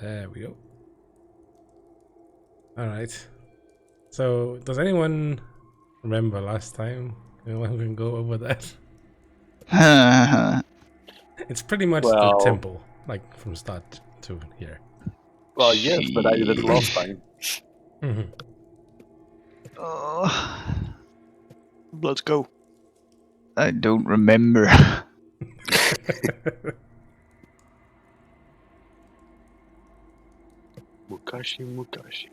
There we go. Alright. So, does anyone remember last time? Anyone who can go over that? It's pretty much the temple, like from start to here. Well, yes, but I did it last time. Mm-hmm. Let's go. I don't remember. Mukashi.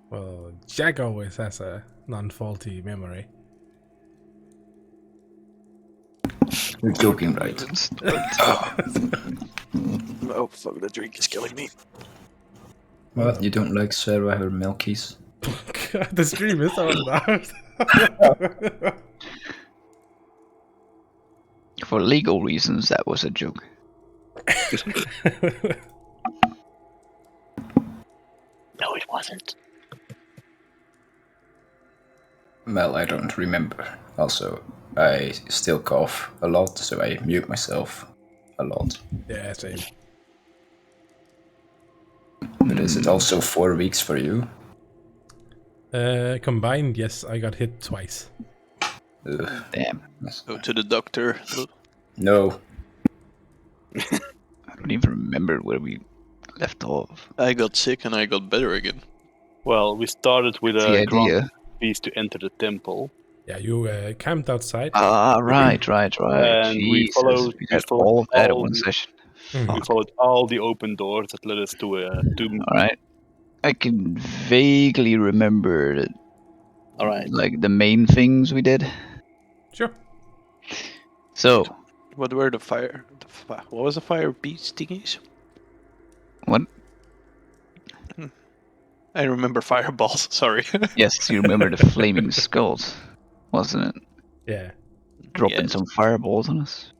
Well, Jack always has a non-faulty memory. You're joking, right? Oh fuck, the drink is killing me. What? You don't like Sarah her milkies? God, the stream is so loud. For legal reasons, that was a joke. No, it wasn't. Well, I don't remember. Also, I still cough a lot, so I mute myself a lot. Yeah, same. But is it also 4 weeks for you? Combined, yes, I got hit twice. Ugh. Damn. Go to the doctor. No. I don't even remember where we left off. I got sick and I got better again. Well, we started with The a grand idea. piece to enter the temple. Yeah, you camped outside. Ah, right. And we Jesus, followed- we we had followed all of that in all one the- session. We followed all the open doors that led us to a tomb. Alright. I can vaguely remember, Alright. like, the main things we did. Sure. So, What were the fire? What was the fire beast thingies? what? I remember fireballs, sorry. Yes, you remember the flaming skulls, wasn't it? Yeah. Dropping Yes. some fireballs on us.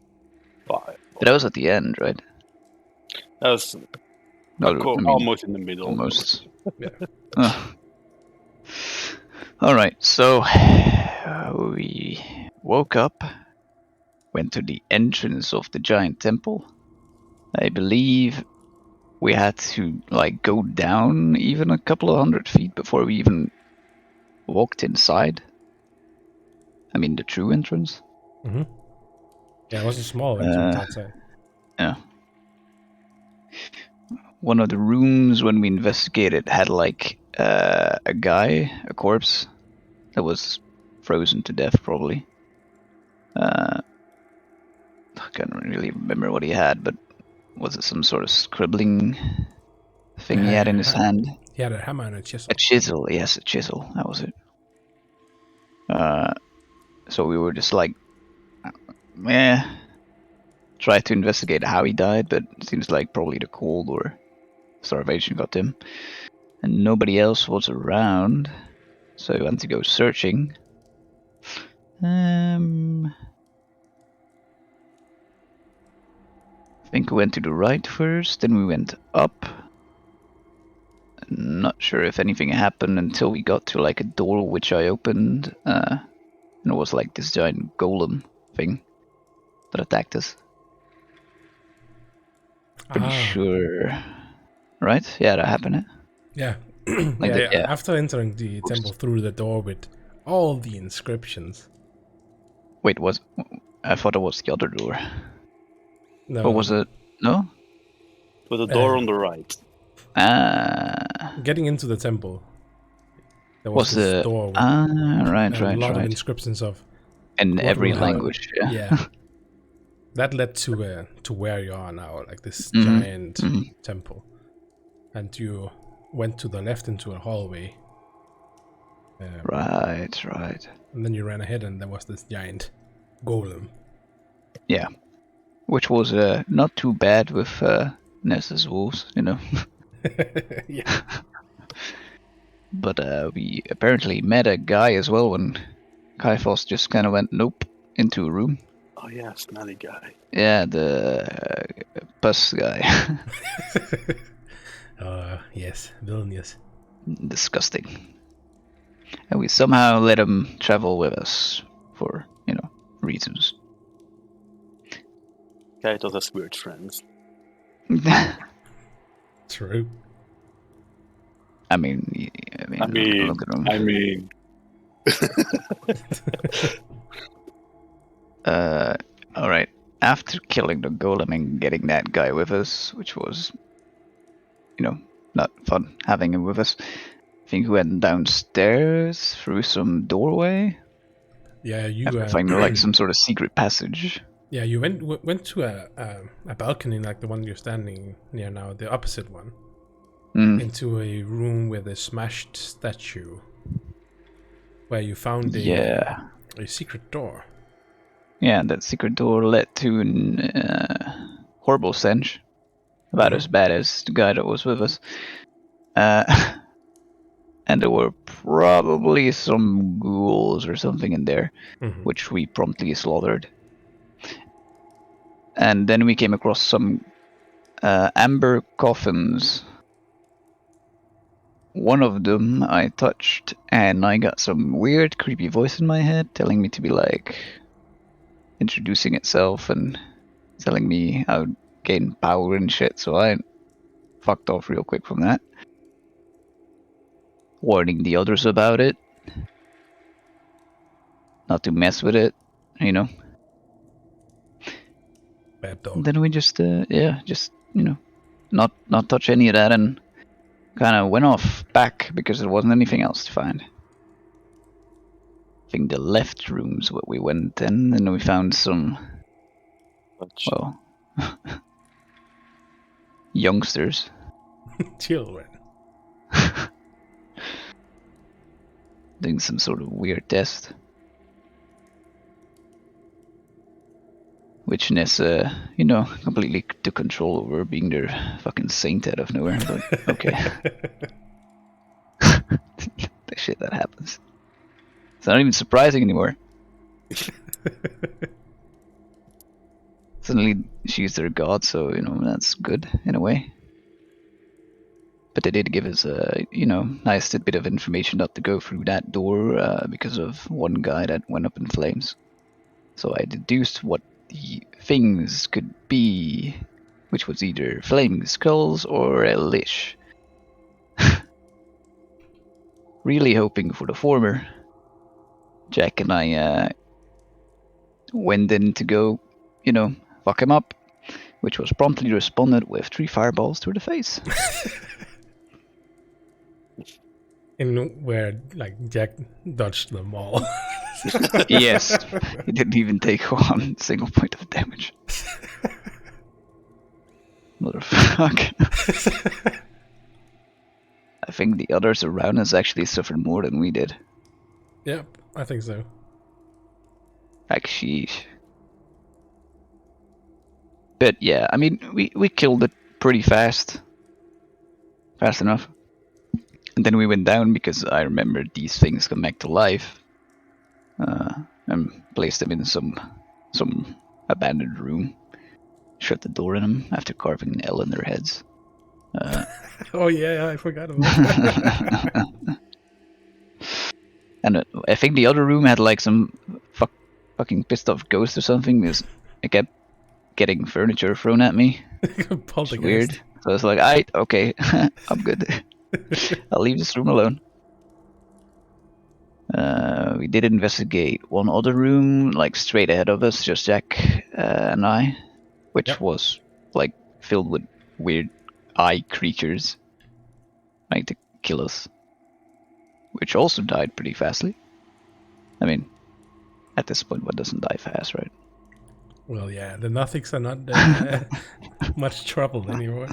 Fire. But that was at the end, right? That was No, I mean, almost in the middle. almost. Yeah. Alright, so we woke up, went to the entrance of the giant temple. I believe we had to like go down even a couple of 100 feet before we even walked inside. I mean, the true entrance. Mm-hmm. Yeah, it was a small entrance outside. Yeah. One of the rooms when we investigated had like a guy, a corpse, that was frozen to death probably. I can't really remember what he had, but was it some sort of scribbling thing he had in his hand? He had a hammer and a chisel. A chisel, yes, a chisel, that was it. So we were just like, try to investigate how he died, but it seems like probably the cold or starvation got him. And nobody else was around, so we went to go searching. I think we went to the right first, then we went up. Not sure if anything happened until we got to like a door which I opened, and it was like this giant golem thing that attacked us. Pretty sure, right? Yeah, that happened. Yeah. Like yeah. After entering the temple through the door with all the inscriptions. Wait, I thought it was the other door. No. Or was it? No? With a door on the right. Getting into the temple. There was this the door with right. a lot of inscriptions of in what every will happen. language. Yeah. That led to where you are now, like this giant temple. And you went to the left into a hallway. Right. And then you ran ahead and there was this giant golem. Yeah. Which was not too bad with Ness's wolves, you know. Yeah. But we apparently met a guy as well when Kaifos just kind of went nope into a room. Oh yeah, smelly guy. Yeah, the pus guy. Yes, villainous. Disgusting. And we somehow let him travel with us for, reasons. Guy thought us weird friends. True. I mean, look at him. I mean, All right. After killing the golem and getting that guy with us, which was, not fun having him with us, I think we went downstairs through some doorway. Yeah, you After finding like some sort of secret passage. yeah, you went to a balcony like the one you're standing near now, the opposite one, into a room with a smashed statue, where you found a secret door. Yeah, that secret door led to an horrible stench, about as bad as the guy that was with us. And there were probably some ghouls or something in there, which we promptly slaughtered. And then we came across some amber coffins. One of them I touched, and I got some weird, creepy voice in my head telling me to be like introducing itself and telling me I would gain power and shit, so I fucked off real quick from that. Warning the others about it. Not to mess with it, Bad dog. And then we just not touch any of that and kind of went off back because there wasn't anything else to find. I think the left room's what we went in, and we found some, well, youngsters. Children. Doing some sort of weird test. Which Ness, completely took control over, being their fucking saint out of nowhere, but okay. The shit that happens. It's not even surprising anymore. Suddenly she's their god, so, that's good in a way. But they did give us a, nice bit of information not to go through that door because of one guy that went up in flames. So I deduced what the things could be, which was either flaming skulls or a lich. Really hoping for the former. Jack and I went in to go, fuck him up, which was promptly responded with 3 fireballs to the face. In where Jack dodged them all. Yes, he didn't even take 1 single point of damage. Motherfucker. I think the others around us actually suffered more than we did. Yep, I think so. Actually. But yeah, I mean, we killed it pretty fast. Fast enough. And then we went down because I remembered these things come back to life. And placed them in some abandoned room. Shut the door on them after carving an L in their heads. Oh yeah, I forgot about that. And I think the other room had like some fucking pissed off ghost or something, because I kept getting furniture thrown at me. It's weird. So I was like, okay, I'm good. I'll leave this room alone. We did investigate one other room, like straight ahead of us, just Jack and I, which was like filled with weird eye creatures trying to kill us, which also died pretty fastly. I mean, at this point, what doesn't die fast, right? Well, yeah, the Nothics are not much trouble anymore.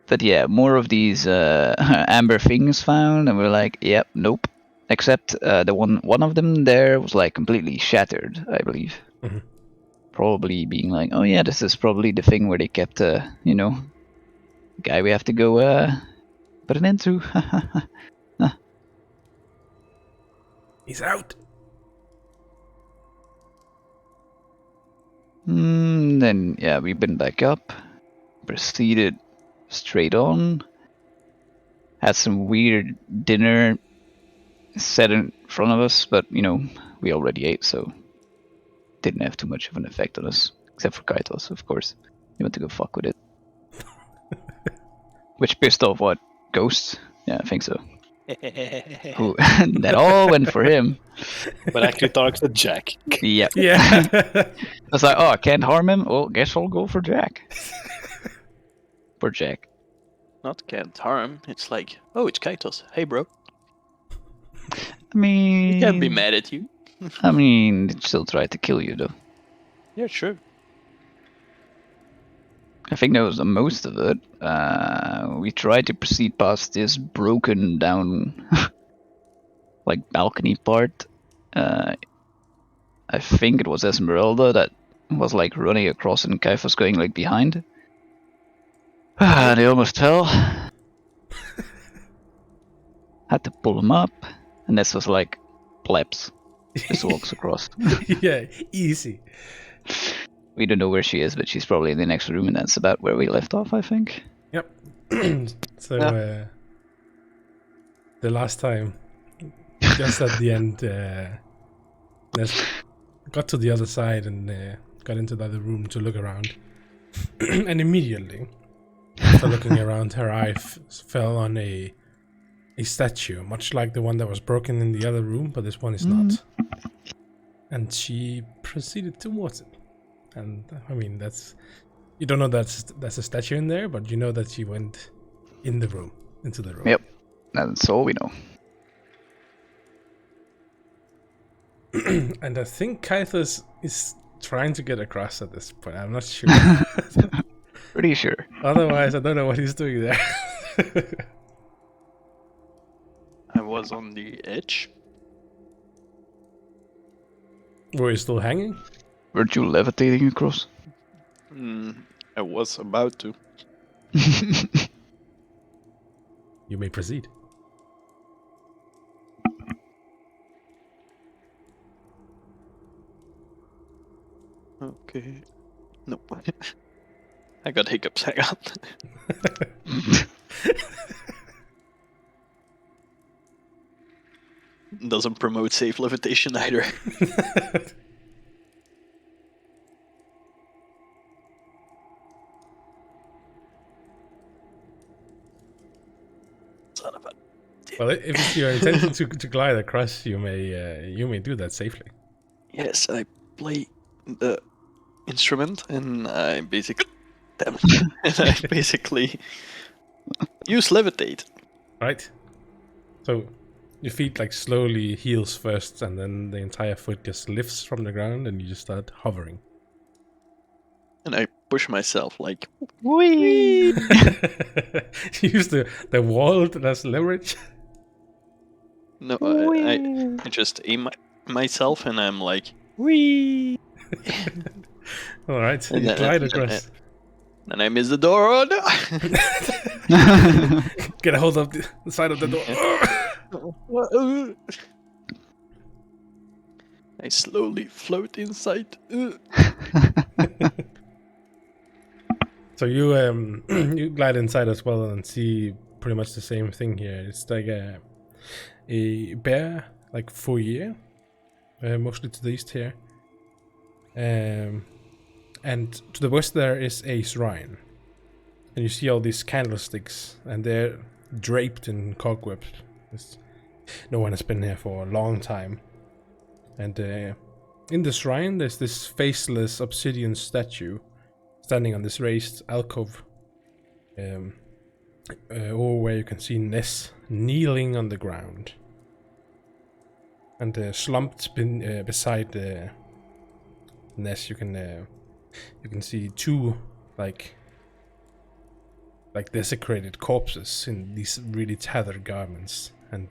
But yeah, more of these amber things found, and we're like, yep, nope. Except the one of them there was like completely shattered, I believe. Mm-hmm. Probably being like, oh yeah, this is probably the thing where they kept, the guy we have to go put an end to. He's out. Then yeah, we've been back up, proceeded straight on, had some weird dinner set in front of us, but we already ate, so didn't have too much of an effect on us. Except for Kaitos, of course. He went to go fuck with it. Which pissed off what? Ghosts? Yeah, I think so. Who that all went for him. But actually targeted Jack. Yeah. Yeah. I was like, oh, I can't harm him? Well, guess I'll go for Jack. For Jack. Not can't harm. It's like, oh, it's Kaitos. Hey, bro. I mean... He can't be mad at you. I mean, it still tried to kill you, though. Yeah, sure. I think that was the most of it. We tried to proceed past this broken down, like, balcony part. I think it was Esmeralda that was, like, running across and Kaif was going, like, behind. They almost fell. Had to pull him up. And this was, like, plebs. Just walks across. Yeah, easy. We don't know where she is, but she's probably in the next room, and that's about where we left off, I think. Yep. So, the last time, just at the end, Ness got to the other side and got into the other room to look around. And immediately, after looking around, her eye fell on a statue, much like the one that was broken in the other room, but this one is not. And she proceeded towards it. And I mean, that's, you don't know that's a statue in there, but you know that she went into the room. Yep, that's all we know. And I think Kaithus is trying to get across at this point. I'm not sure. Pretty sure. Otherwise, I don't know what he's doing there. I was on the edge. Were you still hanging? Weren't you levitating across? I was about to. You may proceed. Okay. Nope. I got hiccups. Hang on. Doesn't promote safe levitation either. Son of a... Well, if it's your intention to glide across, you may do that safely. Yes, I play the instrument and I basically... Damn it. And I basically use levitate. Right. So your feet like slowly heels first, and then the entire foot just lifts from the ground, and you just start hovering. And I push myself like... Whee! You use the wall as leverage. No, I just aim myself and I'm like... Whee! All right, And you then- glide across. And I miss the door. Oh no! Get a hold of the side of the door. I slowly float inside. So you you glide inside as well and see pretty much the same thing here. It's like a bear, like foyer, mostly to the east here. And to the west there is a shrine, and you see all these candlesticks, and they're draped in cobwebs. No one has been here for a long time. And in the shrine there's this faceless obsidian statue standing on this raised alcove, over where you can see Ness kneeling on the ground, and slumped beside Ness you can see two like desecrated corpses in these really tattered garments, and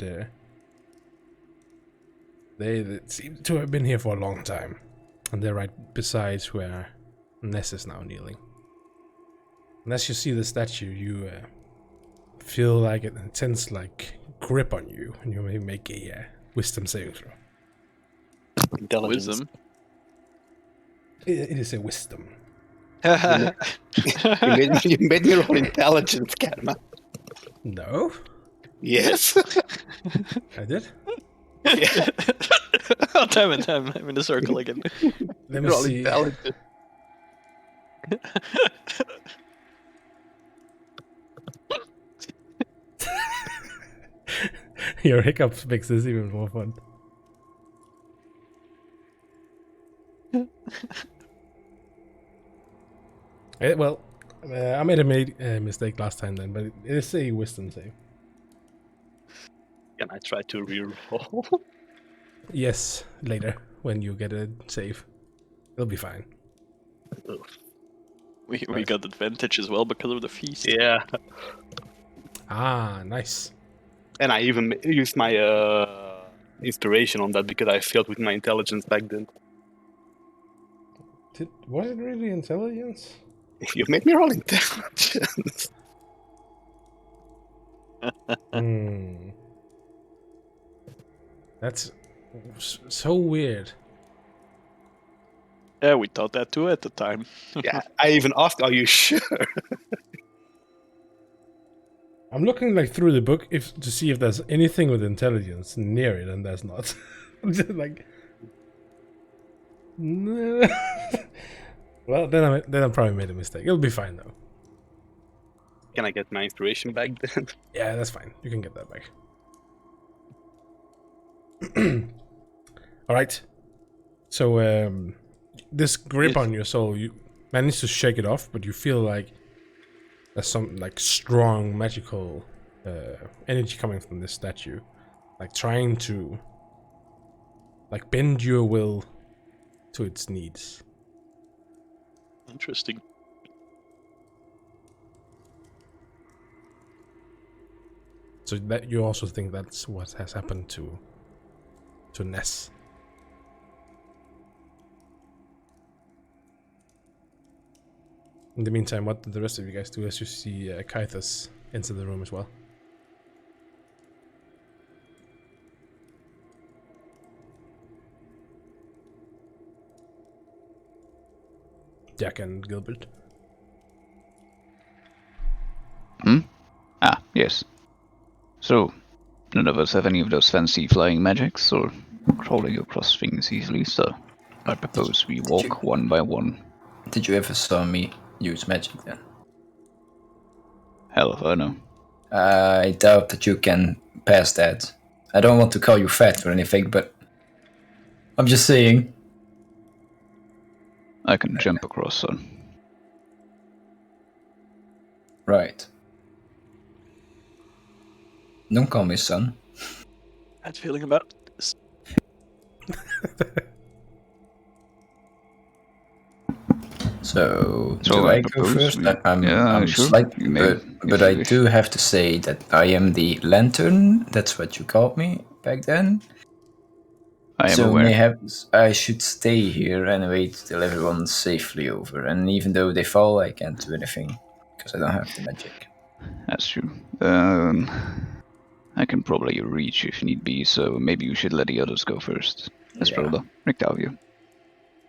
they seem to have been here for a long time, and they're right beside where Ness is now kneeling. And as you see the statue, you feel like an intense grip on you, and you may make a wisdom saving throw. Intelligence. Wisdom. It is a wisdom. You made me roll intelligence, Karma. No, Yes. I did. Yeah. Oh, damn it, I'm in the circle again. Let me Roll see. intelligence. Your hiccups makes this even more fun. Well, I made a mistake last time then, but it is a wisdom save. Can I try to reroll? Yes, later when you get a save, it'll be fine. We got advantage as well because of the feast. Yeah. Ah, nice. And I even used my inspiration on that because I failed with my intelligence back then. Was it really intelligence? You made me roll intelligence. That's so weird. Yeah, we thought that too at the time. Yeah, I even asked, "Are you sure?" I'm looking like through the book to see if there's anything with intelligence near it, and there's not. I'm just like, no. Well, then I probably made a mistake. It'll be fine though. Can I get my inspiration back then? Yeah, that's fine. You can get that back. All right. So this grip on your soul, you manage to shake it off, but you feel like there's some like strong magical energy coming from this statue, like trying to like bend your will to its needs. Interesting. So that you also think that's what has happened to Ness. In the meantime, what did the rest of you guys do as you see Kaithas enter the room as well? Jack and Gilbert. Ah, yes. So, none of us have any of those fancy flying magics or crawling across things easily, so I propose we walk one by one. Did you ever saw me use magic then? Hell if I know. I doubt that you can pass that. I don't want to call you fat or anything, but I'm just saying. I can jump across, so. Right. Don't call me son. Bad feeling about this. So So do I I go propose first? we- I'm sure. slightly, You may, but if I you wish. do have to say that I am the lantern. That's what you called me back then. I am So aware. perhaps I should stay here and wait till everyone's safely over. And even though they fall, I can't do anything because I don't have the magic. That's true. I can probably reach if need be, so maybe you should let the others go first. Esmeralda, Rictavio.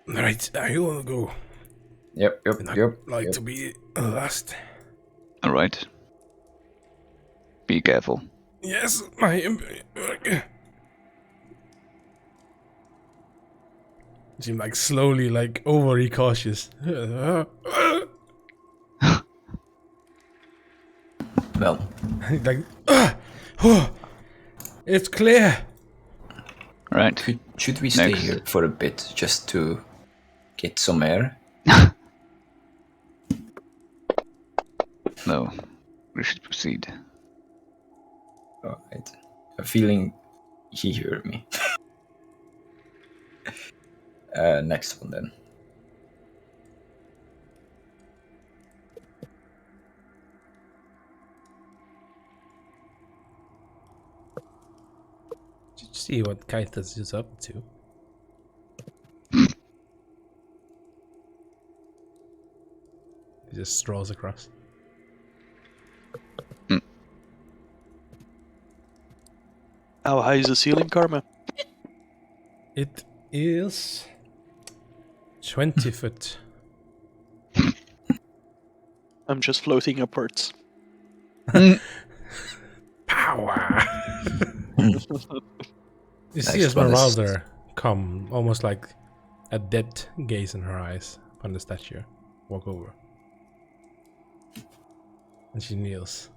Right, I will go. Yep. To be last. Alright. Be careful. Yes, I am. Seem like slowly, like overly cautious. Well, Like, it's clear. Right. should we stay Next. here for a bit just to get some air? No. We should proceed. Alright. I'm feeling he heard me. Next one then. See what Kaithas is up to. He just strolls across. How high is the ceiling, Karma? It is 20 foot. I'm just floating upwards. Power! You see Next one is- Esmeralda come, almost like a dead gaze in her eyes upon the statue, walk over. And she kneels.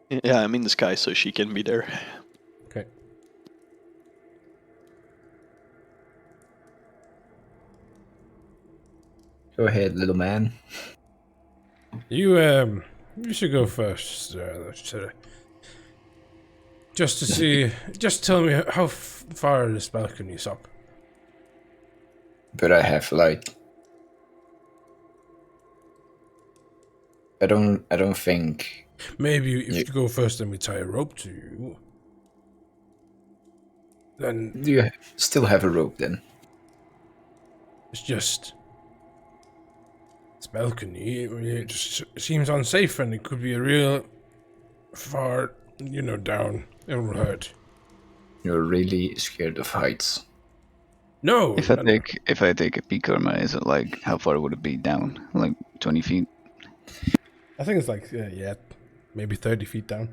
Yeah, I'm in the sky, so she can be there. Okay. Go ahead, little man. You should go first. Just to see. Just tell me how far this balcony is up. But I have like. I don't think. Maybe if you go first and we tie a rope to you. Then Do you still have a rope then? it's just. This balcony, it just seems unsafe and it could be a real far, down. It will hurt. You're really scared of heights. No! If I take a peek on my, is it like, how far would it be down? Like 20 feet? I think it's like, maybe 30 feet down.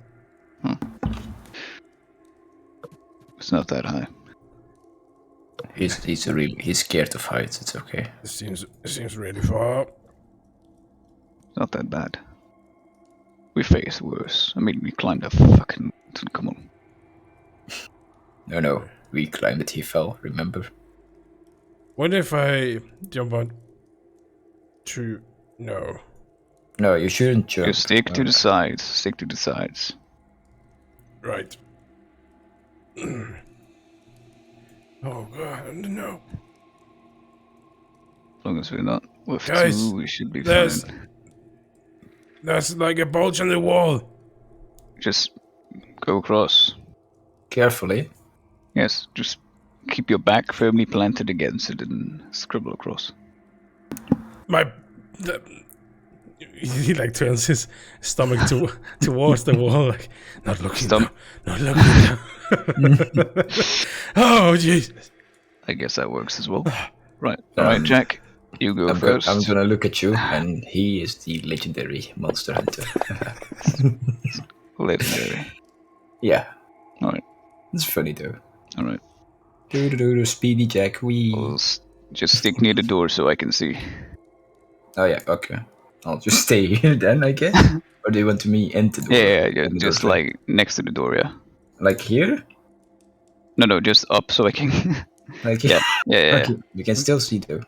It's not that high. He's scared of heights. It's okay. It seems really far. Not that bad. We faced worse. I mean, we climbed a fucking... Come on. No. We climbed it. He fell. Remember? What if I jump on to... No. No, you shouldn't jump. Just stick to the sides. Stick to the sides. Right. Oh god, no. As long as we're not with Guys, two, we should be there's- fine. That's like a bulge in the wall. Just go across. Carefully. Yes, just keep your back firmly planted against it and scribble across. He like turns his stomach towards the wall, like not looking down, not looking down. Oh Jesus! I guess that works as well. Right, alright, Jack, you go first. I'm gonna look at you, and he is the legendary monster hunter. Legendary. Yeah. Alright. It's funny though. Alright. Do speedy Jack. We'll just stick near the door so I can see. Oh yeah. Okay. I'll just stay here then, I guess. Or do you want me into the door? Yeah, just like next to the door, yeah. Like here? No, just up so I can. Like yeah. Okay. You can still see though.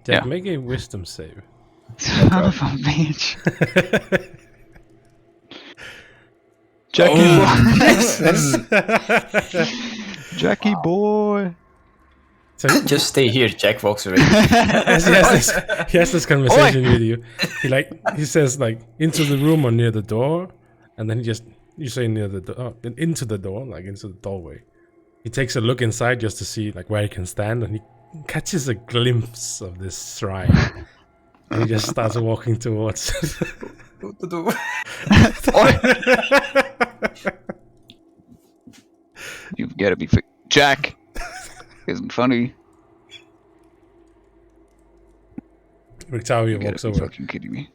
Jack, Yeah. make a wisdom save. Son of a bitch. Jackie boy. Jackie boy. So Just stay here. Jack walks away. he has this conversation with you. He says like into the room or near the door, and then you say near the door, then into the door, like into the doorway. He takes a look inside just to see like where he can stand, and he catches a glimpse of this shrine, and he just starts walking towards it. You've got to be Jack. Isn't funny. Victoria You walks gotta be over. fucking kidding me.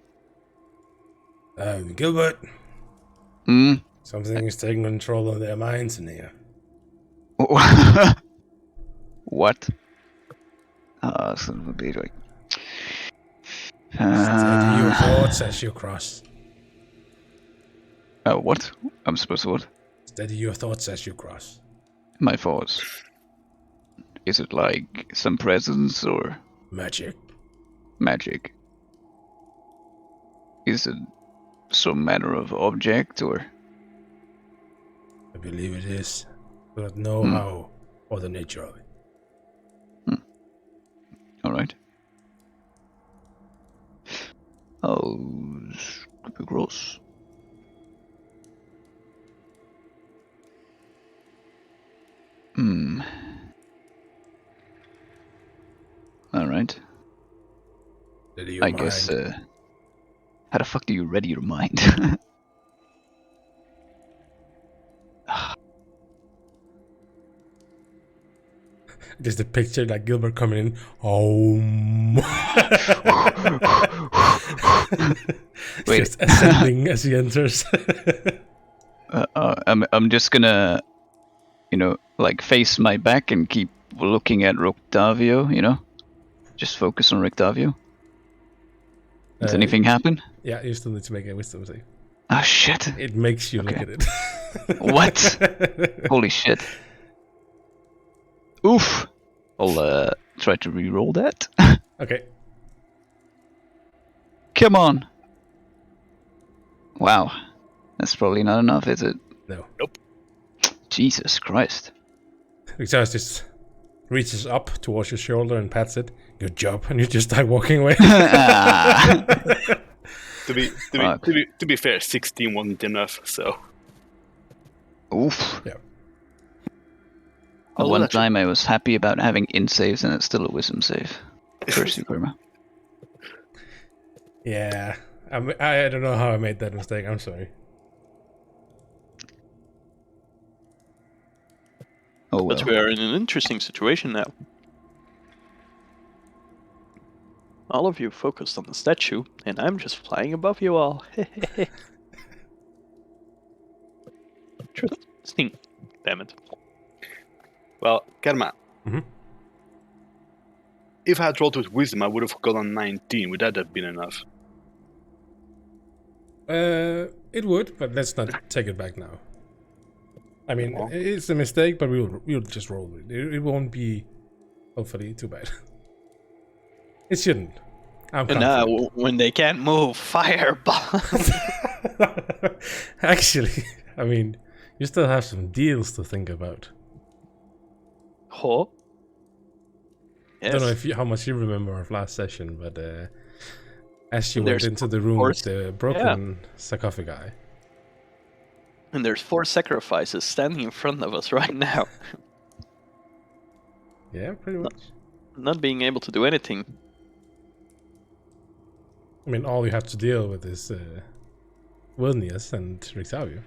Gilbert, Hmm. something is taking control of their minds in here. What? Ah, son of a bitch. Like. Steady your thoughts as you cross. What? I'm supposed to what? Steady your thoughts as you cross. My thoughts. Is it like some presence or Magic. magic? Is it some manner of object or? I believe it is. But know how or the nature of it. Alright. I'll skip across. Alright. Steady your I mind. guess, how the fuck do you ready your mind? Just a picture like Gilbert coming in. Oh. Wait. Just ascending as he enters. I'm just gonna, like face my back and keep looking at Roctavio, just focus on Rictavio. Does Uh, anything happen? Yeah, you still need to make a wisdom save. Oh shit! It makes you look Okay. at it. What? Holy shit! Oof! I'll try to re-roll that. Okay. Come on! Wow, that's probably not enough, is it? No. Nope. Jesus Christ! Rictavio just reaches up towards your shoulder and pats it. Good job, and you just start walking away. Ah. To be fair, 16 wasn't enough. So Oof! Yeah. At one time I was happy about having int saves, and it's still a wisdom save. Curse you, Karma. Yeah. I don't know how I made that mistake. I'm sorry. Oh well. But we are in an interesting situation now. All of you focused on the statue, and I'm just flying above you all. Interesting. Damn it. well, Karma. Mhm. If I had rolled with wisdom, I would have gotten 19. Would that have been enough? It would, but let's not take it back now. I mean, it's a mistake, but we'll just roll with it. It won't be, hopefully, too bad. It shouldn't. I'm And now, confident. when they can't move, fireball. Actually, I mean, you still have some deals to think about. Oh. I don't know Yes. how much you remember of last session, but as you There's went into the room with the broken sarcophagi. And there's 4 sacrifices standing in front of us right now, Yeah, pretty much. not being able to do anything. I mean, all you have to deal with is Wilnius and Rictavio.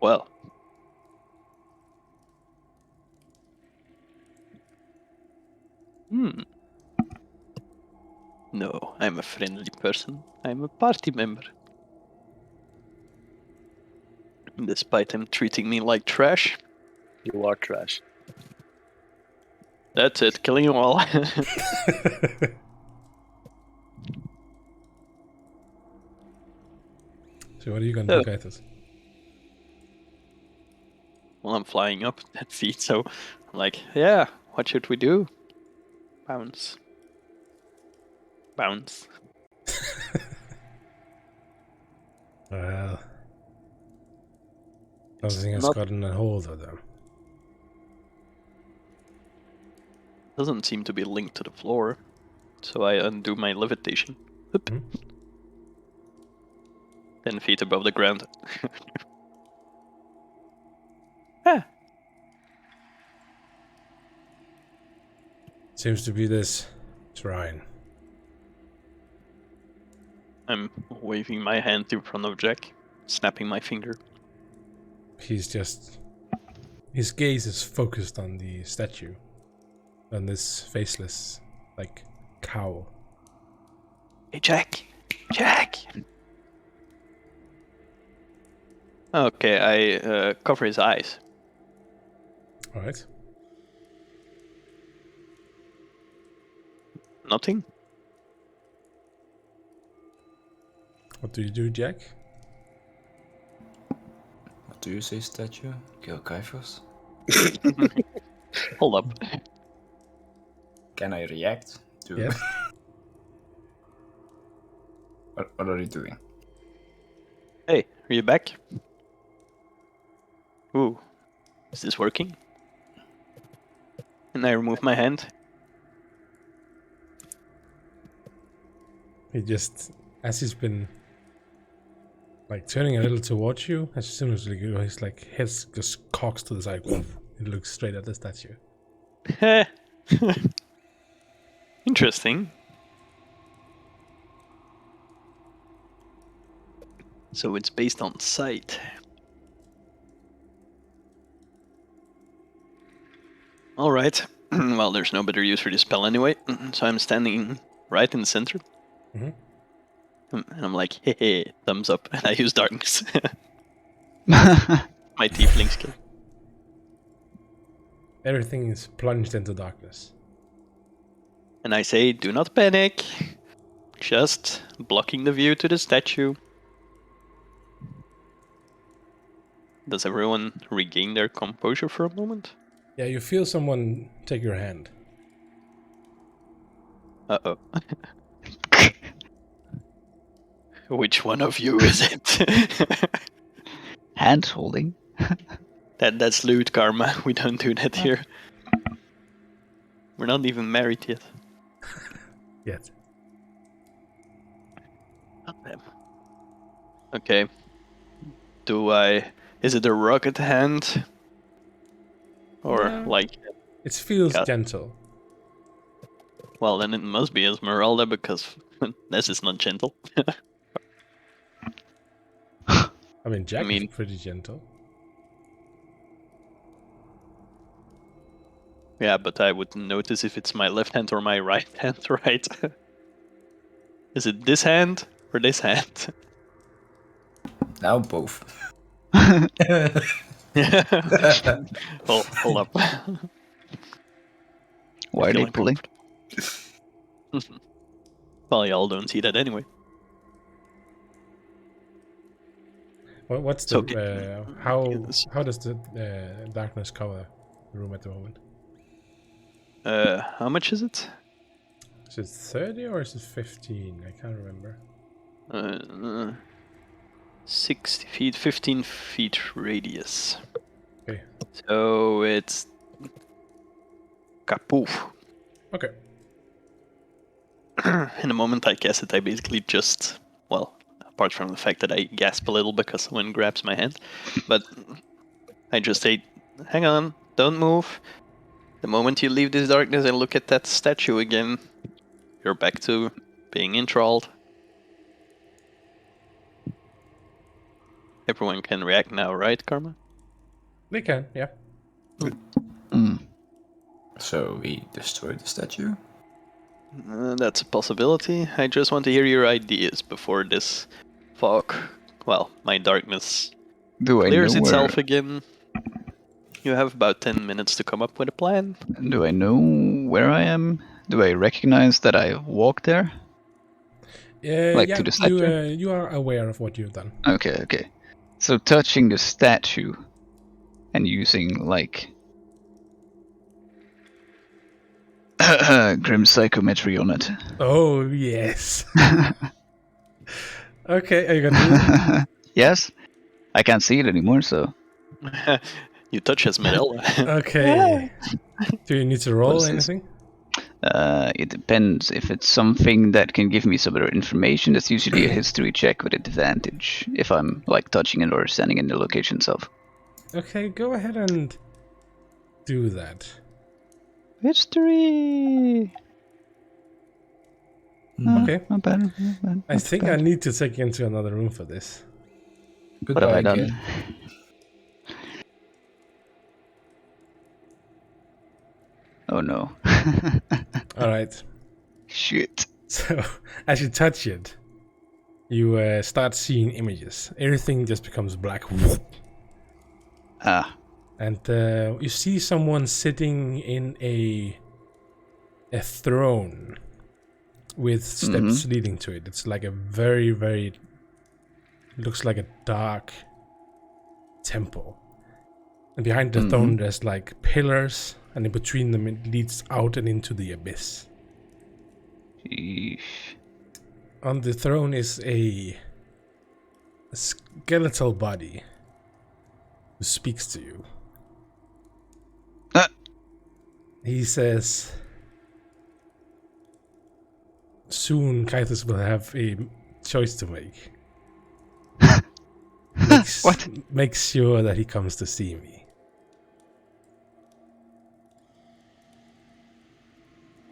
Well. No, I'm a friendly person. I'm a party member. Despite him treating me like trash. You are trash. That's it, killing you all. So what are you gonna do, Gaius? Well, I'm flying up that feet, so I'm like, yeah, what should we do? Bounce. Bounce. Well, something has Not- gotten a hold of them. Doesn't seem to be linked to the floor, so I undo my levitation. Oop. 10 feet above the ground. Ah. Seems to be this shrine. I'm waving my hand in front of Jack, snapping my finger. He's just... His gaze is focused on the statue. On this faceless, like, cowl. Hey, Jack! Jack! Okay, I cover his eyes. Alright. Nothing? What do you do, Jack? What do you say, statue? Kill Kaifos? Hold up. Can I react to... Yeah. What are you doing? Hey, are you back? Ooh. Is this working? And I remove my hand. He just... As he's been... Like, turning a little towards you, as soon as you go, his, like, head just cocks to the side. He looks straight at the statue. Interesting. So it's based on sight. Alright. Well, there's no better use for this spell anyway, so I'm standing right in the center. Mhm. And I'm like, hey, thumbs up, and I use darkness. My tiefling skill. Everything is plunged into darkness. And I say, do not panic. Just blocking the view to the statue. Does everyone regain their composure for a moment? Yeah, you feel someone take your hand. Uh-oh. Which one of you is it? Hand holding. That's loot karma. We don't do that here. We're not even married yet. Yet. Damn. Okay. Is it a rocket hand? Or Yeah. like... It feels Cut. gentle. Well, then it must be Esmeralda, because this is not gentle. I mean, Jack is pretty gentle. Yeah, but I would notice if it's my left hand or my right hand, right? Is it this hand or this hand? Now both. Well, hold up. Why are they pulling? Well, y'all don't see that anyway. What's So, the how does the darkness cover the room at the moment? How much is it? Is it 30 or is it 15? I can't remember. 60 feet, 15 feet radius. Okay. So it's kapoof. Okay. In the moment I guess it, I basically just, well, apart from the fact that I gasp a little because someone grabs my hand, but I just say, hang on, don't move. The moment you leave this darkness and look at that statue again, you're back to being enthralled. Everyone can react now, right, Karma? They can, yeah. So we destroyed the statue? That's a possibility. I just want to hear your ideas before this fog, well, my darkness clears itself again. You have about 10 minutes to come up with a plan. Do I know where I am? Do I recognize that I walked there? Like yeah, to the statue? you are aware of what you've done. Okay. So touching the statue and using like grim psychometry on it. Oh yes. Okay, are you gonna do it? Yes, I can't see it anymore, so. You touch Esmeralda. Okay. Do you need to roll anything? It depends. If it's something that can give me some other information, that's usually a history check with advantage. If I'm like touching it or standing in the location itself. Okay, go ahead and do that. History. Okay. Not bad. I think I need to take you into another room for this. What have I done? Kid. Oh no. Alright. Shit. So, as you touch it, you start seeing images. Everything just becomes black. Ah. And you see someone sitting in a throne with steps leading to it. It's like a very, very... looks like a dark temple. And behind the throne there's like pillars, and in between them it leads out and into the abyss. Sheesh. On the throne is a skeletal body who speaks to you. Ah. He says, soon Kaitos will have a choice to make. What? Make sure that he comes to see me.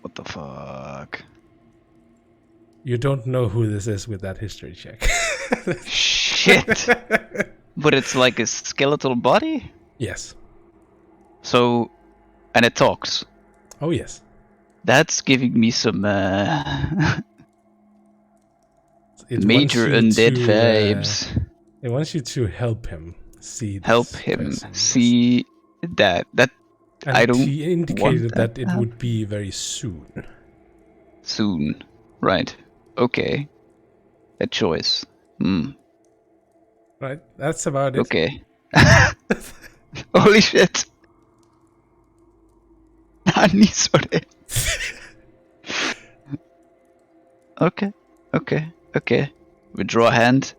What the fuck? You don't know who this is with that history check. Shit! But it's like a skeletal body? Yes. So, and it talks. Oh yes. That's giving me some It major wants you undead to, vibes. It wants you to help him see this Help him person, yes. see that And I don't he indicated want that that it to would be very soon. Soon. Right. Okay. A choice. Right? That's about it. Okay. Holy shit. Nani så det? Okay. Withdraw hand.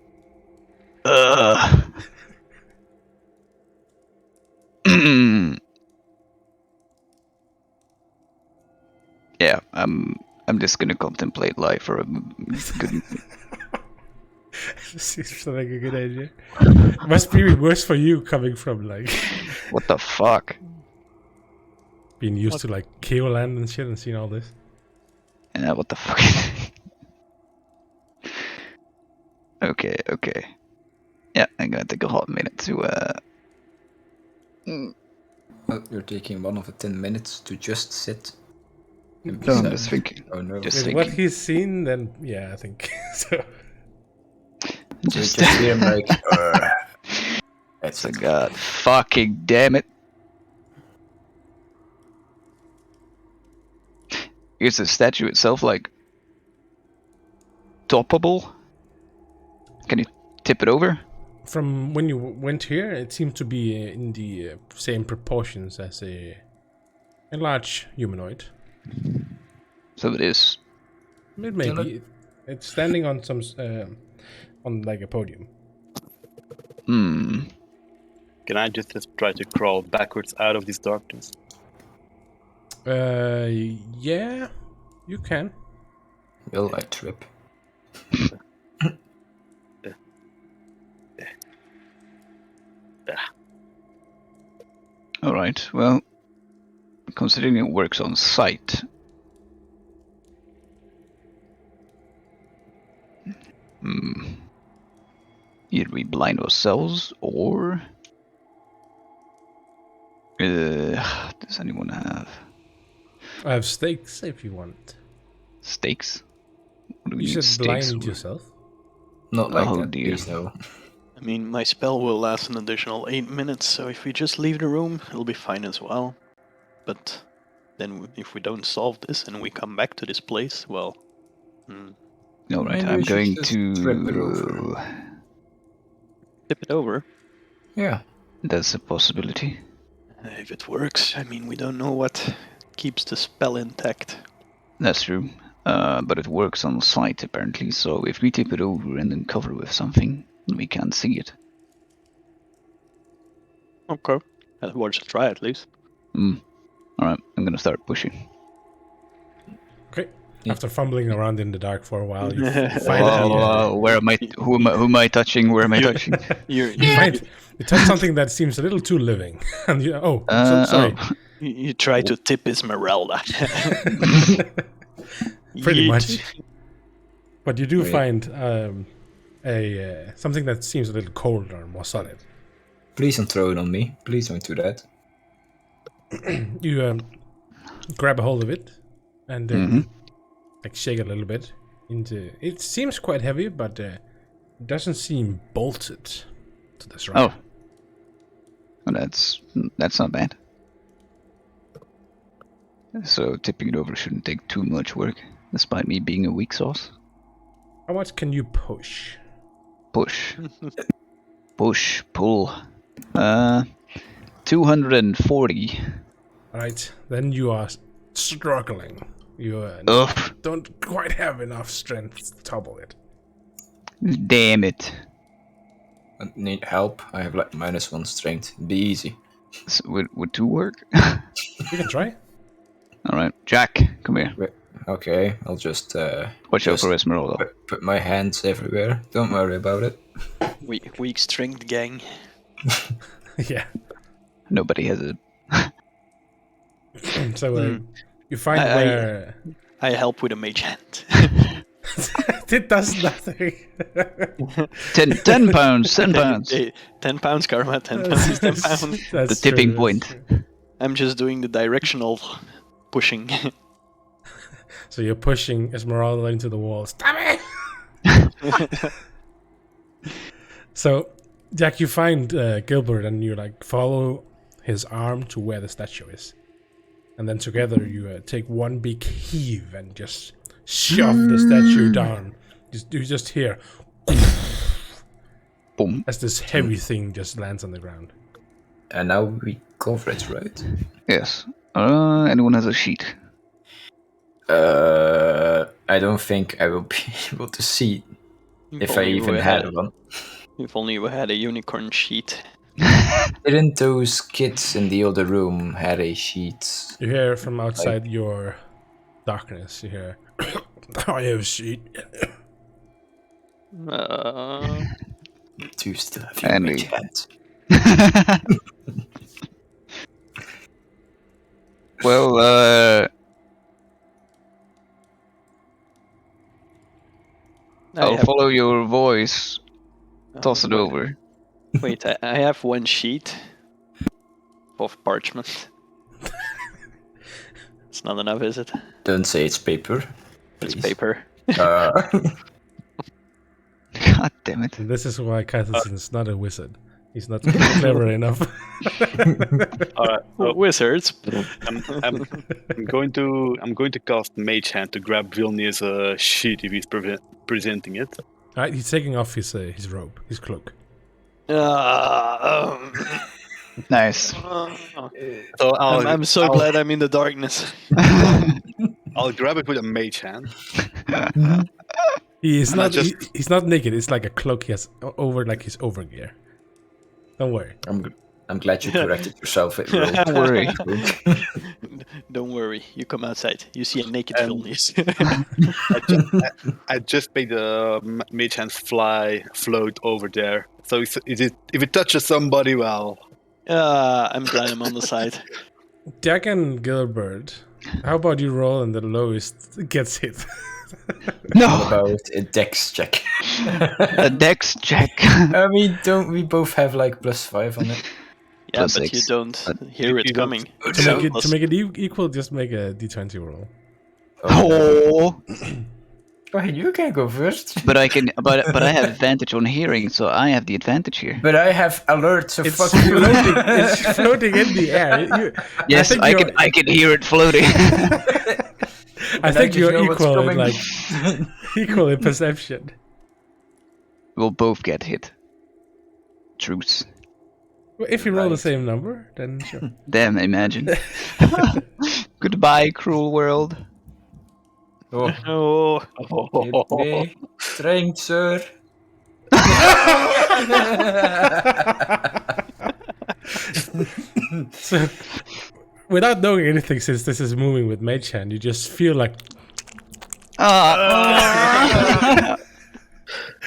Yeah, I'm just gonna contemplate life for a good. Seems like a good idea. Must be worse for you coming from like What the fuck? being used to like Keoland and shit and seeing all this. Yeah, what the fuck? Okay. Yeah, I'm gonna take a hot minute to Well, you're taking one of the 10 minutes to just sit. And be No, I'm sad. just thinking. Oh no. Just With thinking. what he's seen, then yeah, I think so. So you just hear him like, that's So it. god fucking damn it. Is the statue itself like toppable? Can you tip it over? From when you went here, it seemed to be in the same proportions as a large humanoid. So it is. It may be. It's standing on some on like a podium. Can I just try to crawl backwards out of this darkness? Yeah, you can. Will I trip? Alright, well, considering it works on sight. Either we blind ourselves or. Does anyone have I have stakes if you want. stakes? What do we You need should stakes blind for? yourself. Not like Oh, that, dear. please no. I mean, my spell will last an additional 8 minutes, so if we just leave the room, it'll be fine as well. But then if we don't solve this and we come back to this place, well... Alright, Maybe I'm we should going just trip it over. to. Tip it over. Yeah. That's a possibility. If it works, I mean, we don't know what keeps the spell intact. That's true. But it works on sight apparently, so if we tip it over and then cover with something, we can't see it. Okay. Worth a try at least. Alright, I'm gonna start pushing. Okay. After fumbling around in the dark for a while, you find Where am I? Who am I touching? Where am I touching? you touch something that seems a little too living, and you sorry. You try to tip Esmeralda. Pretty much. But you do find something that seems a little colder and more solid. Please don't throw it on me. Please don't do that. You grab a hold of it and like shake it a little bit. It seems quite heavy, but it doesn't seem bolted to this rock. Oh, well, that's not bad. So tipping it over shouldn't take too much work, despite me being a weak sauce. How much can you push? Push, pull. 240. Alright, then you are struggling. You don't quite have enough strength to topple it. Damn it. I need help. I have like -1 strength. Be easy. So would 2 work? You can try. Alright, Jack, come here. Okay, I'll just Watch out for Esmeralda. put my hands everywhere. Don't worry about it. Weak strength gang. Yeah. Nobody has a. So you find where I help with a mage hand. it does nothing. 10 pounds, 10 pounds. 10 pounds, Karma. 10 pounds is 10 pounds. That's The tipping true, point. that's true. I'm just doing the directional pushing. So you're pushing Esmeralda into the wall. Stop it! So, Jack, you find Gilbert and you like follow his arm to where the statue is. And then together you take one big heave and just shove the statue down. You just hear Boom. as this heavy thing just lands on the ground. And now we cover it, right? Yes. Anyone has a sheet? I don't think I will be able to see if I even had one. If only you had a unicorn sheet. Didn't those kids in the other room had a sheet? You hear from outside your darkness, you hear, I have a sheet. Do you still have your Andy. mage hand? Well, I'll follow your voice. Toss it over. Wait, I have one sheet of parchment. It's not enough, is it? Don't say it's paper. It's please. paper. God damn it. And this is why Kathason's not a wizard. He's not clever enough. Alright, so Wizards. I'm going to cast Mage Hand to grab Vilnius' sheet if he's presenting it. Alright, he's taking off his robe, his cloak. Nice. So I'm so glad I'm in the darkness. I'll grab it with a Mage Hand. He's And I not. just- He's not naked. It's like a cloak he has over, like his overgear. Don't worry. I'm glad you corrected yourself. Don't worry. Don't worry, you come outside. You see a naked Vilnius. I just made the Mage Hand float over there. So if it touches somebody, well, I'm glad I'm on the side. Jack and Gilbert, how about you roll and the lowest gets hit? No! About a dex check. A dex check. I mean, don't we both have like +5 on it? Yeah, Plus but six. you don't hear it you don't- coming. to make it equal, just make a d20 roll. Oh! Go ahead, you can go first. But I can. But I have advantage on hearing, so I have the advantage here. But I have alert, so It's fuck you. floating. It's floating in the air. Yes, think I you're- can. I can hear it floating. I think just you're know what's equal in coming. like equal in perception. We'll both get hit. Truce. Well, if you roll the Right. same number, then sure. Damn, imagine. Goodbye, cruel world. Oh, Oh, give me strength, sir. So, without knowing anything, since this is moving with Mage Hand, you just feel like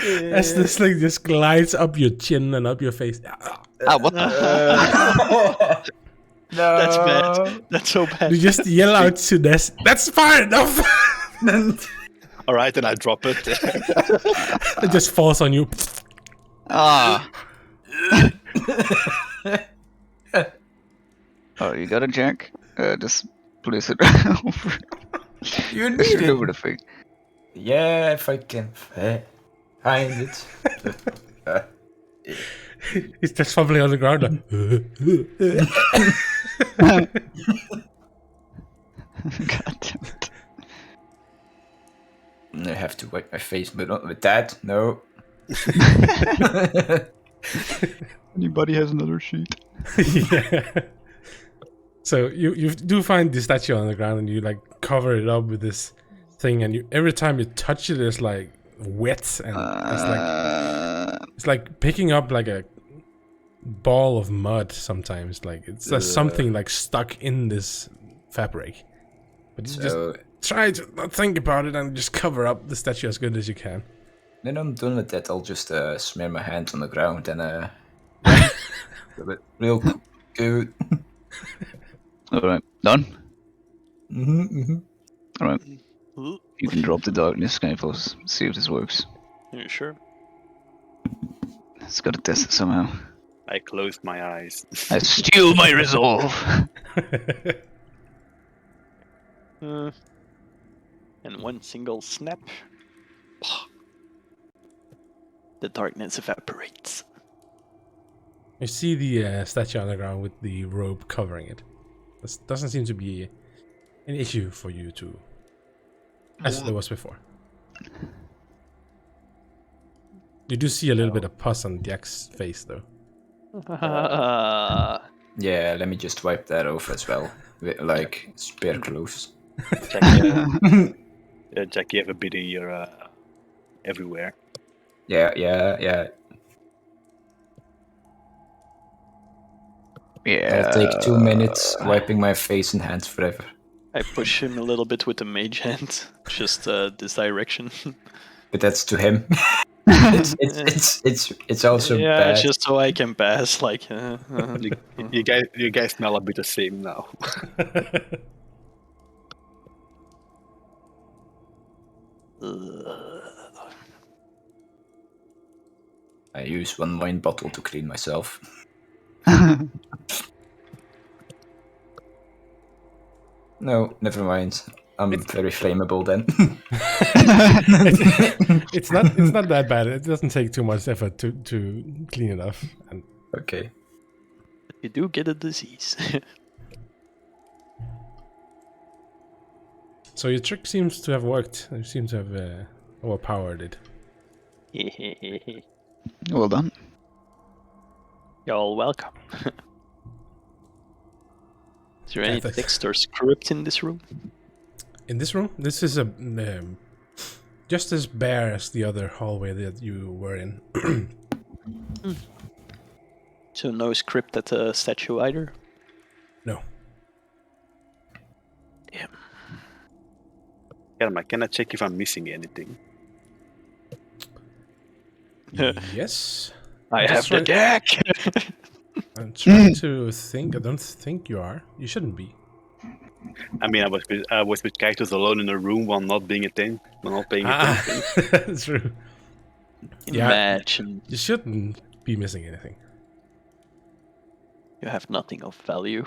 as this thing just glides up your chin and up your face. What the fuck? No. that's bad. That's so bad. You just yell out to Ness, "That's far enough!" all right, then I drop it. It just falls on you. Ah. Oh, you got it, Jack? Just place it over. You Place need it it. over the thing. Yeah, if I can find it. He's just fumbling on the ground. Like, God damn it. I have to wipe my face, but not with that. No. Anybody has another sheet? yeah. So you do find the statue on the ground and you like cover it up with this thing, and every time you touch it, it's like wet and it's like picking up like a ball of mud. Sometimes like it's just something like stuck in this fabric. But you just So try to not think about it and just cover up the statue as good as you can. when I'm done with that, I'll just smear my hands on the ground and real good. Alright, done? Mm-hmm. Alright, you can drop the darkness, can I see if this works? Are you sure? It's gotta test it somehow. I closed my eyes. I steal my resolve! And one single snap, the darkness evaporates. You see the statue on the ground with the robe covering it. This doesn't seem to be an issue for you to, as there was before. You do see a little bit of pus on Jack's face, though. Yeah, let me just wipe that off as well. Like spare clothes. Jack, you have a bit of your everywhere. Yeah. Yeah. I'll take 2 minutes wiping my face and hands forever. I push him a little bit with the mage hand, just this direction. But that's to him. it's also bad. Just so I can pass. Like You guys smell a bit the same now. I use 1 wine bottle to clean myself. No, never mind. I'm very flammable then. it's not that bad. It doesn't take too much effort to clean it off. And Okay. you do get a disease. so your trick seems to have worked. You seem to have overpowered it. Well done. You're all welcome. Is there any text or script in this room? In this room, this is a just as bare as the other hallway that you were in. So no script at the statue either? No. Damn. Herma, can I check if I'm missing anything? Yes. I have the deck! I'm trying to think. I don't think you are. You shouldn't be. I mean, I was with characters alone in a room while not paying attention. That's true. Imagine. You shouldn't be missing anything. You have nothing of value.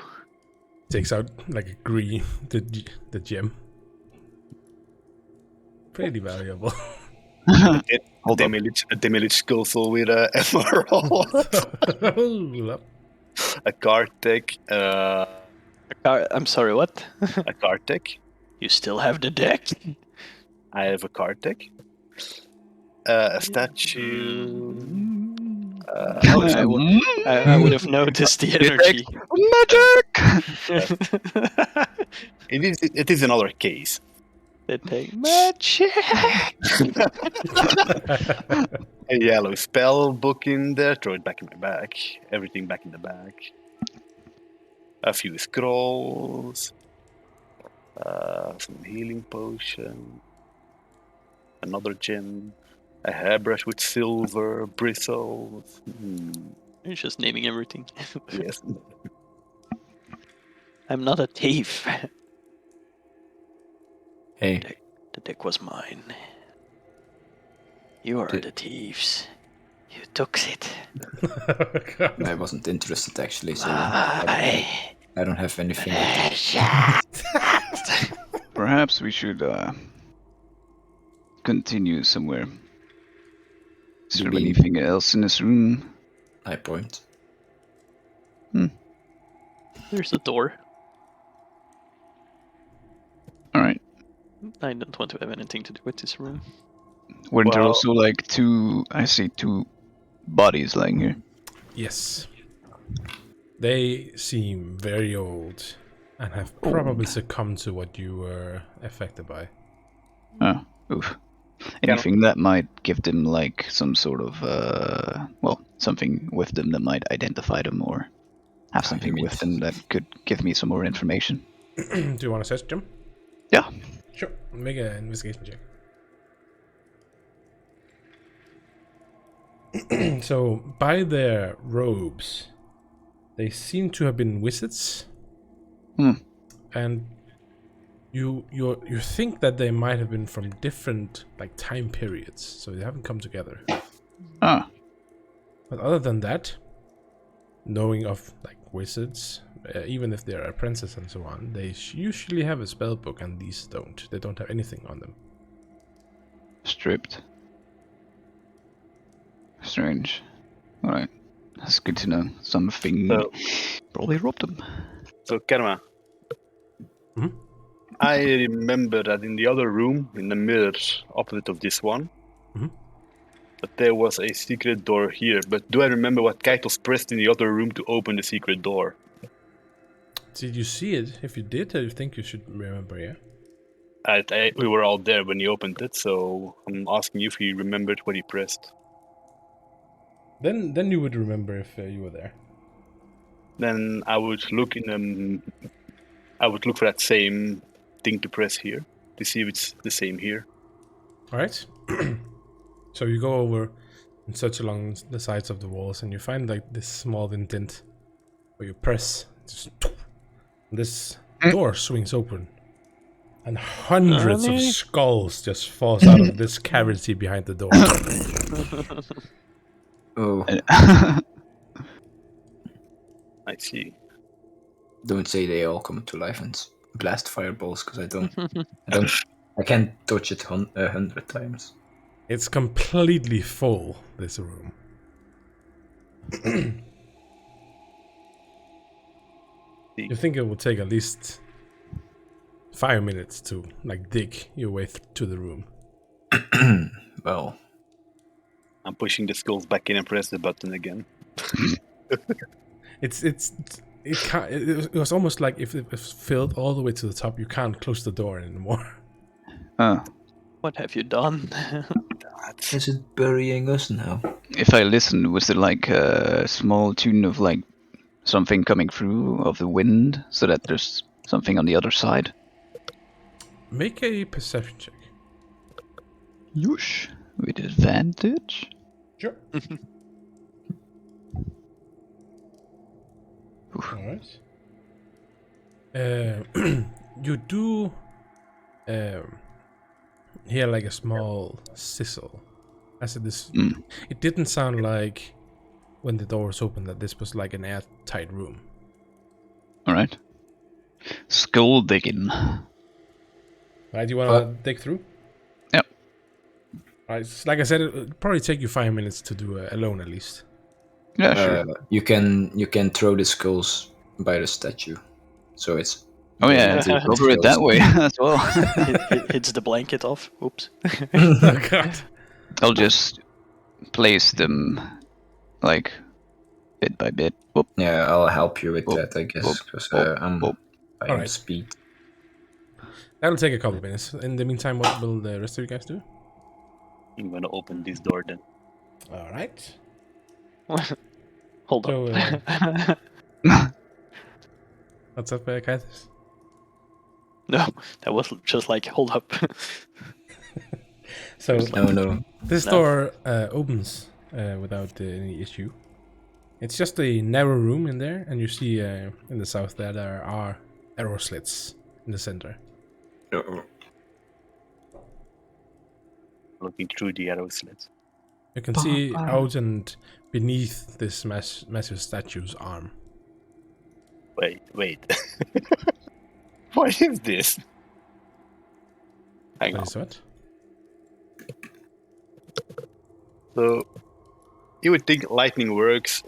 Takes out like a green, the gem. Pretty valuable. A damaged skull with a emerald. A card deck. I'm sorry, what? A card deck. You still have the deck? I have a card deck. A statue. I would have noticed the energy. Magic! It is another case. They take magic. A yellow spell book in there. Throw it back in my bag. Everything back in the bag. A few scrolls. Some healing potion. Another gem. A hairbrush with silver bristles. You're just naming everything. Yes. I'm not a thief. Hey. The deck was mine. You are the thieves. You took it. I wasn't interested actually, so I don't have anything. Perhaps we should continue somewhere. Is there anything else in this room? High point. There's a door. Alright. I don't want to have anything to do with this room. Weren't there also like two bodies lying here? Yes. They seem very old and have probably succumbed to what you were affected by. Oh, oof. Anything that might give them like some sort of, something with them that might identify them or have something with them that could give me some more information. Do you want to search them? Yeah. Sure. Make an investigation check. So, by their robes, they seem to have been wizards. And you think that they might have been from different like time periods, so they haven't come together. Ah. But other than that, knowing of like wizards, even if they're apprentices and so on, they usually have a spell book, and these don't. They don't have anything on them. Stripped. Strange. Alright. That's good to know. Something probably robbed them. So, Karma. Mhm. I remember that in the other room, in the mirror opposite of this one, Mhm. that there was a secret door here. But do I remember what Kaitos pressed in the other room to open the secret door? Did you see it? If you did, I think you should remember, yeah? We were all there when he opened it, so I'm asking you if he remembered what he pressed. Then you would remember if you were there. Then I would look I would look for that same thing to press here to see if it's the same here. All right. So you go over and search along the sides of the walls, and you find like this small indent where you press. This door swings open, and hundreds of skulls just falls out of this cavity behind the door. Oh, I see. don't say they all come to life and blast fireballs, because I can't dodge it 100 times. It's completely full, this room. You think it will take at least 5 minutes to like dig your way to the room. Well, I'm pushing the skulls back in and press the button again. It was almost like if it was filled all the way to the top, you can't close the door anymore. What have you done? is it burying us now? If I listen, was it like a small tune of like something coming through of the wind, so that there's something on the other side? Make a perception check. Yush, with advantage. Sure. All right. You do hear like a small sizzle. As it didn't sound like when the door was open that this was like an airtight room. All right. Skull digging. Right, you want to dig through? Yep. Right, like I said, it'll probably take you 5 minutes to do alone at least. Yeah, sure. You can throw the skulls by the statue, so it's. Oh yeah, cover it that way as well. Hits the blanket off. Oops. Oh god. I'll just place them like bit by bit. Whoop. Yeah, I'll help you with Whoop, that, I guess, whoop, because whoop, I'm whoop. by Alright. speed. That'll take a couple of minutes. In the meantime, what will the rest of you guys do? I'm gonna open this door then. All right. Hold So, up. what's up, Kaitis? No, that was just like, hold up. So No. this door opens without any issue. It's just a narrow room in there, and you see in the south there are arrow slits in the center. Looking through the arrow slits. You can see out and beneath this massive statue's arm. Wait. What is this? Hang on. What is what? So, you would think lightning works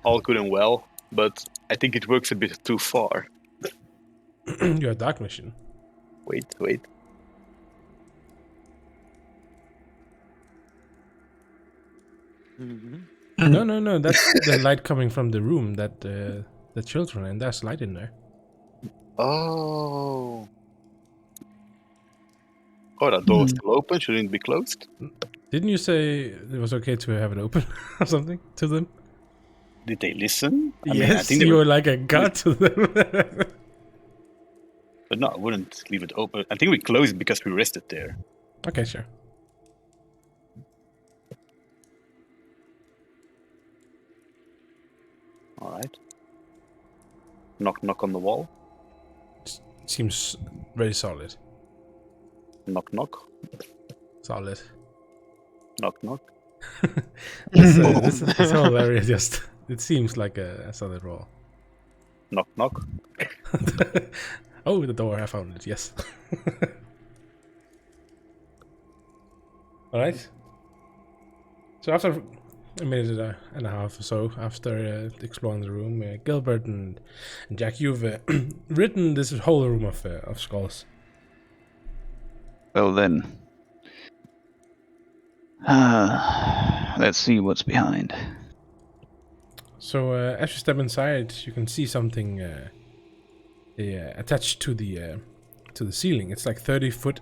all good and well, but I think it works a bit too far. You're a dark machine. Wait. Mm-hmm. No. That's the light coming from the room that the children, and there's light in there. Oh, that door is still open. Shouldn't it be closed? Didn't you say it was okay to have it open or something to them? Did they listen? I mean, Yes, I think they you were, were like a god to them. but no, I wouldn't leave it open. I think we closed it because we rested there. Okay, sure. All right. Knock on the wall. Seems very solid. Knock. Solid. Knock. This whole area just, it seems like a solid wall. Knock. Oh, the door, I found it, yes. Alright. So a minute and a half or so after exploring the room, Gilbert and Jack, you've written this whole room of skulls. Well then, let's see what's behind. So as you step inside, you can see something attached to the ceiling. It's like 30 foot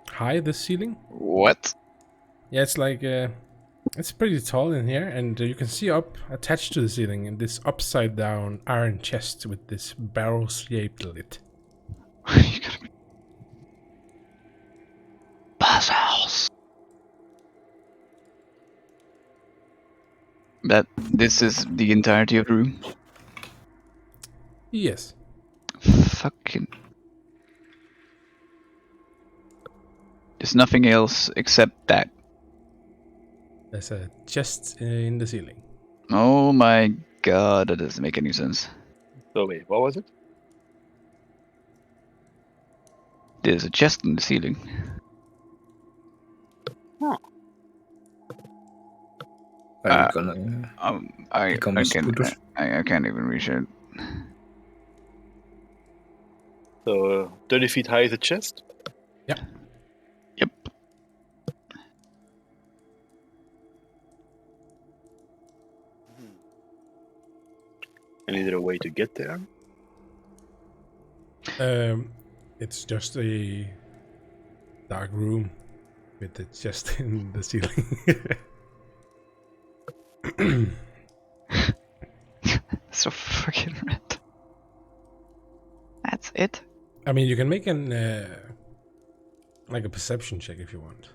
high. This ceiling. What? Yeah, it's like it's pretty tall in here, and you can see up attached to the ceiling in this upside down iron chest with this barrel shaped lid. You gotta be... Bazaars. This is the entirety of the room? Yes. Fucking... There's nothing else except that. There's a chest in the ceiling. Oh my god, that doesn't make any sense. So wait, what was it? There's a chest in the ceiling. Huh. Are you gonna become a scooter? I can't even reach it. So 30 feet high is a chest? Yeah. Yep. And is there a way to get there? It's just a dark room with the chest in the ceiling. So fucking red. That's it? I mean, you can make an like a perception check if you want.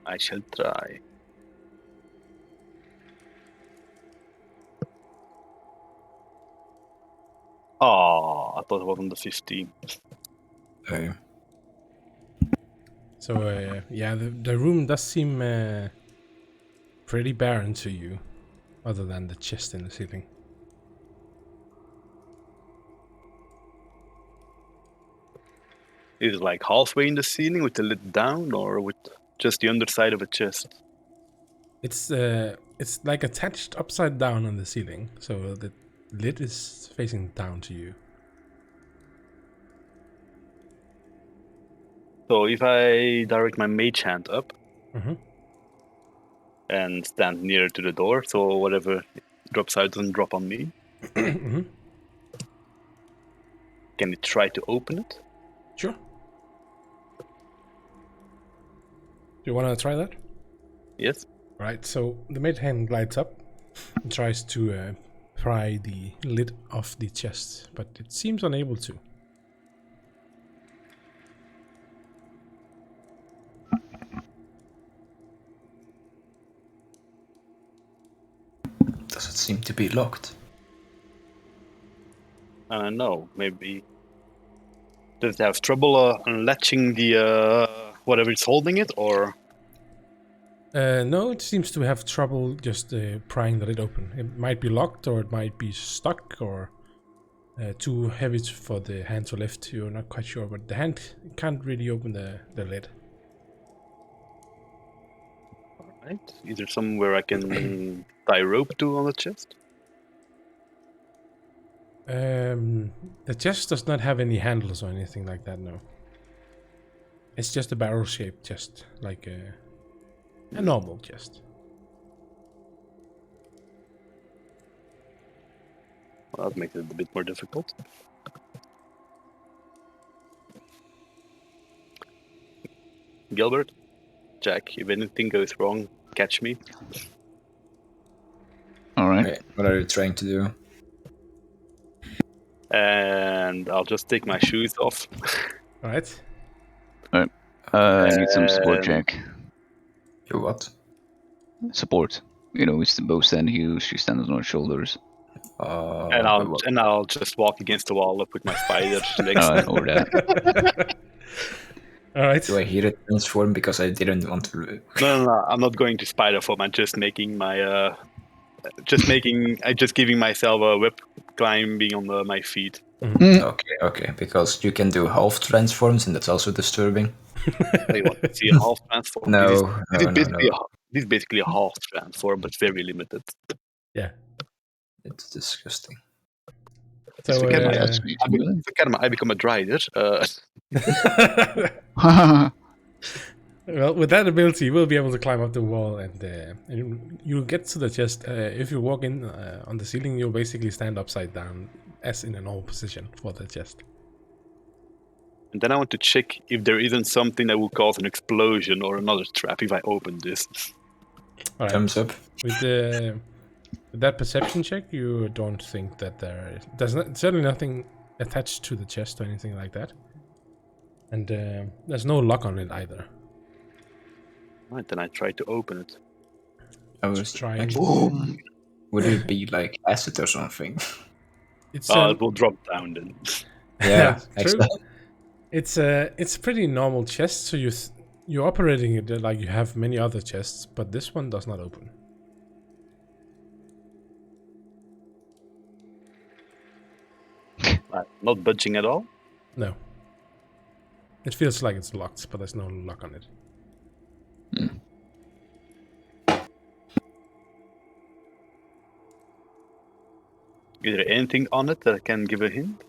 I shall try. Oh, I thought it was on the 15. Okay. So yeah, the room does seem pretty barren to you, other than the chest in the ceiling. Is it like halfway in the ceiling with the lid down, or with just the underside of a chest? It's like attached upside down on the ceiling, so the lid is facing down to you. So if I direct my mage hand up Mm-hmm. and stand near to the door, so whatever drops out doesn't drop on me, Mm-hmm. can we try to open it? Sure. Do you want to try that? Yes. Right. So the mage hand glides up and tries to pry the lid off the chest, but it seems unable to. Does it seem to be locked? No, maybe. Does it have trouble unlatching the whatever is holding it, or? No, it seems to have trouble just prying the lid open. It might be locked, or it might be stuck, or too heavy for the hand to lift. You're not quite sure, but the hand can't really open the lid. Alright. Is there somewhere I can tie rope to on the chest? The chest does not have any handles or anything like that, no. It's just a barrel-shaped chest, like a normal chest. Well, that makes it a bit more difficult. Gilbert, Jack, if anything goes wrong, catch me. Alright. Okay, what are you trying to do? And I'll just take my shoes off. Alright. I need some support, Um, Jack. You what? Support. You know, it's the bow stand huge, she stands on her shoulders. and what? I'll just walk against the wall up with my spider legs. Or that. Alright. Do I hear it transform because I didn't want to? No, I'm not going to spider form. I'm just making my just giving myself a whip climbing on my feet. Okay, because you can do half transforms and that's also disturbing. You want to see a half transform? No, Is no, it no, basically no. This is basically a half transform, but very limited. Yeah. It's disgusting. So I become a drider. Well, with that ability, you will be able to climb up the wall, and you'll get to the chest. If you walk in on the ceiling, you'll basically stand upside down, as in a normal position for the chest. And then I want to check if there isn't something that will cause an explosion or another trap if I open this. All right. Thumbs up. With that perception check, you don't think that there's certainly nothing attached to the chest or anything like that, and there's no lock on it either. Right, then I try to open it. I was trying. actually, would it be like acid or something? It will drop down then. Yeah, true. It's a pretty normal chest, so you're operating it like you have many other chests, but this one does not open. Not budging at all? No. It feels like it's locked, but there's no lock on it. Is there anything on it that can give a hint?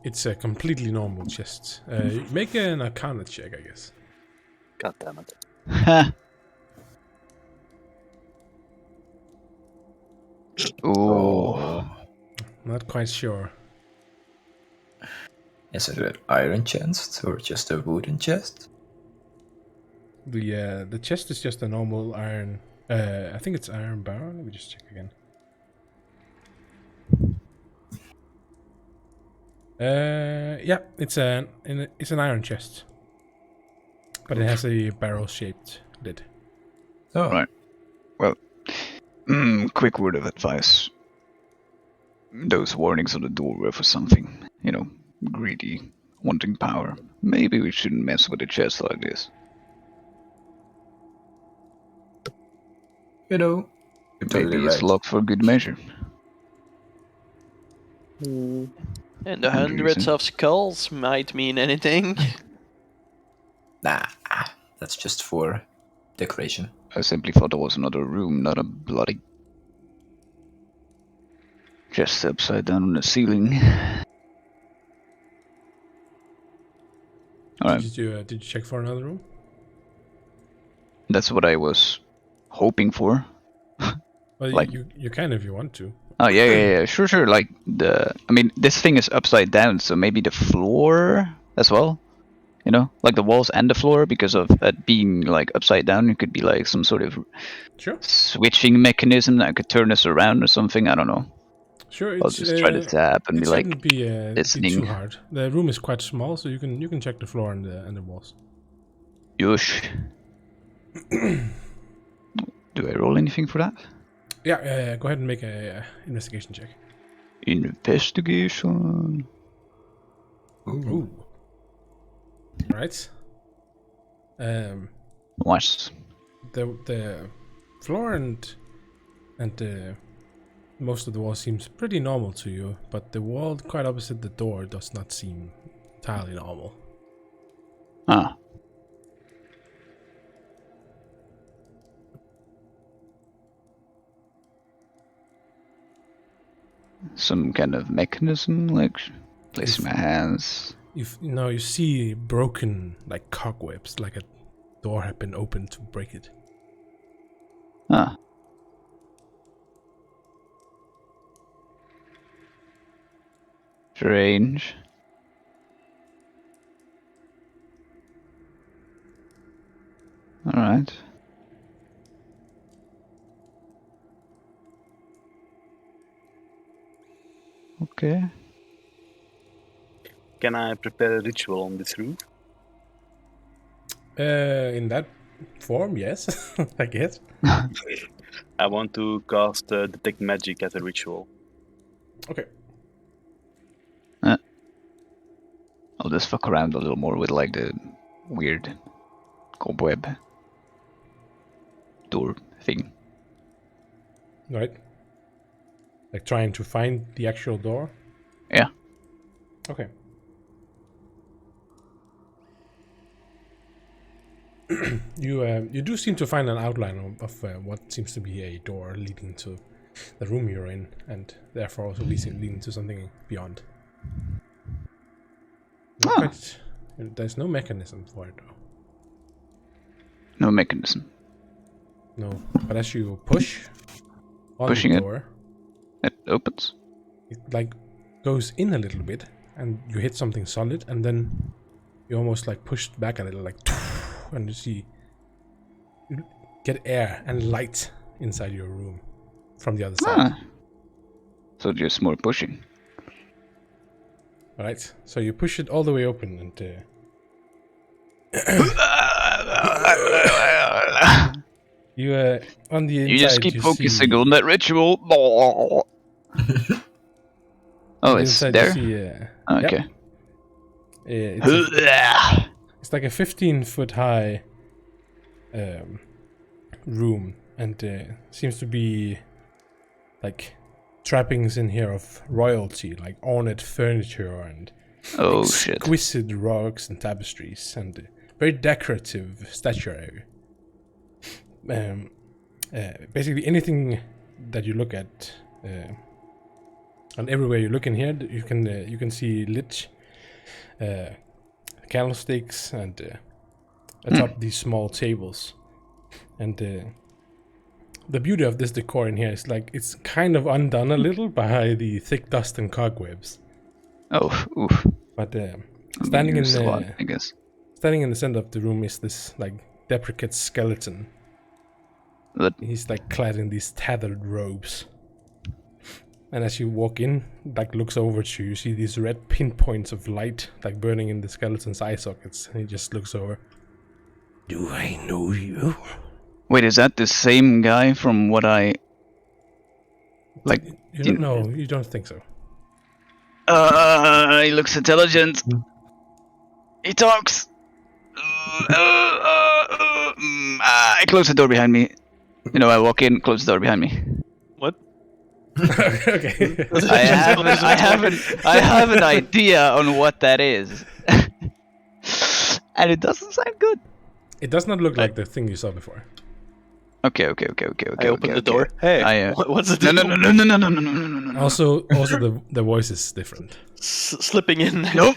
It's a completely normal chest. Make an Arcana check, I guess. God damn it. Oh. Not quite sure. Is it an iron chest or just a wooden chest? The chest is just a normal iron. I think it's iron bar. Let me just check again. Yeah, it's an iron chest, but it has a barrel-shaped lid. Oh, Right. Well, quick word of advice. Those warnings on the door were for something, greedy, wanting power. Maybe we shouldn't mess with a chest like this. You're totally Maybe it's right. locked for good measure. And the hundreds of skulls might mean anything. Nah, that's just for decoration. I simply thought there was another room, not a bloody chest upside down on the ceiling. Alright. Did you check for another room? That's what I was hoping for. Well, like, you can if you want to. Oh yeah, sure. Like this thing is upside down, so maybe the floor as well. Like the walls and the floor, because of it being like upside down, it could be like some sort of switching mechanism that could turn us around or something. I don't know. Sure, I'll just try to tap and be like, listening. Be too hard. The room is quite small, so you can check the floor and the walls. Yush. Do I roll anything for that? Yeah, go ahead and make a investigation check. Investigation. Ooh. Right. What? The floor and most of the wall seems pretty normal to you, but the wall quite opposite the door does not seem entirely normal. Ah. Some kind of mechanism, like placing my hands. You see broken like cobwebs, like a door had been opened to break it. Ah. Strange. Alright. Okay. Can I prepare a ritual on this room? In that form, yes, I guess. I want to cast Detect Magic as a ritual. Okay. I'll just fuck around a little more with like the weird cobweb door thing. Right. Like trying to find the actual door? Yeah. Okay. you do seem to find an outline of what seems to be a door leading to the room you're in, and therefore also leading to something beyond. There's no mechanism for it, though. No mechanism. No, but as you push on Pushing the it. door, It opens. it like goes in a little bit, and you hit something solid, and then you almost like pushed back a little, like, and you get air and light inside your room from the other side. So just more pushing. Alright, so you push it all the way open, and you on the inside You just keep you focusing see, on that ritual. Oh, it's inside there? you see, Okay. yep. It's like a 15-foot high room, and seems to be like trappings in here of royalty, like ornate furniture and Shit. exquisite rugs and tapestries, and very decorative statuary. Basically anything that you look at, and everywhere you look in here, you can see lit candlesticks and atop these small tables. And the beauty of this decor in here is like it's kind of undone a little by the thick dust and cobwebs. Oh, oof. But standing in a lot, I guess. standing in the center of the room is this like deprecate skeleton. That He's like clad in these tethered robes. And as you walk in, like looks over to you, see these red pinpoints of light like burning in the skeleton's eye sockets, and he just looks over. Do I know you? Wait, is that the same guy from what I like? You don't know. You don't think so. He looks intelligent. He talks. I close the door behind me. You know, I walk in, close the door behind me. What? Okay. I have an idea on what that is, and it doesn't sound good. It does not look like the thing you saw before. Okay. I open the door. Hey, what's the No. Also, the voice is different. Slipping in. Nope.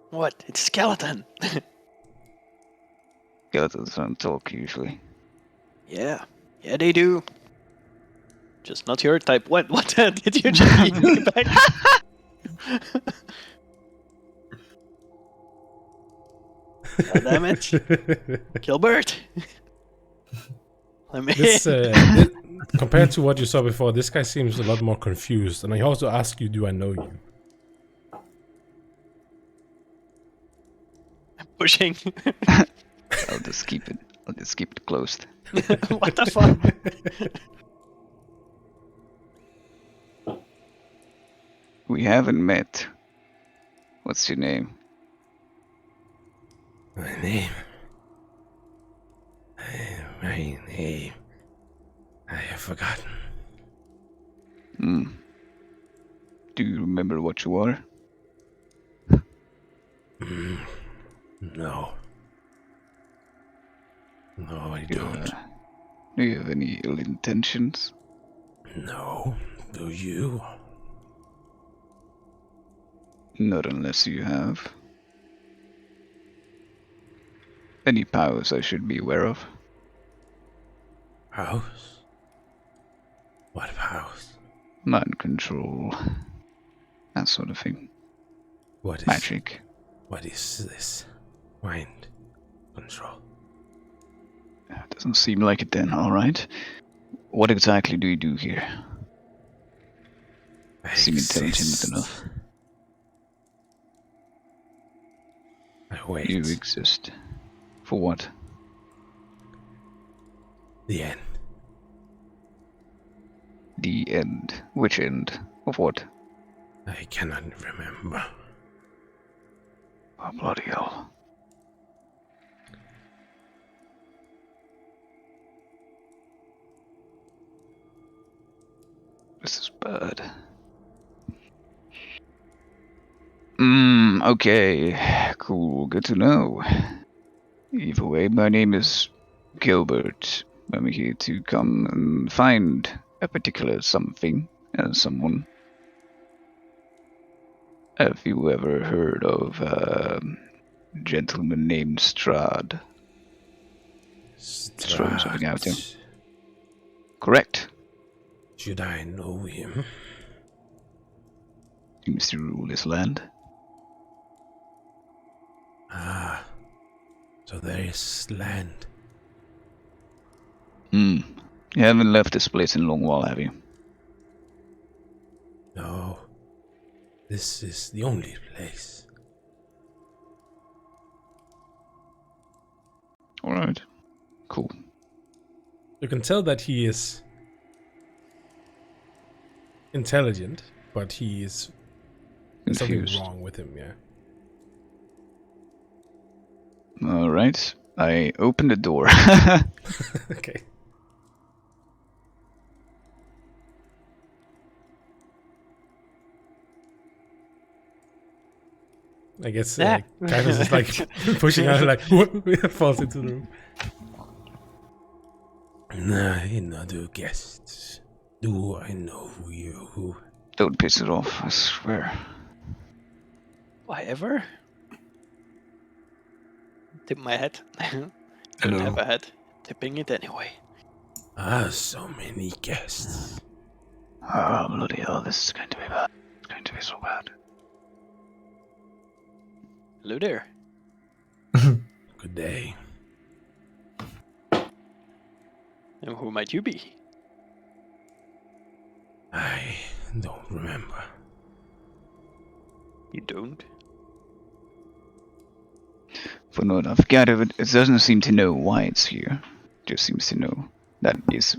What? It's a skeleton. Skeletons don't talk usually. Yeah, they do. Just not your type. What? Did you just eat me back? God damn it, Gilbert. Compared to what you saw before, this guy seems a lot more confused, and I also ask you, do I know you? I'm pushing. I'll just keep it closed. What the fuck? We haven't met. What's your name? My name. I have forgotten. Do you remember what you are? No. No, I don't. Do you have any ill intentions? No. Do you? Not unless you have. Any powers I should be aware of? Powers? What powers? Mind control. That sort of thing. What is Magic. What is this? Mind control. Doesn't seem like it then, alright. What exactly do you do here? Seem intelligent enough. I wait. You exist. For what? The end. The end. Which end? Of what? I cannot remember. Oh, bloody hell. This is bad. Okay. Cool, good to know. Either way, my name is Gilbert. I'm here to come and find a particular something and someone. Have you ever heard of a gentleman named Strahd? Just throwing something out there. Correct. Should I know him? Seems to rule this land. Ah, so there is land. You haven't left this place in a long while, have you? No, this is the only place. Alright. Cool. You can tell that he is intelligent, but he is there's something Confused. wrong with him, yeah. Alright. I open the door. Okay. I guess Kairos is like pushing out, like falls into the room. Another guest. Do I know you? Don't piss it off, I swear. Whatever. Tip my head. Don't Hello. have a head. Tipping it anyway. Ah, so many guests. Oh, bloody hell, this is going to be bad. It's going to be so bad. Hello there. Good day. And who might you be? I don't remember. You don't? For what I've gathered, it doesn't seem to know why it's here. Just seems to know that it's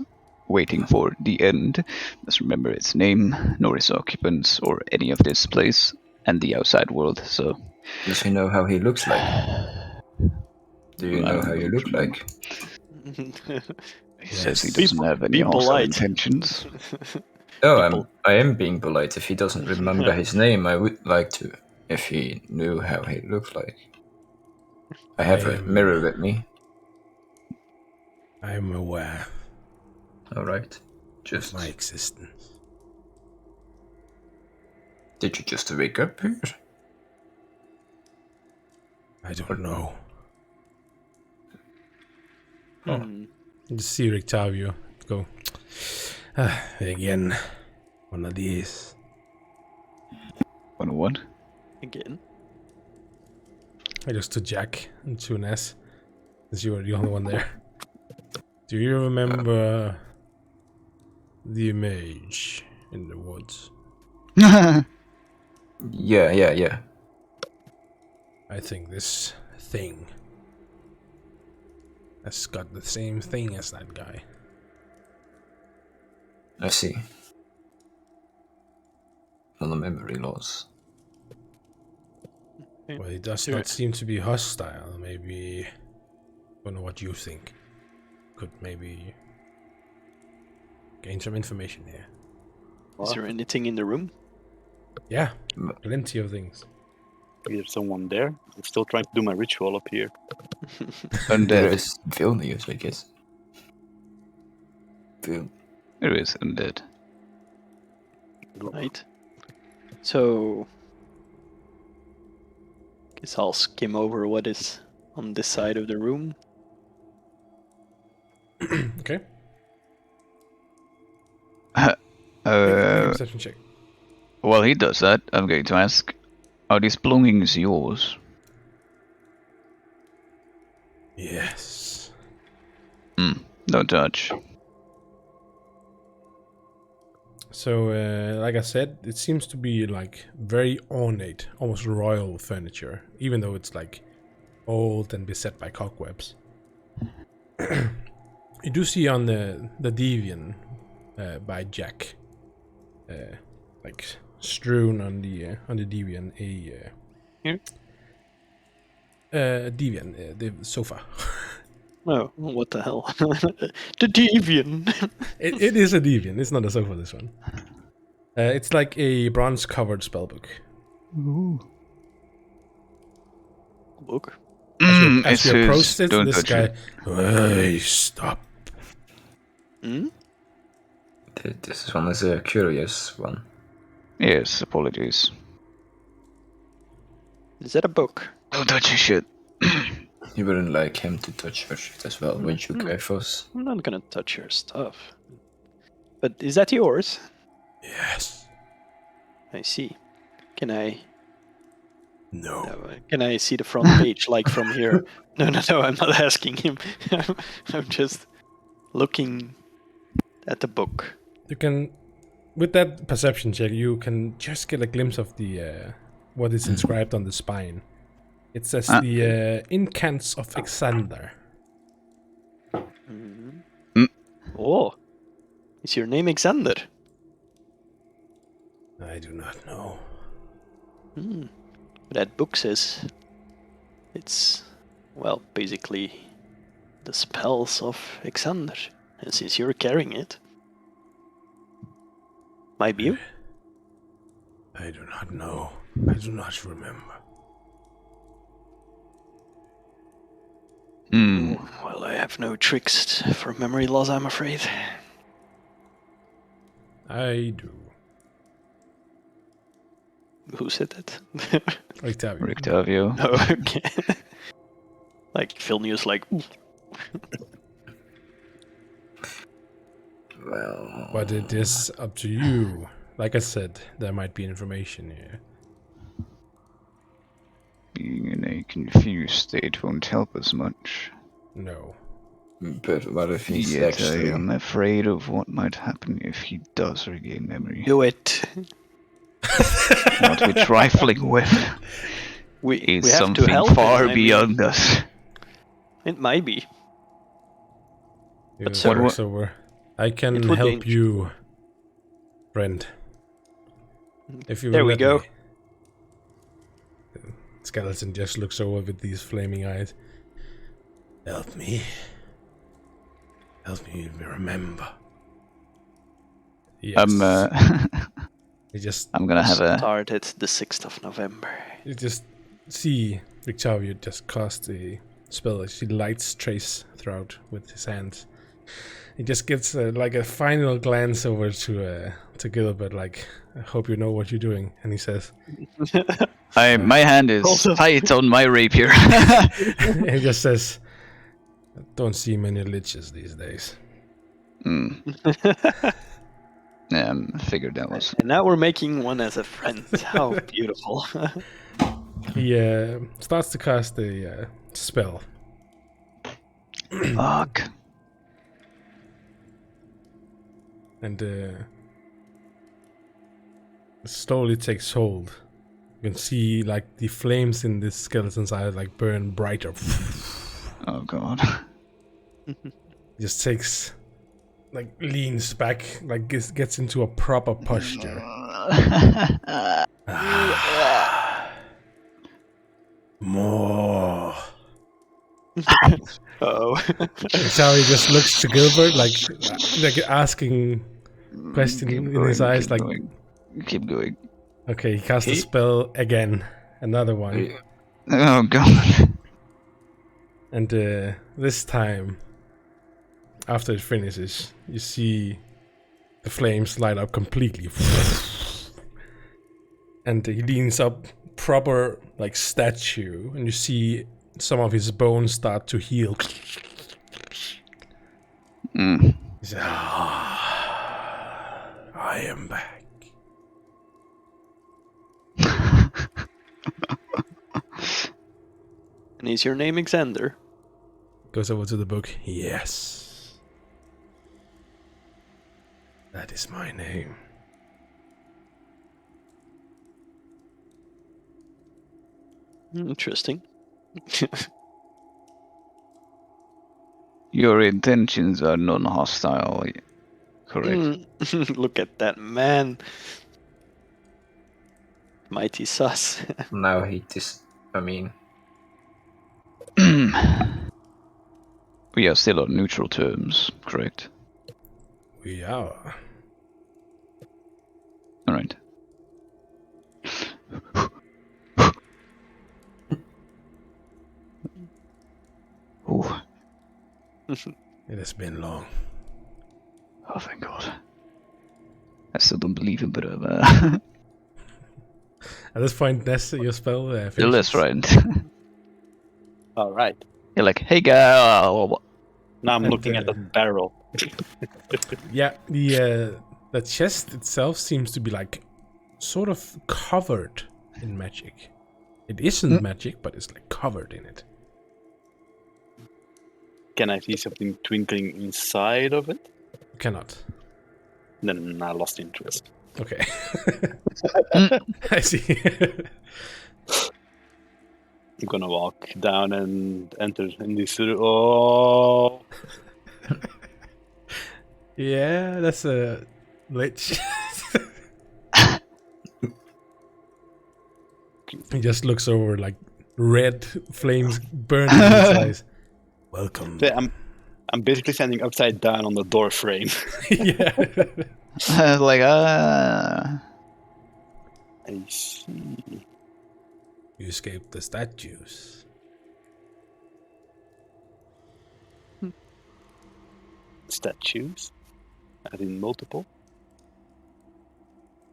waiting for the end. Doesn't remember its name, nor its occupants, or any of this place, and the outside world, so... Does he know how he looks like? Do you know how you look like? He says he doesn't have any be hostile polite. intentions. No, I am being polite. If he doesn't remember his name, I would like to. If he knew how he looks like. I have a mirror with me. I'm aware Alright. of Just. my existence. Did you just wake up here? I don't know. Hmm. You see Rictavio go. Again. One of these. One what? Again. I just to Jack and to Ness, since you were the only one there. Do you remember the mage in the woods? Yeah. I think this thing has got the same thing as that guy. I see. On the memory loss. Well, it does Sure. not seem to be hostile. Maybe, don't know what you think. Could maybe gain some information here. Is there anything in the room? Yeah, plenty of things. There's someone there. I'm still trying to do my ritual up here. There Undead. is Vilnius, I guess. There is undead. Right. So, guess I'll skim over what is on this side of the room. Okay. Make a perception check. While he does that, I'm going to ask, are these belongings yours? Yes. Don't touch. So, like I said, it seems to be like very ornate, almost royal furniture, even though it's like old and beset by cobwebs. You do see on the Devian by Jack, like strewn on the Devian Here? Devian, the sofa. Oh, what the hell? The Devian! It is a Devian. It's not a sofa. This one. It's like a bronze-covered spellbook. Ooh. book. As you approached it, don't this touch guy, it. hey, stop. Hmm? This one is a curious one. Yes, apologies. Is that a book? Don't touch your shit. You wouldn't like him to touch your shit as well, would you, Kaifos? I'm not gonna touch your stuff. But is that yours? Yes. I see. Can I? No. Can I see the front page, like from here? No, I'm not asking him. I'm just looking at the book. You can, with that perception check, you can just get a glimpse of the what is inscribed on the spine. It says the Incants of Exander. Oh, is your name Xander? I do not know. That book says it's, well, basically the spells of Xander. And since you're carrying it, might be you? I do not know. I do not remember. Well, I have no tricks for memory loss, I'm afraid. I do. Who said that? Rictavio. Oh, okay. Like, Vilnius, like... Well... But it is up to you. Like I said, there might be information here. Being in a confused state won't help us much. No. But what if he's Yet actually... I am afraid of what might happen if he does regain memory. Do it. What we're trifling with We is have something to help far him, I mean, beyond us. It might be. It sir, works over. I can it would be help you, friend. If you There will we let go. me. The skeleton just looks over with these flaming eyes. Help me. Help me remember. Yes. You just I'm gonna have a. Started the 6th of November. You just see Victavio just cast a spell. You see lights trace throughout with his hands. He just gets like a final glance over to Gilbert, like, I hope you know what you're doing. And he says, My hand is Also- tight on my rapier. he just says, don't see many liches these days. Yeah, I figured that was. And now we're making one as a friend. How beautiful. He starts to cast a spell. Fuck. And slowly takes hold. You can see like the flames in this skeleton's eye like burn brighter. Oh god. Just takes, like, leans back, like gets into a proper posture. More. Oh. Charlie just looks to Gilbert like asking question in his eyes, like, Keep going. okay, he casts a spell again, another one, Oh god. and this time, after it finishes, you see the flames light up completely, and he leans up, proper like statue, and you see some of his bones start to heal. He says, I am back. And is your name Xander? Goes over to the book. Yes. That is my name. Interesting. Your intentions are non-hostile, correct? Look at that man. Mighty sus. Now he just... I mean... We are still on neutral terms, correct? We are. It has been long. Oh, thank God. I still don't believe him, but At this point, that's your spell. still finishes. that's right. All right. You're like, hey, guy. Now I'm And, looking at the barrel. Yeah, the chest itself seems to be like sort of covered in magic. It isn't magic, but it's like covered in it. Can I see something twinkling inside of it? You cannot. Then I lost interest. Okay. I see. I'm gonna walk down and enter in this. Oh, Yeah, that's a lich. He just looks over like red flames burning in his eyes. Welcome. so I'm basically standing upside down on the door frame. Yeah. I was like, I see. You escaped the statues. Statues, as in multiple.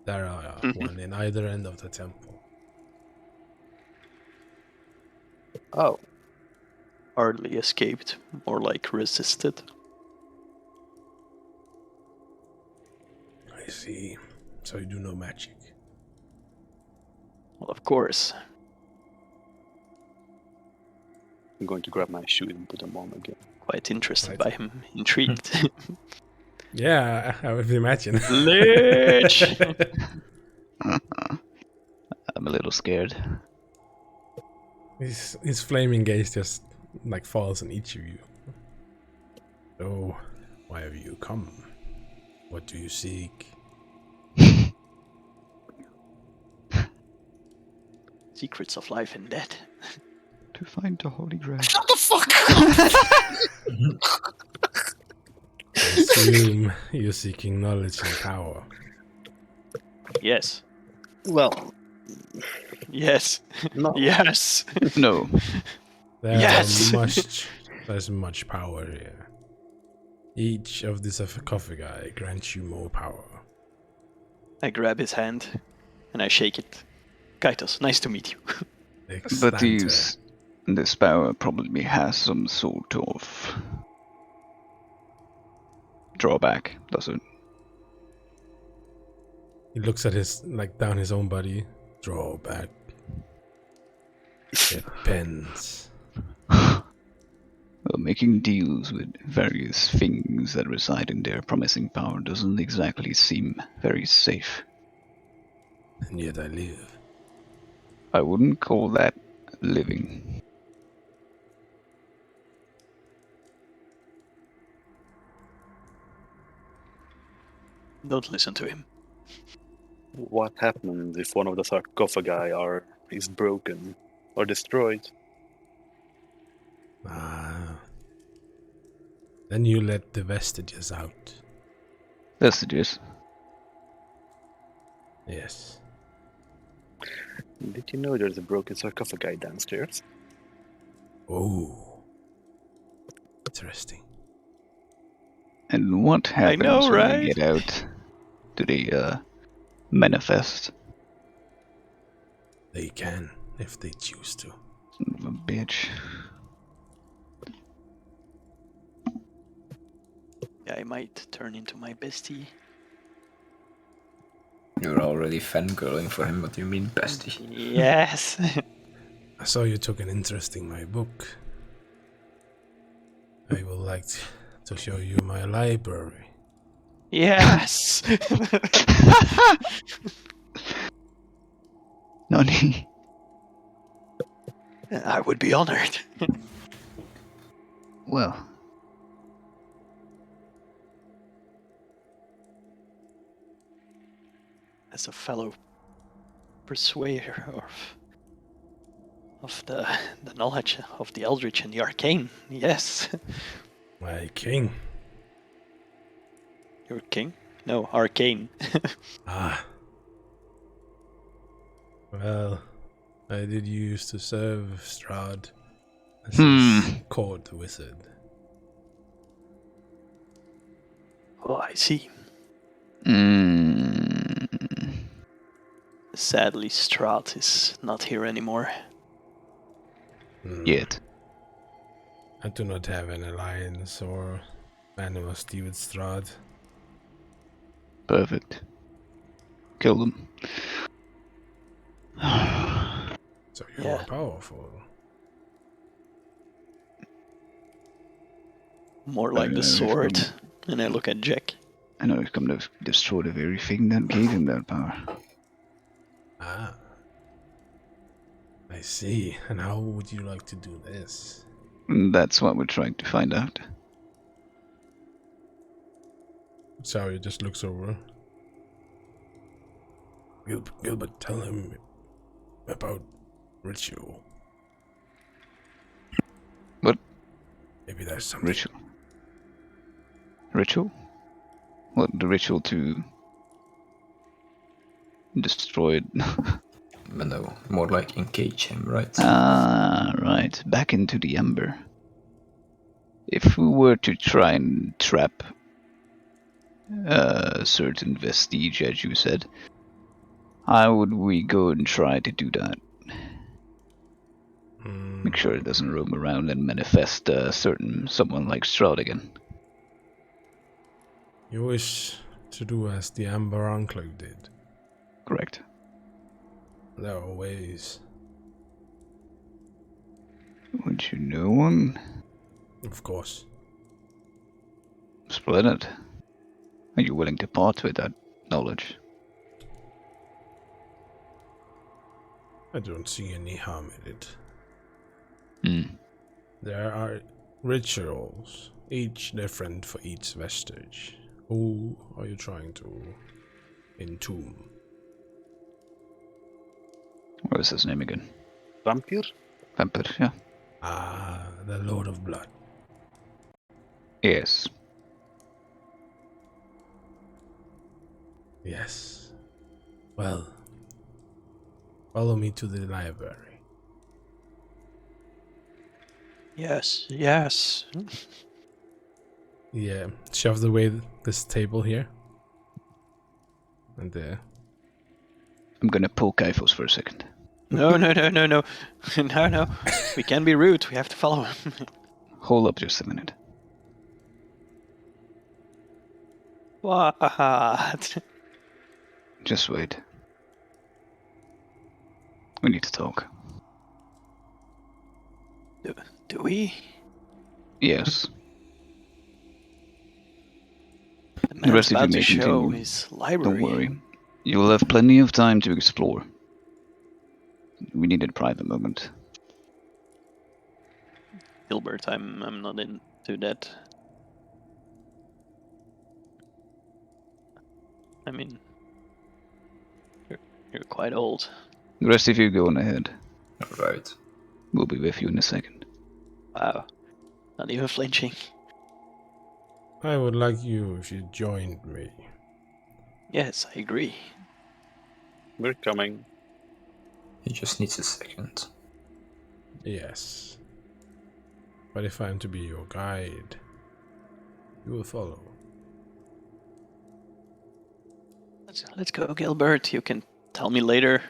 There are one in either end of the temple. Oh, Hardly escaped, more like resisted. I see. So you do no magic. Well, of course. I'm going to grab my shoe and put them on again. Quite interested Right. by him. Intrigued. Yeah, I would imagine. Lich! I'm a little scared. His flaming gaze just like falls on each of you. So, why have you come? What do you seek? Secrets of life and death. To find the Holy Grail. Shut the fuck I assume you're seeking knowledge and power. Yes. Well, Yes. no. Yes. No. Yes! There's much power here. Each of the sarcophagi grants you more power. I grab his hand and I shake it. Kaitos, nice to meet you. But this power probably has some sort of drawback, does it? He looks at down his own body. Draw back. It bends. Well, making deals with various things that reside in their promising power doesn't exactly seem very safe. And yet I live. I wouldn't call that living. Don't listen to him. What happens if one of the sarcophagi is broken or destroyed? Then you let the vestiges out. Vestiges. Yes. Did you know there's a broken sarcophagi downstairs? Oh. Interesting. And what happens know, when right? they get out? Do they manifest? They can, if they choose to. Son of a bitch. Yeah, I might turn into my bestie. You're already fangirling for him, what do you mean, bestie? Yes. I saw you took an interest in my book. I would like to show you my library. Yes. Nani? I would be honored. Well, As a fellow persuader of the knowledge of the Eldritch and the Arcane, yes. My king. Your king? No, Arcane. Ah. Well, I did used to serve Strahd as his court wizard. Oh, I see. Mm, Sadly, Strahd is not here anymore. yet. I do not have an alliance or animosity with Strahd. Perfect. Kill them. So you Yeah. are powerful. More like the sword. And I look at Jack. I know he's come to destroy the very thing that gave him that power. Ah. I see. And how would you like to do this? And that's what we're trying to find out. Sari just looks over. Gilbert, tell him about ritual. What? Maybe there's something. Ritual? Ritual? What, the ritual to destroy it? But no, more like engage him, right? Ah, right. Back into the ember. If we were to try and trap a certain vestige, as you said, how would we go and try to do that? Make sure it doesn't roam around and manifest someone like Strahd again. You wish to do as the Amber Uncle did. Correct. There are ways. Would you know one? Of course. Splendid. Are you willing to part with that knowledge? I don't see any harm in it. Hmm. There are rituals, each different for each vestige. Who are you trying to entomb? What is his name again? Vampire? Vampire, yeah. Ah, the Lord of Blood. Yes. Yes. Well, follow me to the library. Yes, yes. Yeah, shoved away this table here. And there. I'm gonna poke Kaifos for a second. No. No. We can't be rude. We have to follow him. Hold up just a minute. What? Just wait. We need to talk. Do we? Yes. The The man's rest of you about to may show continue. his library. Don't worry. You will have plenty of time to explore. We need a private moment. Gilbert, I'm not into that. I mean, you're quite old. The rest of you go on ahead. Right. We'll be with you in a second. Wow. Not even flinching. I would like you if you joined me. Yes, I agree. We're coming. He just needs a second. Yes. But if I'm to be your guide, you will follow. Let's go, Gilbert. You can tell me later.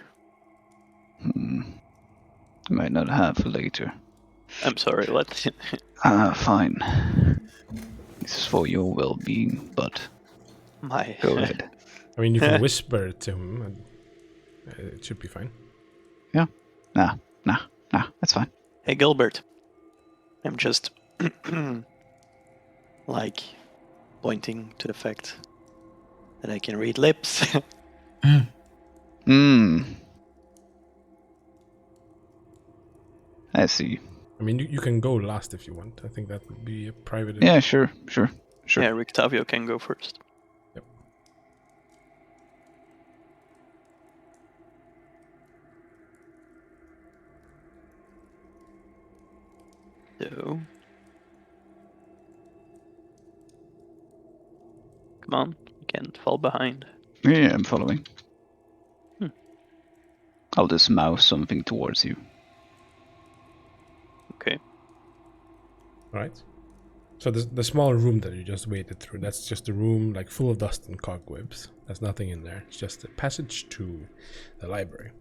Might not have later. I'm sorry, what? Fine. This is for your well-being, but My. go ahead. I mean, you can whisper to him, and it should be fine. Yeah. Nah, that's fine. Hey, Gilbert. I'm just like pointing to the fact that I can read lips. I see. I mean, you can go last if you want. I think that would be a private. Yeah, sure. Yeah, Rictavio can go first. Yep. So. Come on, you can't fall behind. Yeah, I'm following. I'll just mouse something towards you. Okay. All right. So the small room that you just waded through, that's just a room like full of dust and cobwebs. There's nothing in there. It's just a passage to the library.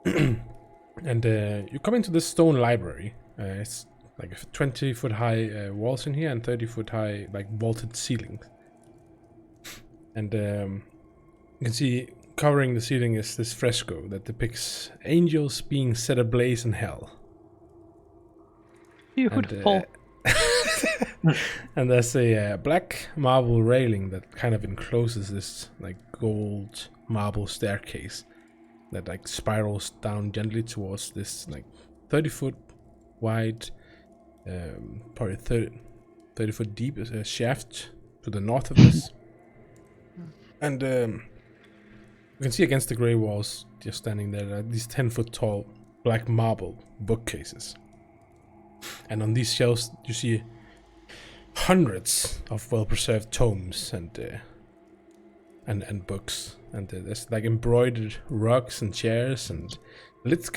And you come into this stone library. It's like 20-foot high walls in here and 30-foot high like vaulted ceilings. And you can see covering the ceiling is this fresco that depicts angels being set ablaze in hell. Beautiful. And there's a black marble railing that kind of encloses this like gold marble staircase that like spirals down gently towards this like 30-foot wide, probably 30 foot deep shaft to the north of this. And you can see against the grey walls, just standing there, these 10-foot tall black marble bookcases. And on these shelves, you see hundreds of well-preserved tomes and books. And there's like embroidered rugs and chairs and lit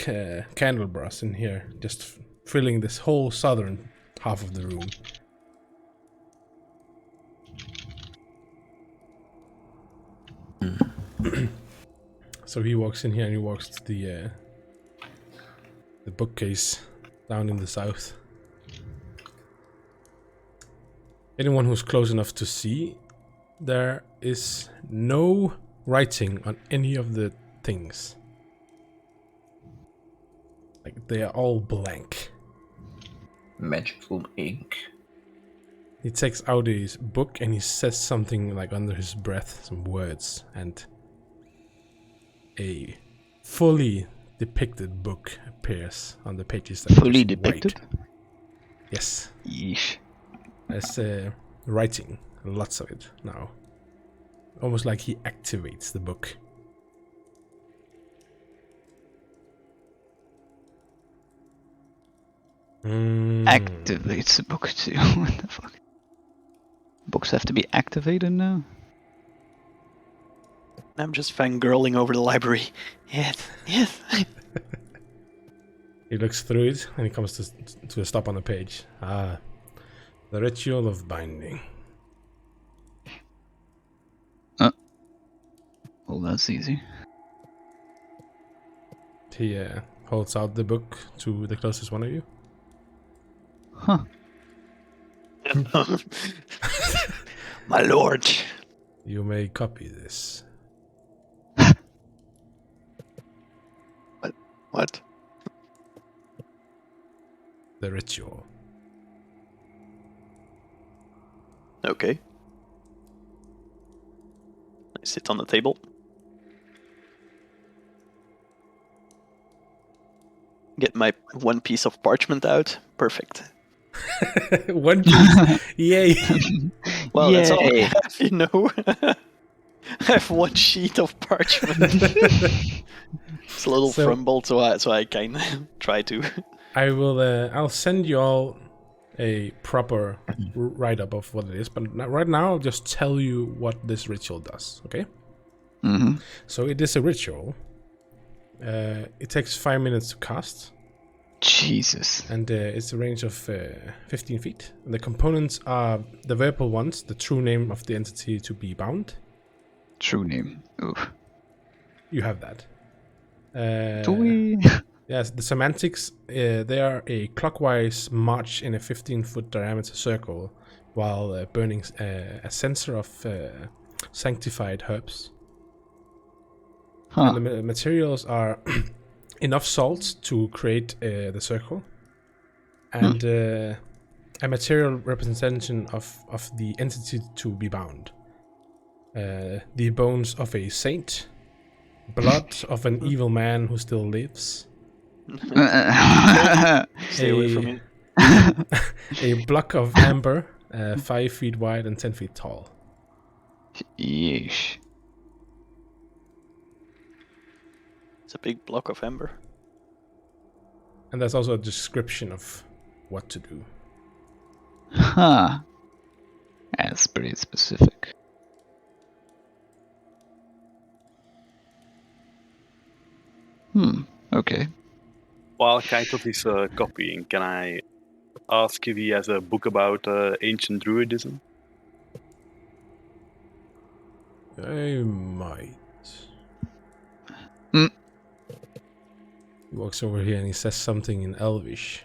candelabras in here, just filling this whole southern half of the room. So he walks in here and he walks to the bookcase down in the south. Anyone who's close enough to see, there is no writing on any of the things. Like they are all blank. Magical ink. He takes out his book and he says something like under his breath, some words, and a fully depicted book appears on the pages. That Fully is depicted? white. Yes. Yeesh. There's writing, lots of it now. Almost like he activates the book. Activates the book too. What the fuck? Books have to be activated now? I'm just fangirling over the library. Yes, yes. He looks through it and he comes to a stop on the page. Ah, the ritual of binding. Well, that's easy. He holds out the book to the closest one of you. Huh. My lord. You may copy this. What? The ritual. Okay. I sit on the table. Get my one piece of parchment out. Perfect. One piece. Yay. Well, that's all I Yay. have, you know. I have one sheet of parchment. It's a little frumbled, so I kind of try to. I'll send you all a proper write-up of what it is, but right now I'll just tell you what this ritual does, okay? Mm-hmm. So it is a ritual. It takes 5 minutes to cast. Jesus. And it's a range of 15 feet. And the components are the verbal ones, the true name of the entity to be bound. True name. Oof. You have that. Do we? Yes, the semantics, they are a clockwise march in a 15-foot diameter circle while burning a censer of sanctified herbs. Huh. And the materials are enough salt to create the circle and a material representation of the entity to be bound. The bones of a saint, blood of an evil man who still lives, Stay away from me. a block of amber, 5 feet wide and 10 feet tall. Yeesh. It's a big block of amber. And there's also a description of what to do. Huh. That's pretty specific. Okay. While Kaitos is copying, can I ask if he has a book about ancient druidism? I might. Hmm. He walks over here and he says something in Elvish.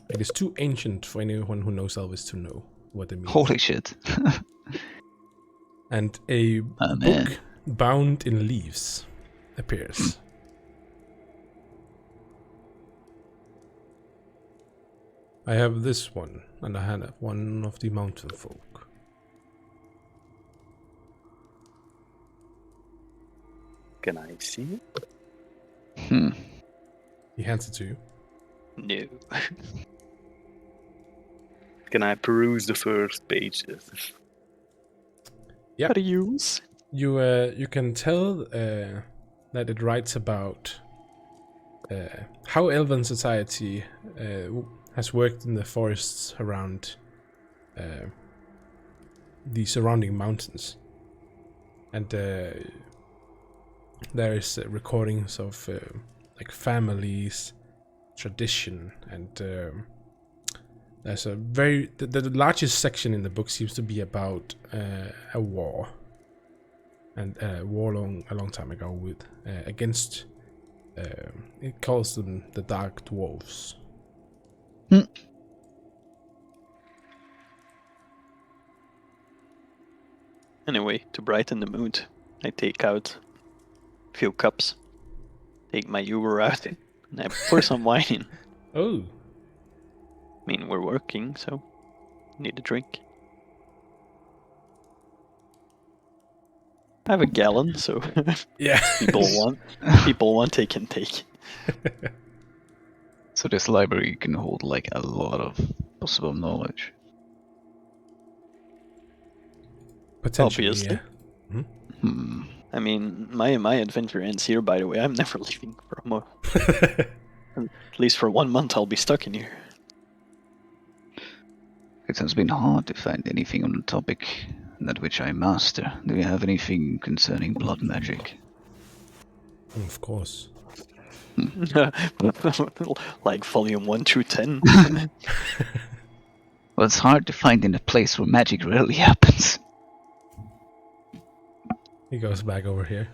It is too ancient for anyone who knows Elvish to know what it means. Holy shit. And a Oh, book man. bound in leaves appears. I have this one, and I have one of the mountain folk. Can I see it? Hmm. He hands it to you. No. Can I peruse the first pages? Yeah. How to use? You can tell that it writes about how Elven society has worked in the forests around the surrounding mountains, and there is recordings of like families, tradition, and there's a very the largest section in the book seems to be about a war, and a war a long time ago with against it calls them the Dark Dwarves. Anyway, to brighten the mood, I take out a few cups, take my Uber out, and I pour some wine in. Oh, I mean, we're working, so need a drink. I have a gallon, so yeah. people want, they can take. So this library can hold like a lot of possible knowledge. Potentially, Obviously. yeah. Hmm. I mean, my adventure ends here, by the way. I'm never leaving for a month. At least for 1 month, I'll be stuck in here. It has been hard to find anything on the topic that which I master. Do you have anything concerning blood magic? Of course. Like volume 1 through 10. Well, it's hard to find in a place where magic rarely happens. He goes back over here.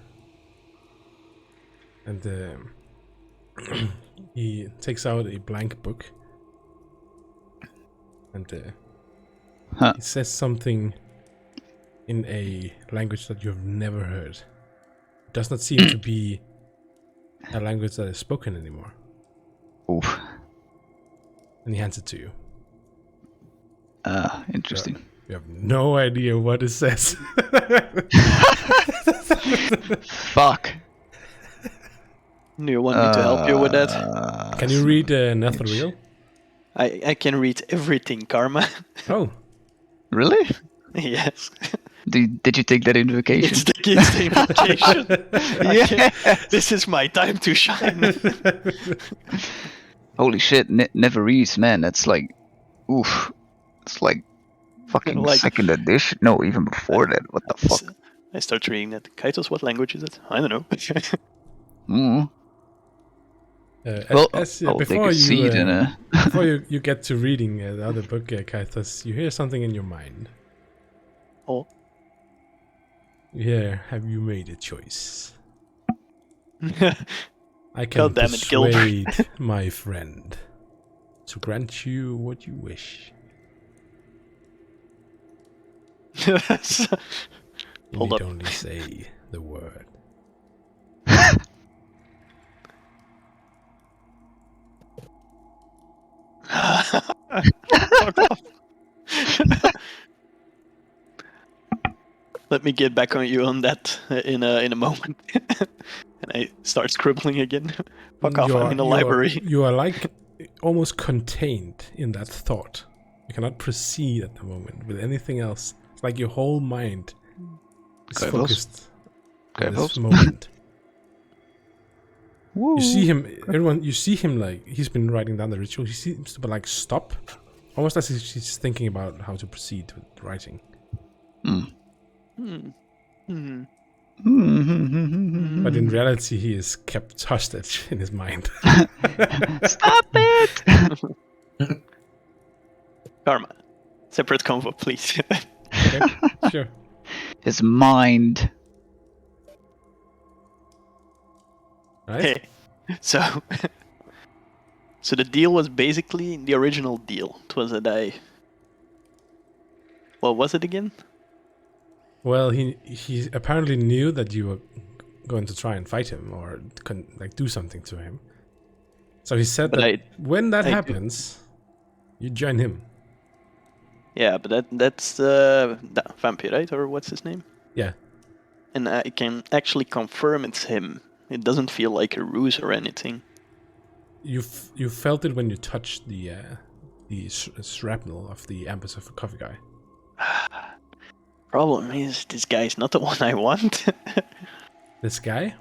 And he takes out a blank book. And he says something in a language that you have never heard. It does not seem to be a language that is spoken anymore. Oof. And he hands it to you. Interesting. You have no idea what it says. Fuck. Do you want me to help you with that? Can you read Netherreal? I can read everything, Karma. Oh. Really? Yes. Did you take that invocation? It's the invocation. This is my time to shine. Holy shit, never reads, man. That's like, oof. It's like fucking Like- second edition. No, even before that. What the fuck? I start reading that. Kaitos, what language is it? I don't know. Mm. Well, I'll take a seat and before you get to reading the other book, Kaitos, you hear something in your mind. Oh. You hear, have you made a choice? I can God damn it, Gilbert. persuade my friend to grant you what you wish. You Hold need up. only say the word. Fuck off. Let me get back on you on that in a moment. And I start scribbling again. Fuck off, I'm in the library. You are like almost contained in that thought. You cannot proceed at the moment with anything else. It's like your whole mind is focused on this moment. You see him, you see him like, he's been writing down the ritual. He seems to be like, stop. Almost as if he's thinking about how to proceed with writing. But in reality, he is kept hostage in his mind. Stop it! Karma. Separate convo, please. Okay, sure. His mind. Right? Hey, so the deal was basically the original deal. It was that what was it again? Well, he apparently knew that you were going to try and fight him or do something to him. So he said that when that happens, you join him. Yeah, but that's Vampire, right? Or what's his name? Yeah. And I can actually confirm it's him. It doesn't feel like a ruse or anything. You felt it when you touched the shrapnel of the Ambers of a Coffee Guy. Problem is, this guy's not the one I want. This guy?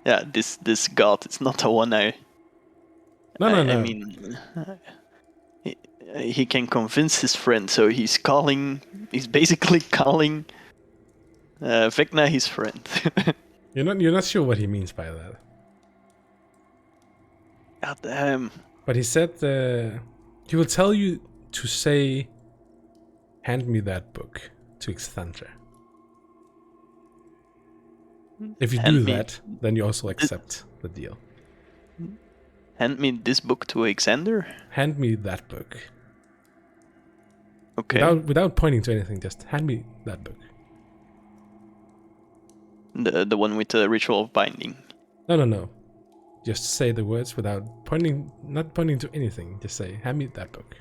Yeah, this god is not the one I... No. I mean, he can convince his friend, so he's basically calling Vecna his friend. You're not sure what he means by that. God damn. But he said he will tell you to say, "Hand me that book," to Xthandra. If you do that, then you also accept the deal. Hand me this book to Alexander? Hand me that book. Okay. Without pointing to anything, just hand me that book. The one with the ritual of binding. No. Just say the words without not pointing to anything. Just say, hand me that book.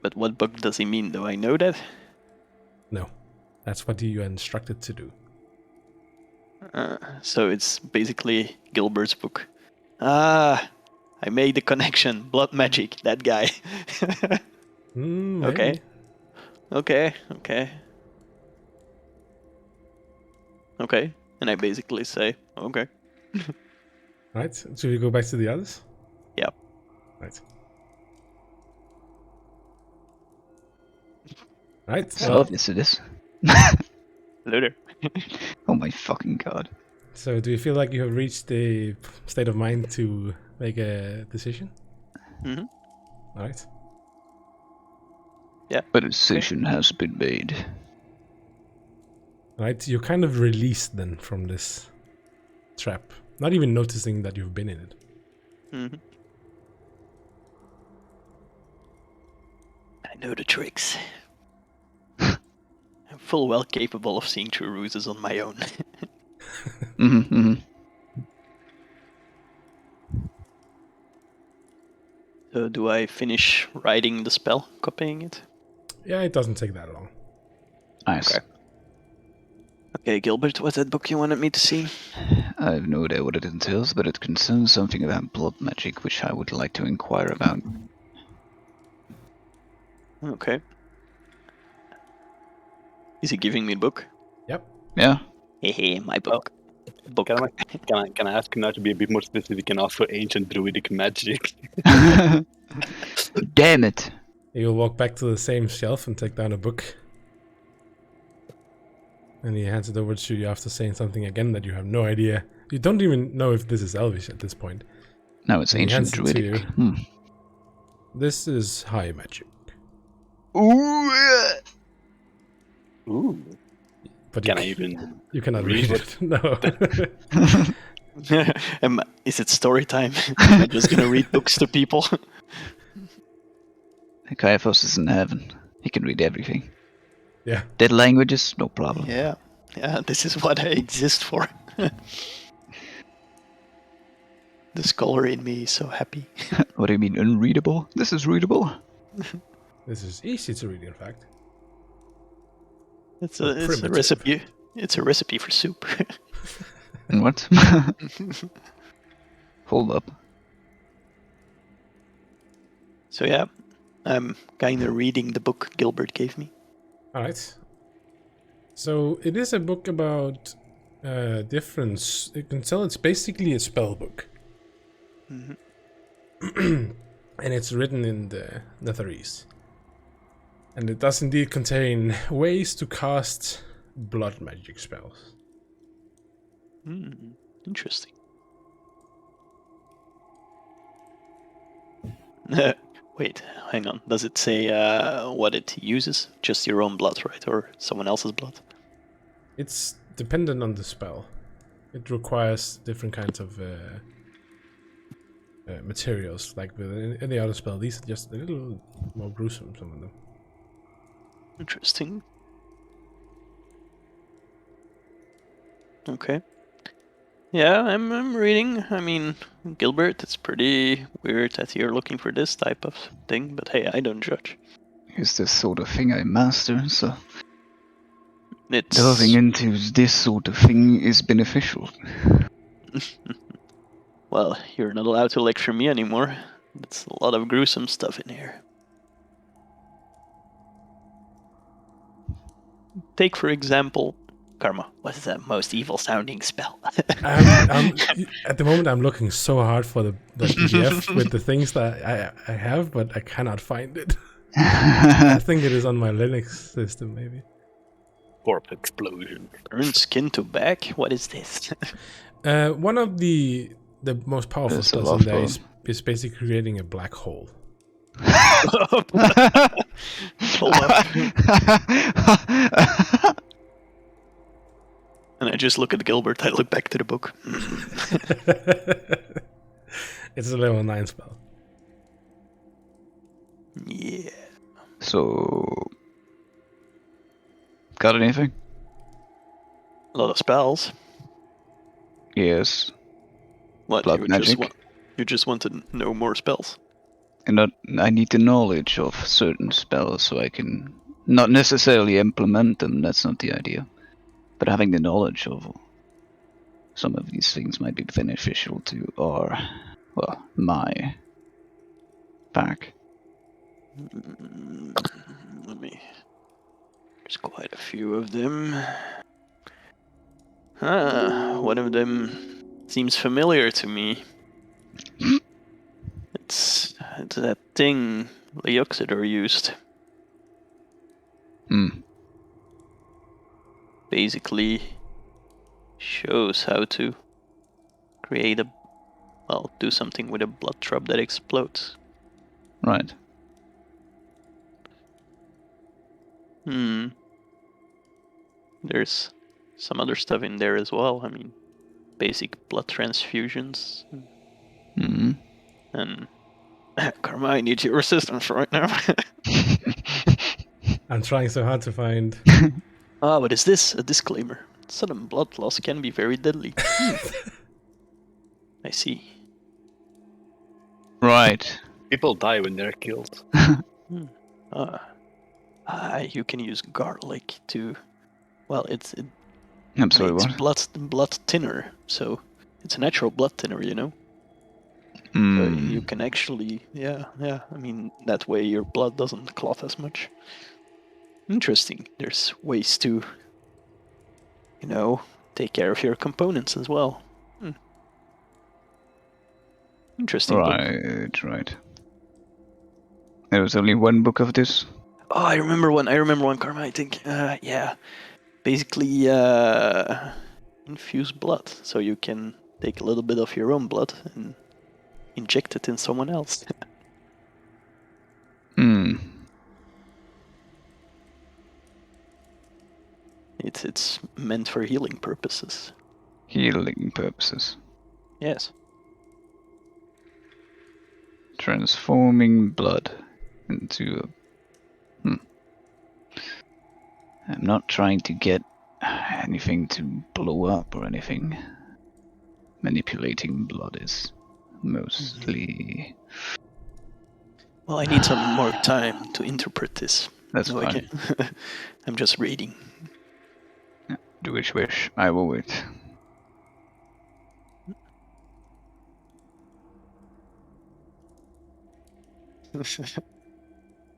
But what book does he mean? Do I know that? No. That's what you are instructed to do. So it's basically Gilbert's book. Ah, I made the connection. Blood magic, that guy. Okay. Okay. And I basically say, okay. Right. Should we go back to the others? Yep. Right. Right. So obvious it is. Later. Oh my fucking god. So do you feel like you have reached the state of mind to make a decision? Mm-hmm. All right. Yeah. But a decision has been made. Right. You're kind of released then from this trap, not even noticing that you've been in it. Mm-hmm. I know the tricks. I'm full well capable of seeing through ruses on my own. So do I finish writing the spell, copying it? Yeah, it doesn't take that long. Nice. Okay, Gilbert, what's that book you wanted me to see? I have no idea what it entails, but it concerns something about blood magic, which I would like to inquire about. Okay. Is he giving me the book? Yep. Yeah. Hey, my book. Book. Can I ask you now to be a bit more specific and ask for ancient druidic magic? Damn it. You'll walk back to the same shelf and take down a book. And he hands it over to you after saying something again that you have no idea. You don't even know if this is Elvish at this point. No, it's And he ancient hands it to druidic. you. This is high magic. Ooh. But Can I even you cannot read read it. No. Is it story time? I'm just gonna read books to people. Caiaphas is in heaven. He can read everything. Yeah. Dead languages, no problem. Yeah, this is what I exist for. The scholar in me is so happy. What do you mean, unreadable? This is readable. This is easy to read, in fact. It's a recipe. It's a recipe for soup. And what? Hold up. So yeah, I'm kind of reading the book Gilbert gave me. All right. So it is a book about difference. You can tell it's basically a spell book. Mm-hmm. And it's written in the Netherese. And it does indeed contain ways to cast blood magic spells. Interesting. Wait, hang on. Does it say what it uses? Just your own blood, right? Or someone else's blood? It's dependent on the spell. It requires different kinds of materials. Like with any other spell, these are just a little more gruesome, some of them. Interesting. Okay. Yeah, I'm reading. I mean, Gilbert, it's pretty weird that you're looking for this type of thing, but hey, I don't judge. It's the sort of thing I master, so It's delving into this sort of thing is beneficial. well, you're not allowed to lecture me anymore. It's a lot of gruesome stuff in here. Take, for example, Karma. What's the most evil-sounding spell? At the moment, I'm looking so hard for the PDF with the things that I have, but I cannot find it. I think it is on my Linux system, maybe. Corpse explosion. Burn skin to back? What is this? One of the most powerful There's a spells love in there bone. is basically creating a black hole. Hold up. And I just look at Gilbert, I look back to the book. It's a level 9 spell. Yeah. So, got anything? A lot of spells. Yes. What, Blood magic. you just want to know more spells? And I need the knowledge of certain spells so I can not necessarily implement them. That's not the idea. But having the knowledge of some of these things might be beneficial to my pack. Let me... There's quite a few of them. One of them seems familiar to me. It's that thing Leoxidor used. Basically shows how to create do something with a blood drop that explodes. Right. There's some other stuff in there as well. I mean, basic blood transfusions. And Karma, I need your assistance right now. I'm trying so hard to find. What is this? A disclaimer. Sudden blood loss can be very deadly. I see. Right. People die when they're killed. You can use garlic to... Well, it I'm sorry, makes what? blood thinner, so it's a natural blood thinner, you know? So you can actually... Yeah, I mean, that way your blood doesn't clot as much. Interesting. There's ways to, take care of your components as well. Interesting book. Right. There was only one book of this? Oh, I remember one, Karma, I think. Yeah. Basically, infuse blood. So you can take a little bit of your own blood and inject it in someone else. It's meant for healing purposes. Healing purposes. Yes. Transforming blood into a... I'm not trying to get anything to blow up or anything. Manipulating blood is mostly... Well, I need some more time to interpret this. That's fine. I'm just reading. Do as you wish. I will wait.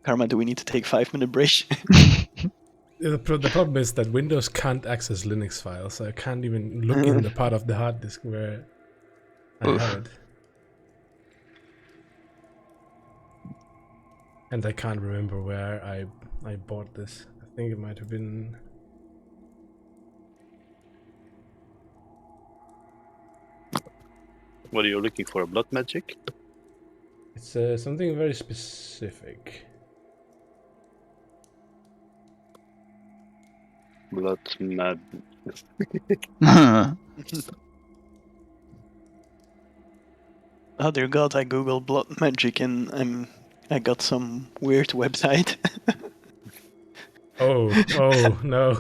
Karma, do we need to take 5-minute break? The problem is that Windows can't access Linux files, so I can't even look in the part of the hard disk where I have it. And I can't remember where I bought this. I think it might have been... What are you looking for? Blood magic? It's something very specific. Blood mad. Oh dear God! I googled blood magic and I got some weird website. Oh no.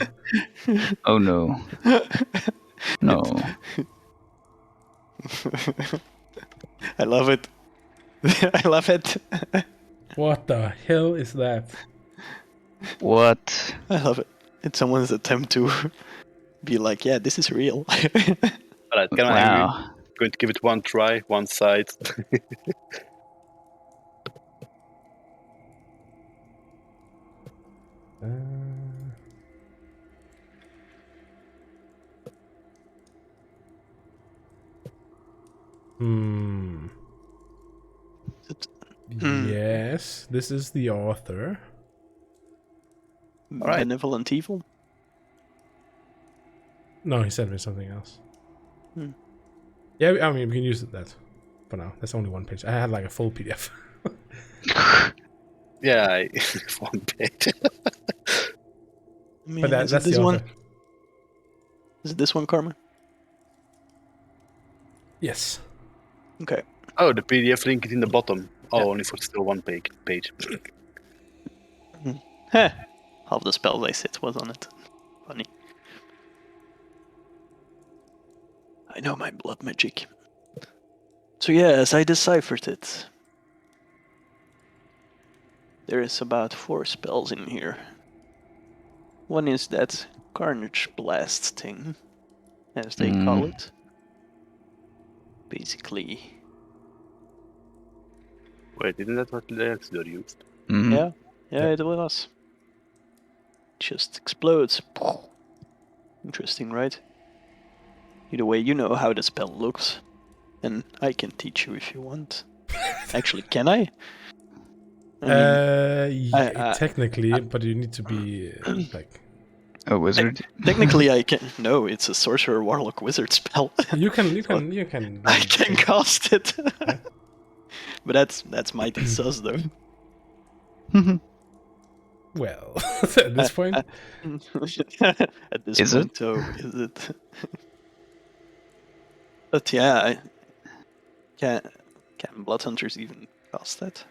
Oh no. No. I love it. I love it. What the hell is that? What? I love it. It's someone's attempt to be like, yeah, this is real. Alright, I'm Wow. going to give it one try, one side. Hmm. Yes, this is the author. Alright. Benevolent evil. No, he sent me something else. Hmm. Yeah, I mean, we can use that for now. That's only one page. I had like a full PDF. Yeah, one page. I mean, But is it that's this the one? author. Is it this one, Carmen? Yes. Okay. Oh, the PDF link is in the bottom. Oh, Yeah. only for still one page. Heh. Half the spell they said was on it. Funny. I know my blood magic. So yeah, as I deciphered it, there is about 4 spells in here. One is that Carnage Blast thing, as they call it. Basically, Wait, isn't that what Leandor used? yeah, it was. Just explodes. Interesting, right? Either way, you know how the spell looks, and I can teach you if you want. Actually, can I? I mean, Technically, but you need to be like. A wizard? technically, I can. No, it's a sorcerer, warlock, wizard spell. You can. I can cast it. Yeah. But that's mighty sus, though. Well, at this point, At this Is point, it? though, is it? But yeah, can blood hunters even cast that?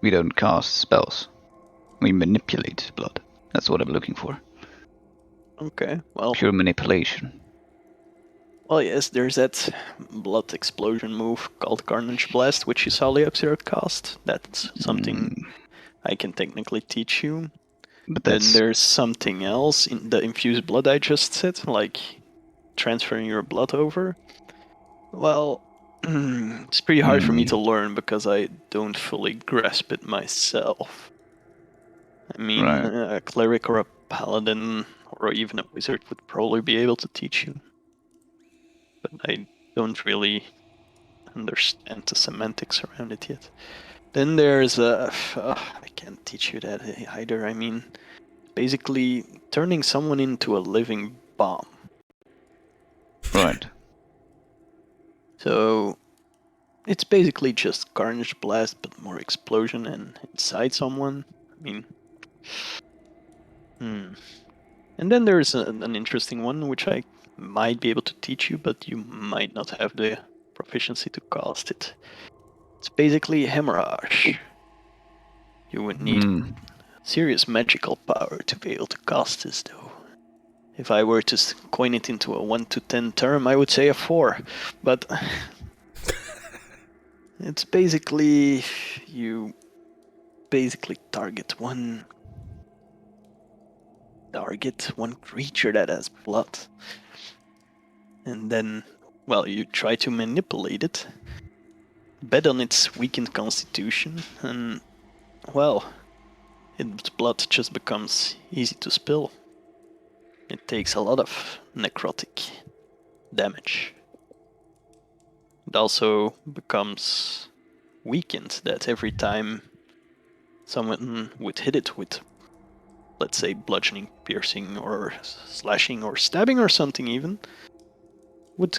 We don't cast spells. We manipulate blood. That's what I'm looking for. Okay, well, Pure manipulation. well, yes, there's that blood explosion move called Carnage Blast, which you saw Leoxir cast. That's something I can technically teach you. But Then that's there's something else in the infused blood I just said, like transferring your blood over. Well, it's pretty hard for me to learn because I don't fully grasp it myself. I mean, right. a cleric or a paladin or even a wizard would probably be able to teach you. But I don't really understand the semantics around it yet. Then there's I can't teach you that either. I mean, basically turning someone into a living bomb. Right. So it's basically just Carnage Blast, but more explosion and inside someone. I mean, And then there's an interesting one which I might be able to teach you, but you might not have the proficiency to cast it. It's basically hemorrhage. You would need serious magical power to be able to cast this, though. If I were to coin it into a 1 to 10 term, I would say a 4. But it's basically you target one creature that has blood, and then, well, you try to manipulate it, bet on its weakened constitution, and, well, its blood just becomes easy to spill. It takes a lot of necrotic damage. It also becomes weakened, that every time someone would hit it with, let's say, bludgeoning, piercing, or slashing, or stabbing, or something even, would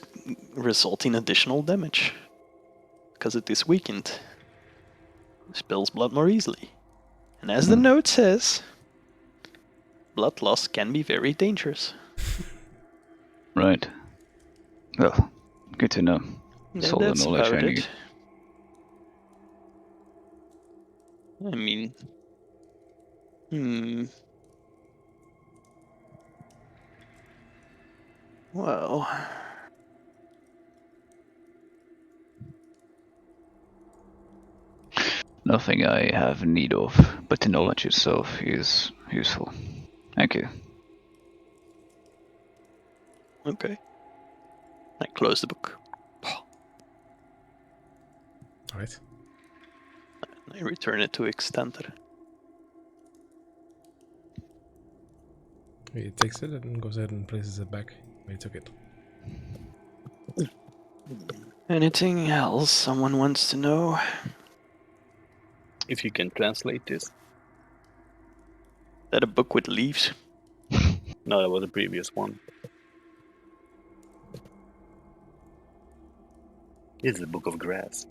result in additional damage. because it is weakened. Spills blood more easily. And as the note says, blood loss can be very dangerous. Right. Well, good to know. Yeah, all the that's knowledge about I it. need. I mean, well, Nothing I have need of, but the knowledge itself is useful. Thank you. okay. I close the book. Right. I return it to Extender. He takes it and goes ahead and places it back where he took it. Anything else someone wants to know? If you can translate this. Is that a book with leaves? No, that was the previous one. It's the Book of Grass.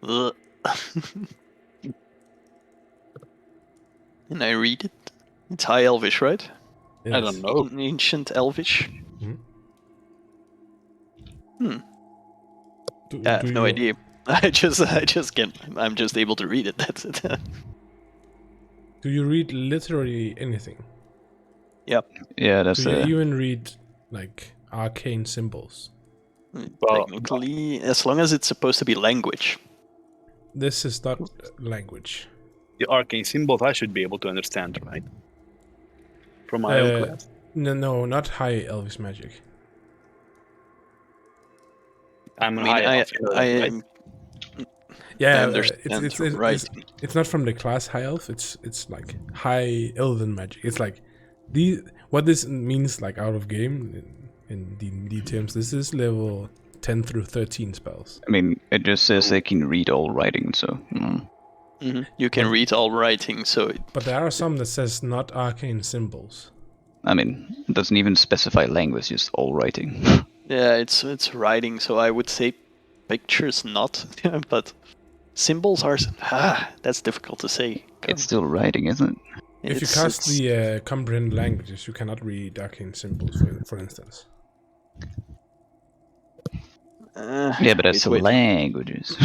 Ugh. And I read it. It's High Elvish, right? Yes. I don't know. Ancient Elvish. Do I have no you- idea. I just can't. I'm just able to read it. That's it. Do you read literally anything? Yep. Yeah, that's Do you even read like arcane symbols? Well, Technically, as long as it's supposed to be language. This is not language. the arcane symbols I should be able to understand, right? From my own class. No, not high elvish magic. I'm I high mean, elf, you know that, right? Yeah, I understand it's not from the class high elf. It's like high elven magic. It's like what this means like out of game in D&D terms. This is level 10 through 13 spells. I mean, it just says they can read all writing, so. You can read all writing, so But there are some that says not arcane symbols. I mean, it doesn't even specify language, just all writing. yeah, it's writing. So I would say pictures not, but symbols are. That's difficult to say. It's still writing, isn't it? If you cast the comprehend languages, you cannot read arcane symbols, for instance. Yeah, but that's wait. languages.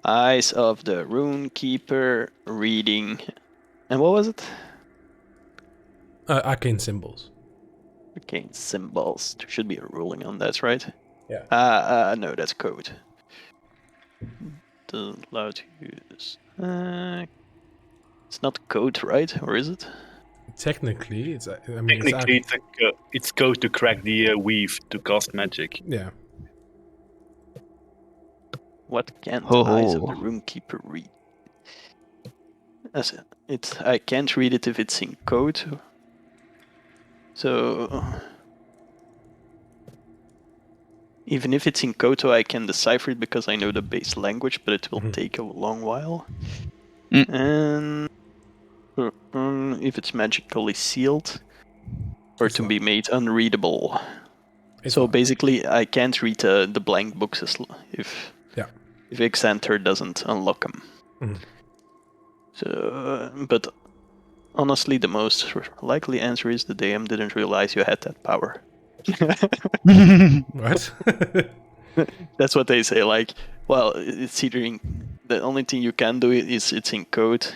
Eyes of the Rune Keeper reading. And what was it? Arcane symbols. Arcane symbols. There should be a ruling on that, right? Yeah. No, that's code. Doesn't allow to use. It's not code, right? Or is it? Technically, it's. Technically, it's code to crack the weave to cast magic. Yeah. What can't Eyes of the Rune Keeper read? I can't read it if it's in code. So even if it's in Koto, I can decipher it because I know the base language, but it will take a long while. And if it's magically sealed, or to be made unreadable. So basically, I can't read the blank books if Exanter doesn't unlock them. So, but honestly, the most likely answer is the DM didn't realize you had that power. What? That's what they say. Like, well, it's either the only thing you can do is it's in code,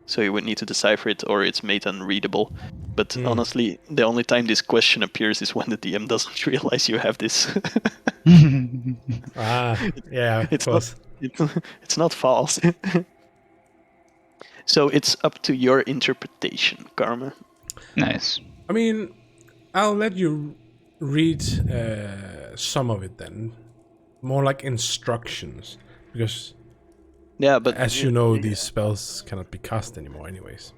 so you would need to decipher it, or it's made unreadable. But honestly, the only time this question appears is when the DM doesn't realize you have this. Yeah, it's not false. So it's up to your interpretation, Karma. Nice. I mean, I'll let you read some of it then. More like instructions. Because, but as you know, these spells cannot be cast anymore anyways.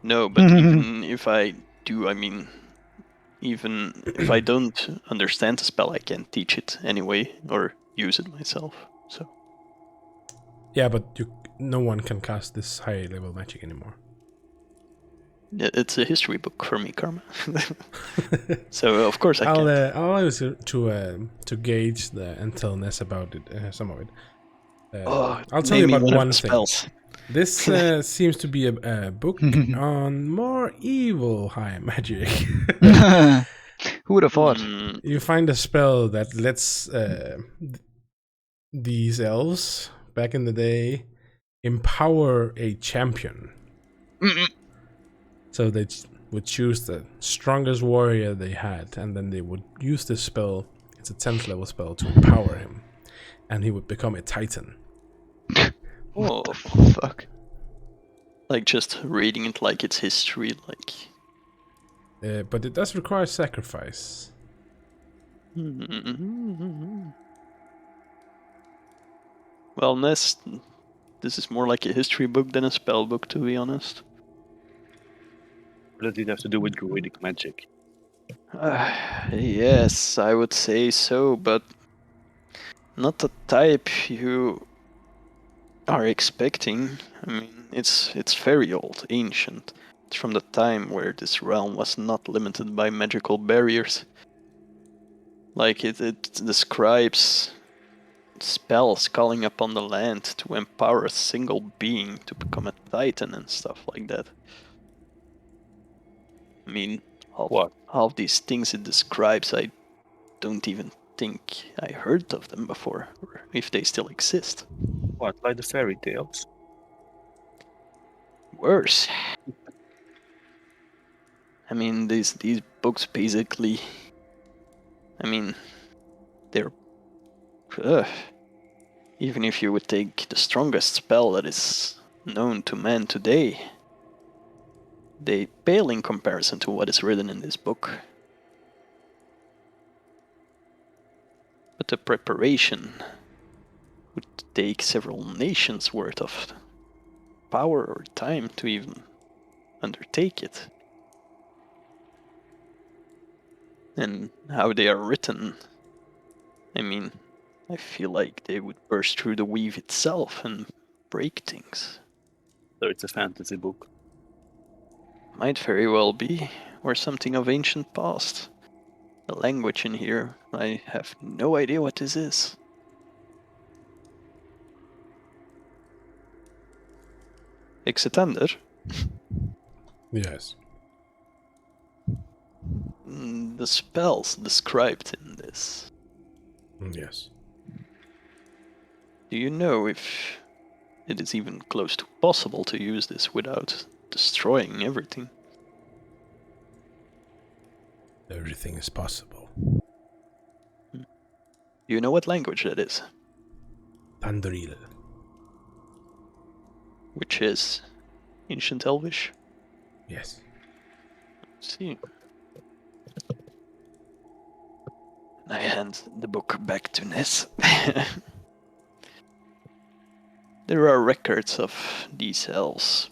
No, but even if I do, I mean, even if I don't understand the spell, I can teach it anyway, or use it myself, so... Yeah, but no one can cast this high level magic anymore. It's a history book for me, Karma. So of course I I'll can. allow you to gauge the untilness about it, some of it. I'll tell you Name me about one of one the thing. spells. This seems to be a book on more evil high magic. Who would have thought? You find a spell that lets these elves back in the day empower a champion. So they would choose the strongest warrior they had, and then they would use this spell. It's a 10th level spell to empower him, and he would become a titan. Oh, Fuck. like just reading it like it's history, like. But it does require sacrifice. Well, this is more like a history book than a spell book, to be honest. What does it have to do with druidic magic? Yes, I would say so, but not the type you are expecting. I mean, it's very old, ancient. It's from the time where this realm was not limited by magical barriers. Like it describes spells calling upon the land to empower a single being to become a titan and stuff like that. I mean, half these things it describes, I don't even think I heard of them before, or if they still exist. What, like the fairy tales? Worse. I mean, these books basically, I mean, they're even if you would take the strongest spell that is known to man today, they pale in comparison to what is written in this book. But the preparation would take several nations worth of power or time to even undertake it. And how they are written, I mean, I feel like they would burst through the weave itself and break things. So it's a fantasy book. Might very well be, or something of ancient past. The language in here, I have no idea what this is. Exetander? Yes. The spells described in this. Yes. Do you know if it is even close to possible to use this without destroying everything? Everything is possible. Do you know what language that is? Tandril. Which is Ancient Elvish? Yes. Let's see. I hand the book back to Ness. There are records of these elves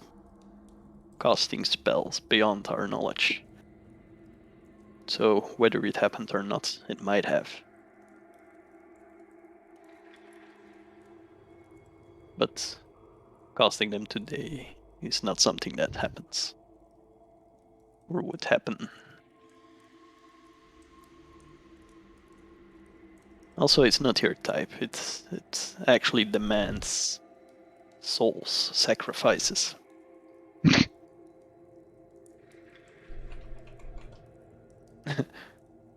casting spells beyond our knowledge. So whether it happened or not, it might have. But casting them today is not something that happens. Or would happen. Also, it's not your type. It actually demands souls, sacrifices.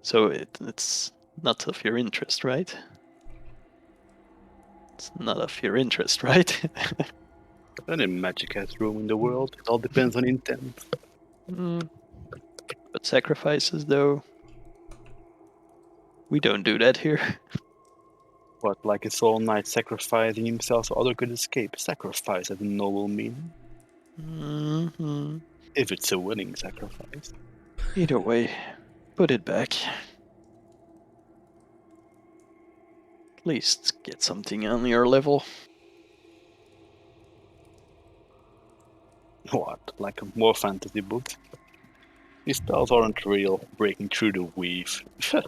So it's not of your interest, right? It's not of your interest, right? Any magic has room in the world. It all depends on intent. But sacrifices, though, we don't do that here. What, like a soul knight sacrificing himself so others could escape? Sacrifice has a noble meaning. Mm-hmm. If it's a willing sacrifice. Either way, put it back. At least get something on your level. What, like a more fantasy book? These spells aren't real, breaking through the weave. If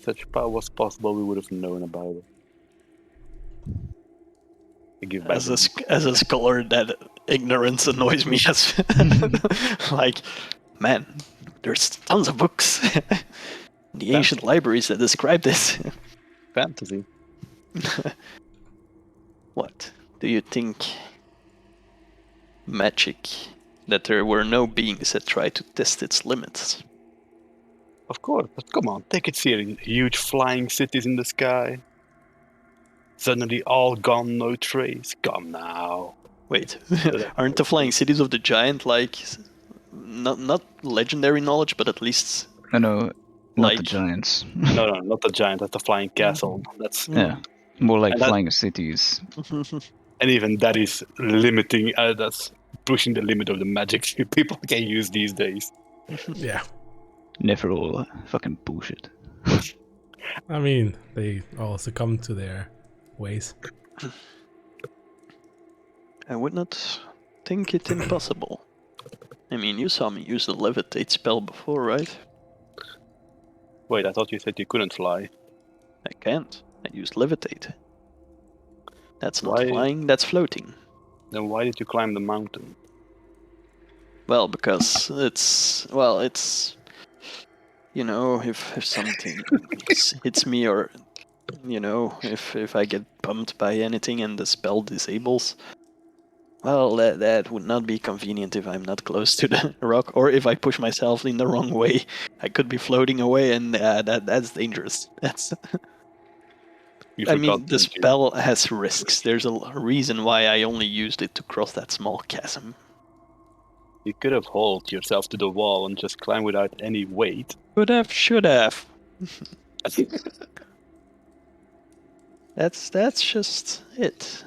such power was possible, we would have known about it. I give back. As a scholar, that ignorance annoys me. As like, man, there's tons of books in the ancient libraries that describe this. Fantasy. What do you think? Magic, that there were no beings that tried to test its limits. Of course, but come on, take it seriously. Huge flying cities in the sky. Suddenly all gone, no trace. Come now. Wait, aren't the flying cities of the giant like not legendary knowledge, but at least No, not like the giants. No, not the giant. That's the flying castle. That's Yeah, more like And that- flying cities. and even that is limiting. That's pushing the limit of the magic people can use these days. Yeah. Never all fucking bullshit. I mean, they all succumb to their ways. I would not think it impossible. I mean, you saw me use the levitate spell before, right? Wait, I thought you said you couldn't fly. I can't. I used levitate. That's not Why? flying, that's floating. Then why did you climb the mountain? Well, because it's you know, if something hits me, or you know, if I get bumped by anything and the spell disables, well, that would not be convenient if I'm not close to the rock, or if I push myself in the wrong way, I could be floating away, and that's dangerous. You I forgot, mean, the didn't you? spell has risks. There's a reason why I only used it to cross that small chasm. You could have hauled yourself to the wall and just climbed without any weight. Should have. That's just it.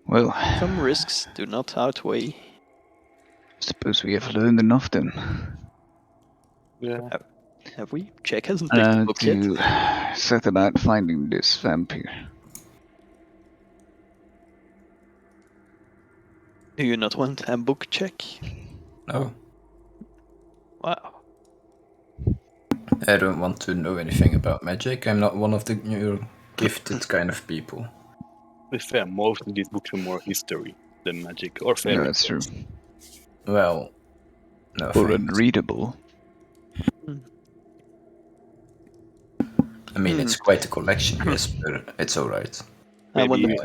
Well, Some risks do not outweigh. suppose we have learned enough then. Yeah. Have we? Jack hasn't picked the book yet. To set about finding this vampire. Do you not want a book check? No, Wow. I don't want to know anything about magic. I'm not one of the gifted kind of people. To be fair, most of these books are more history than magic or fairy Yeah, that's true. tales. Well, no Or thanks. unreadable. I mean, it's quite a collection, yes, but it's alright. I wonder.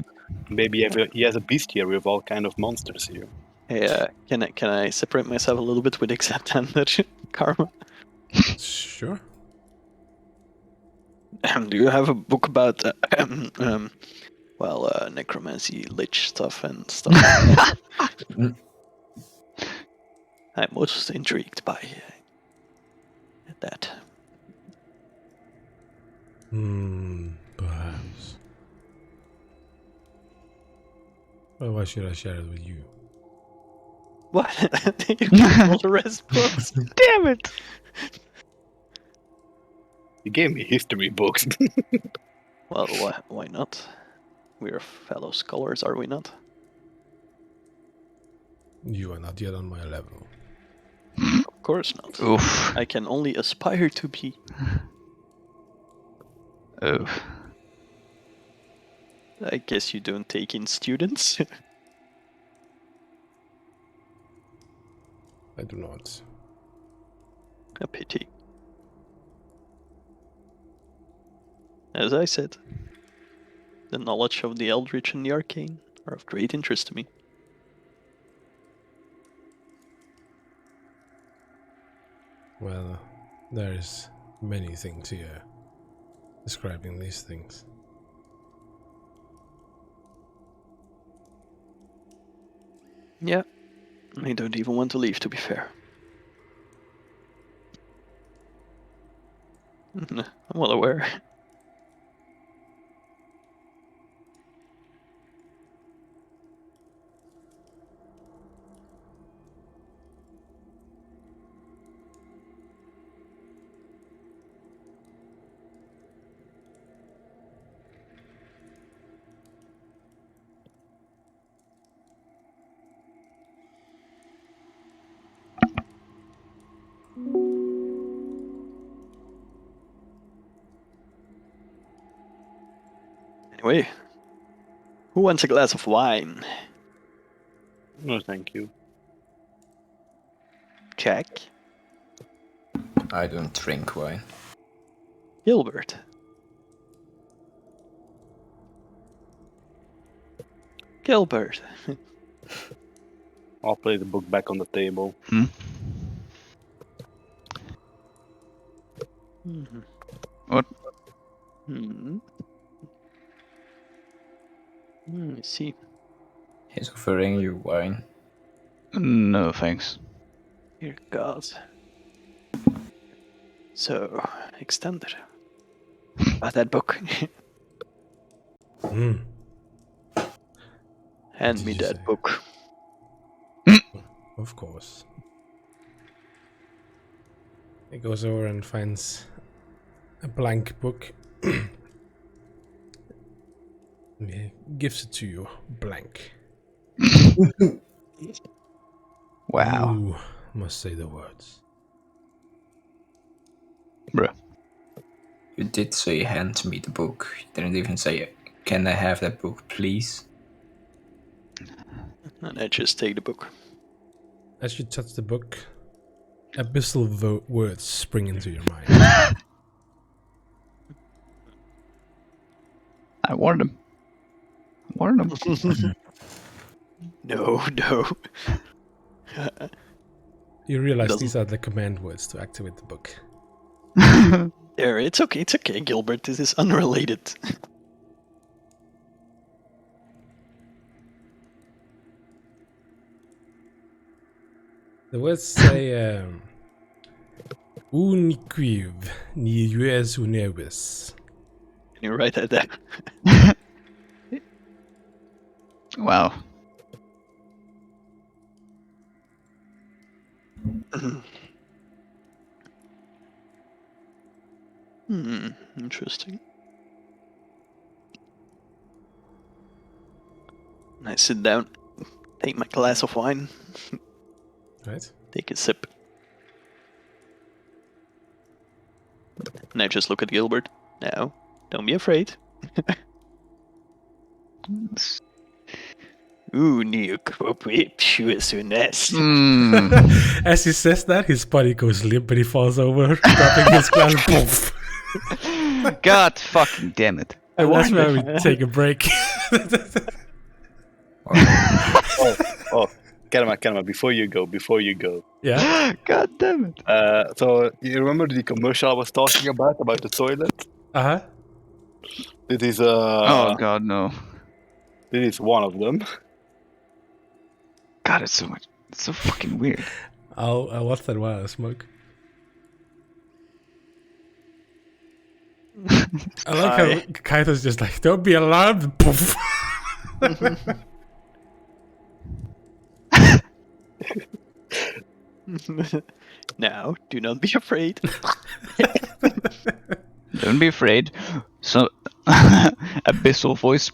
Maybe he has a bestiary with all kind of monsters here. Hey, can I separate myself a little bit with accept and karma? Sure. Do you have a book about necromancy, lich stuff and stuff? I'm most intrigued by that. Perhaps. Well, why should I share it with you? What? You keep all the rest books? Damn it! He gave me history books. Well, why not? We're fellow scholars, are we not? You are not yet on my level. Of course not. Oof. I can only aspire to be. Oh. I guess you don't take in students. I do not. A pity. As I said, the knowledge of the Eldritch and the Arcane are of great interest to me. Well, there's many things here describing these things. Yeah, I don't even want to leave, to be fair. I'm well aware. Anyway, Who wants a glass of wine? No, thank you. Check. I don't drink wine. Gilbert. Gilbert. I'll play the book back on the table. What? I see. He's offering you wine. No, thanks. Dear God. So, extended. About that book. Mm. Hand Did me you that say? book. Of course. He goes over and finds a blank book. He gives it to you, blank. Wow. You must say the words. Bruh. You did say hand me the book. You didn't even say, can I have that book, please? And I just take the book. As you touch the book, abyssal words spring into your mind. I warned him. No. You realize Doesn't- these are the command words to activate the book. There, it's okay, Gilbert. This is unrelated. The words say, Uniquiv ni yues unebis. Can you write that down? Wow. Interesting. And I sit down, take my glass of wine, Right? take a sip. And I just look at Gilbert. Now, don't be afraid. Ooh, As he says that, his body goes limp and he falls over, dropping his glass. Poof. God fucking damn it. And that's where we take a break. Oh, Karma, before you go. Yeah. God damn it. So, you remember the commercial I was talking about the toilet? Uh-huh. This is, Oh god, no. this is one of them. God, it's so fucking weird. I'll watch that while I smoke. I like how Kaito's just like, don't be alarmed. Poof. Now, do not be afraid. Don't be afraid. So, abyssal voice.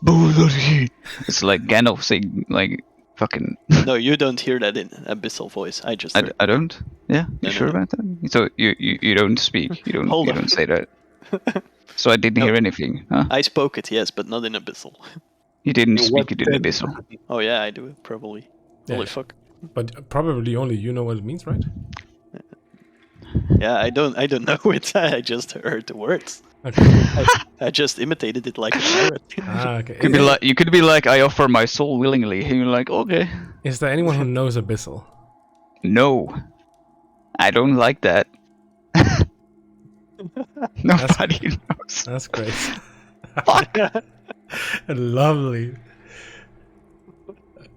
It's like Gandalf saying, like, fucking. No, you don't hear that in abyssal voice. I just heard. I don't? Yeah? You No, sure no. about that? So, you don't speak. You don't, Hold you on. don't say that. So I didn't No. hear anything, huh? I spoke it, yes, but not in abyssal. You didn't You speak it in what- abyssal. Oh yeah, I do, probably. Yeah. Holy fuck. But probably only you know what it means, right? Yeah, I don't know it. I just heard the words. Okay. I just imitated it like a pirate. Okay. Could be like, you could be like, I offer my soul willingly. And you're like, okay. Is there anyone who knows Abyssal? No. I don't like that. Nobody knows. That's great. Fuck. Lovely.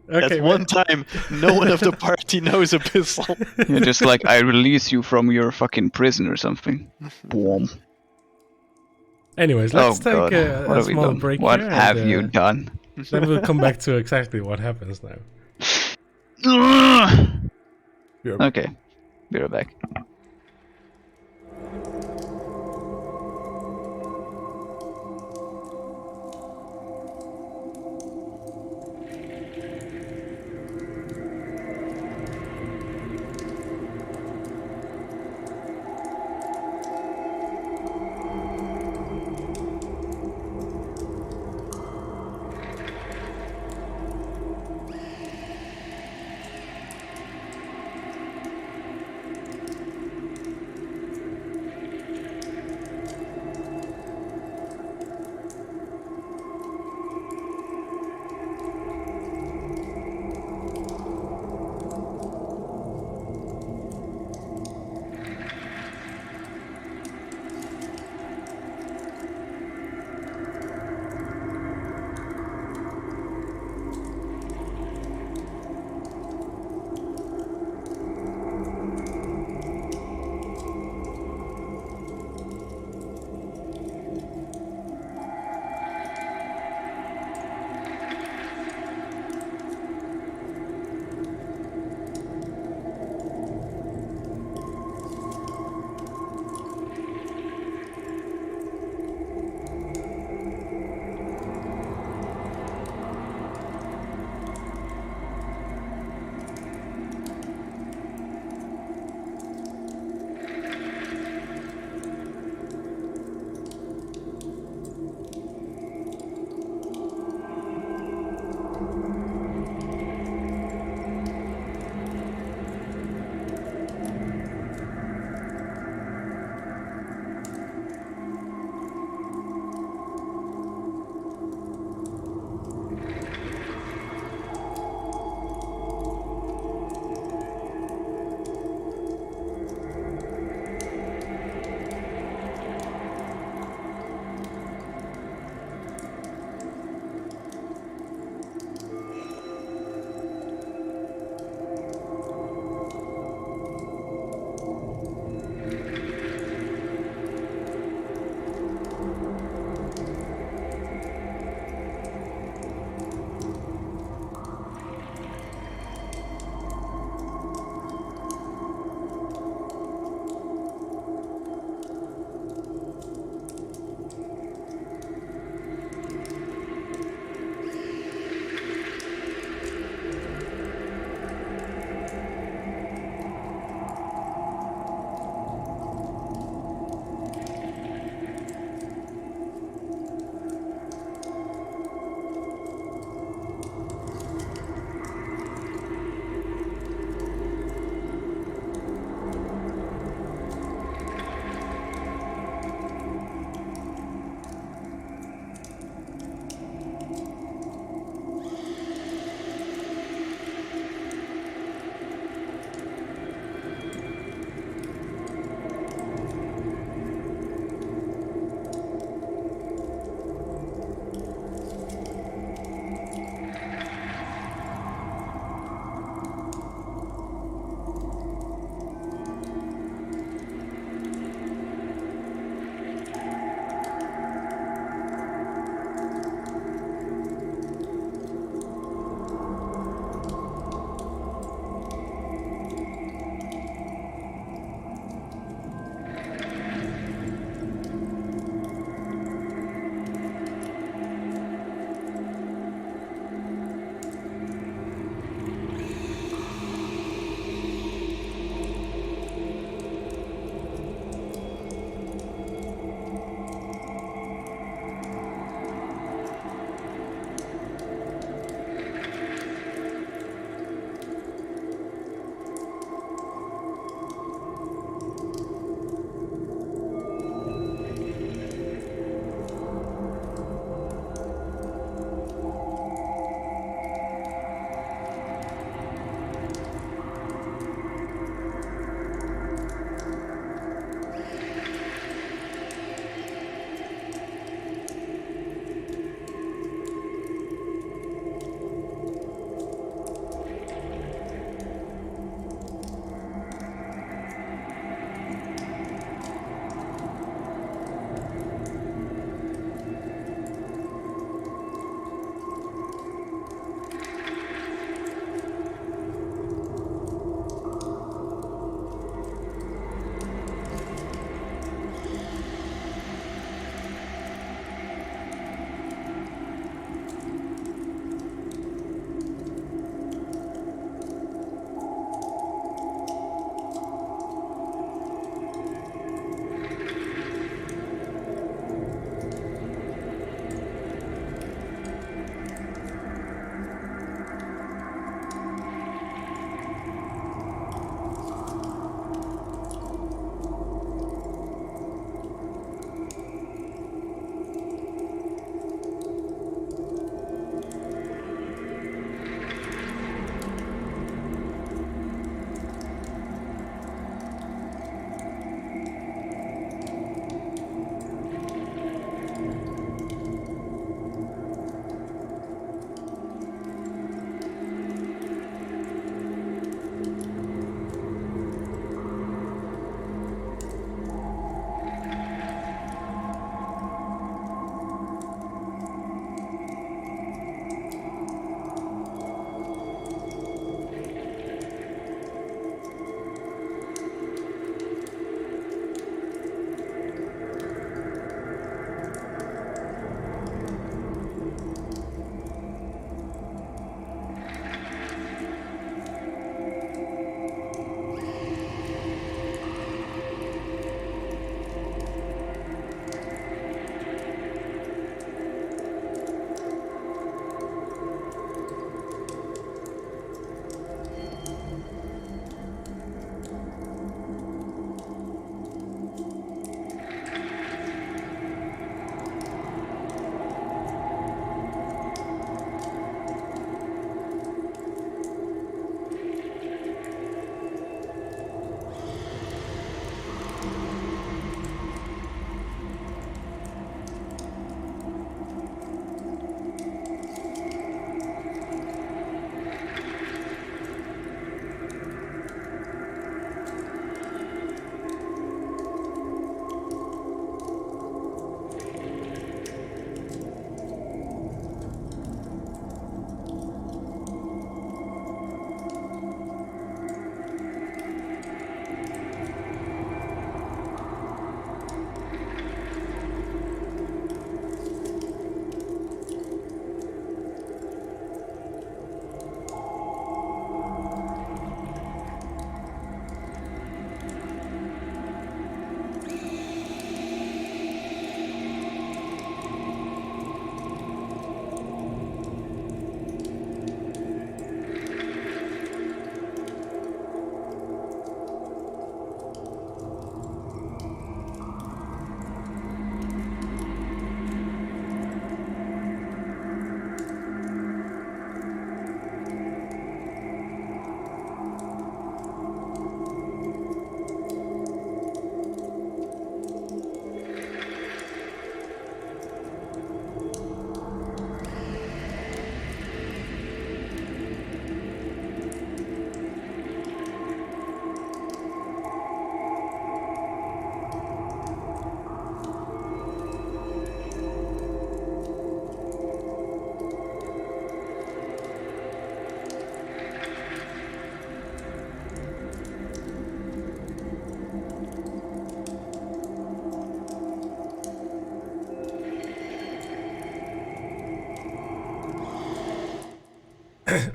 That's Okay, one time no one of the party knows abyssal. You're just like, I release you from your fucking prison or something. Boom. Anyways, let's take God. What a have we small done? break What here. have and, you done? Then we'll come back to exactly what happens now. Okay. Be right back.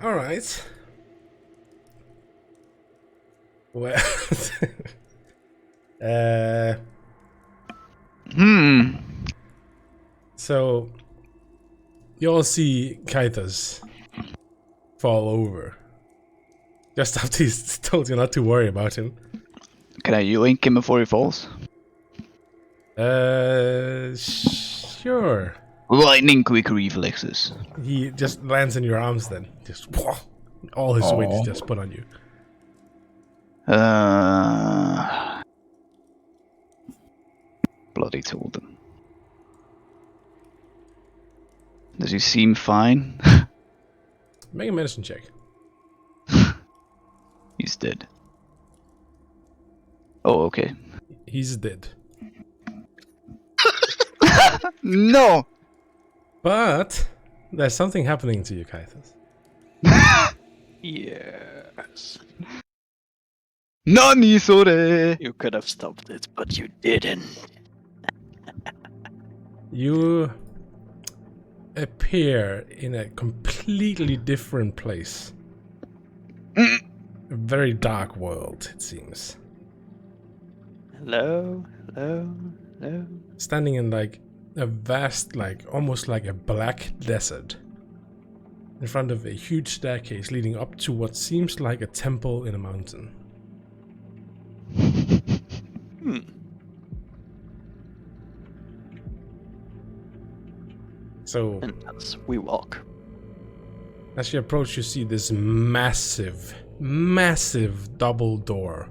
All right. Well, so you all see Kaitas fall over just after he's told you not to worry about him. Can I yoink him before he falls? Sure. Lightning quick reflexes. He just lands in your arms then. Just all his weight is just put on you. Bloody told him. Does he seem fine? Make a medicine check. He's dead. Oh, okay. He's dead. No! But there's something happening to you, Kaitas. Yes. Nani sore! You could have stopped it, but you didn't. You appear in a completely different place. A very dark world, it seems. Hello? Hello? Hello? Standing in like a vast, like almost like a black desert. In front of a huge staircase leading up to what seems like a temple in a mountain. So, And as we walk. as you approach, you see this massive double door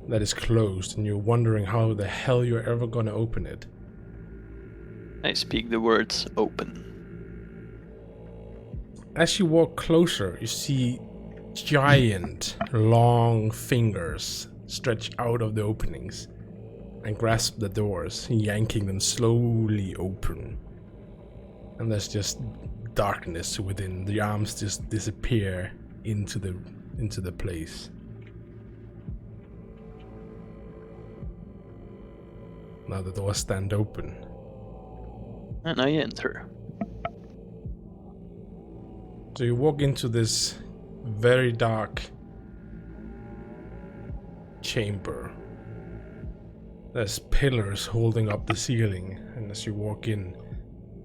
that is closed, and you're wondering how the hell you're ever gonna open it. I speak the words open. As you walk closer, you see giant, long fingers stretch out of the openings and grasp the doors, yanking them slowly open. And there's just darkness within. The arms just disappear into the place. Now the doors stand open. And I enter. So you walk into this very dark chamber. There's pillars holding up the ceiling, and as you walk in,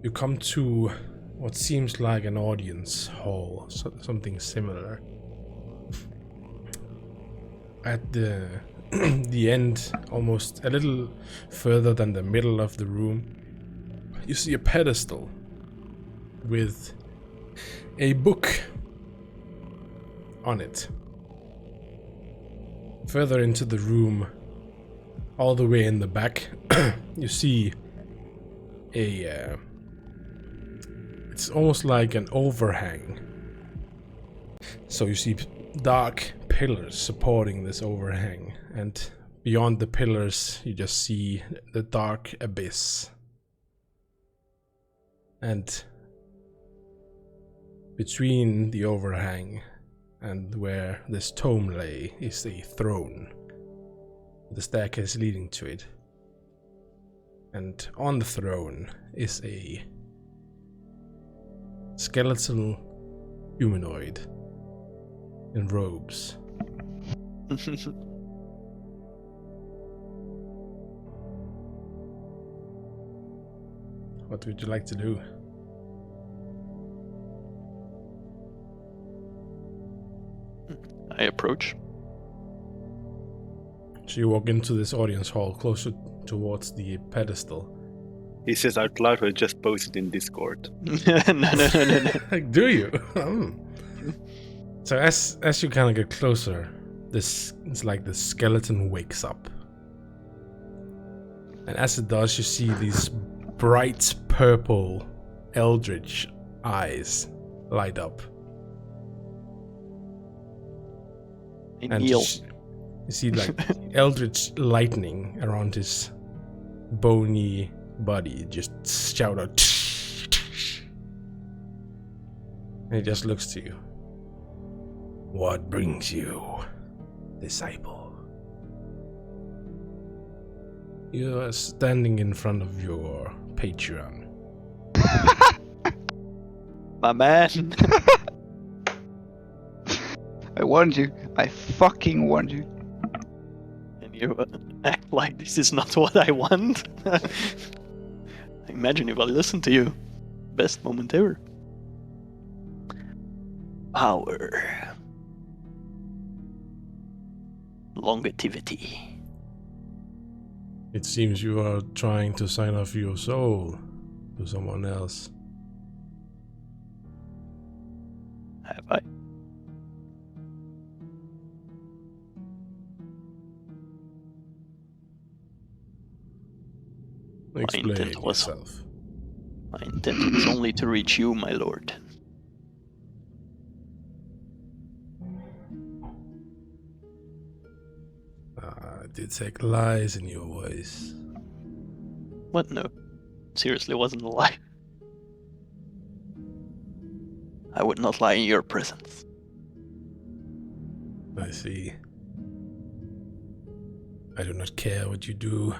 you come to what seems like an audience hall, something similar. At the the end, almost a little further than the middle of the room, you see a pedestal with a book on it. Further into the room, all the way in the back, you see it's almost like an overhang. So you see dark pillars supporting this overhang, and beyond the pillars you just see the dark abyss. And between the overhang and where this tome lay is a throne, the staircase leading to it. And on the throne is a skeletal humanoid in robes. What would you like to do? I approach. So you walk into this audience hall closer towards the pedestal. He says out loud, I just posted in Discord. No. Like, do you? So as you kind of get closer, it's like the skeleton wakes up. And as it does, you see these bright purple eldritch eyes light up. And Kneel. you see like eldritch lightning around his bony body. Just shout out. And he just looks to you. What brings you, disciple? You are standing in front of your Patreon. My man. I warned you. I fucking warned you. And you act like this is not what I want. Imagine if I listened to you. Best moment ever. Power. Longevity. It seems you are trying to sign off your soul to someone else. Have I? Explain intent was- yourself. My intent was only to reach you, my lord. I did take lies in your voice. What? No. Seriously, wasn't a lie. I would not lie in your presence. I see. I do not care what you do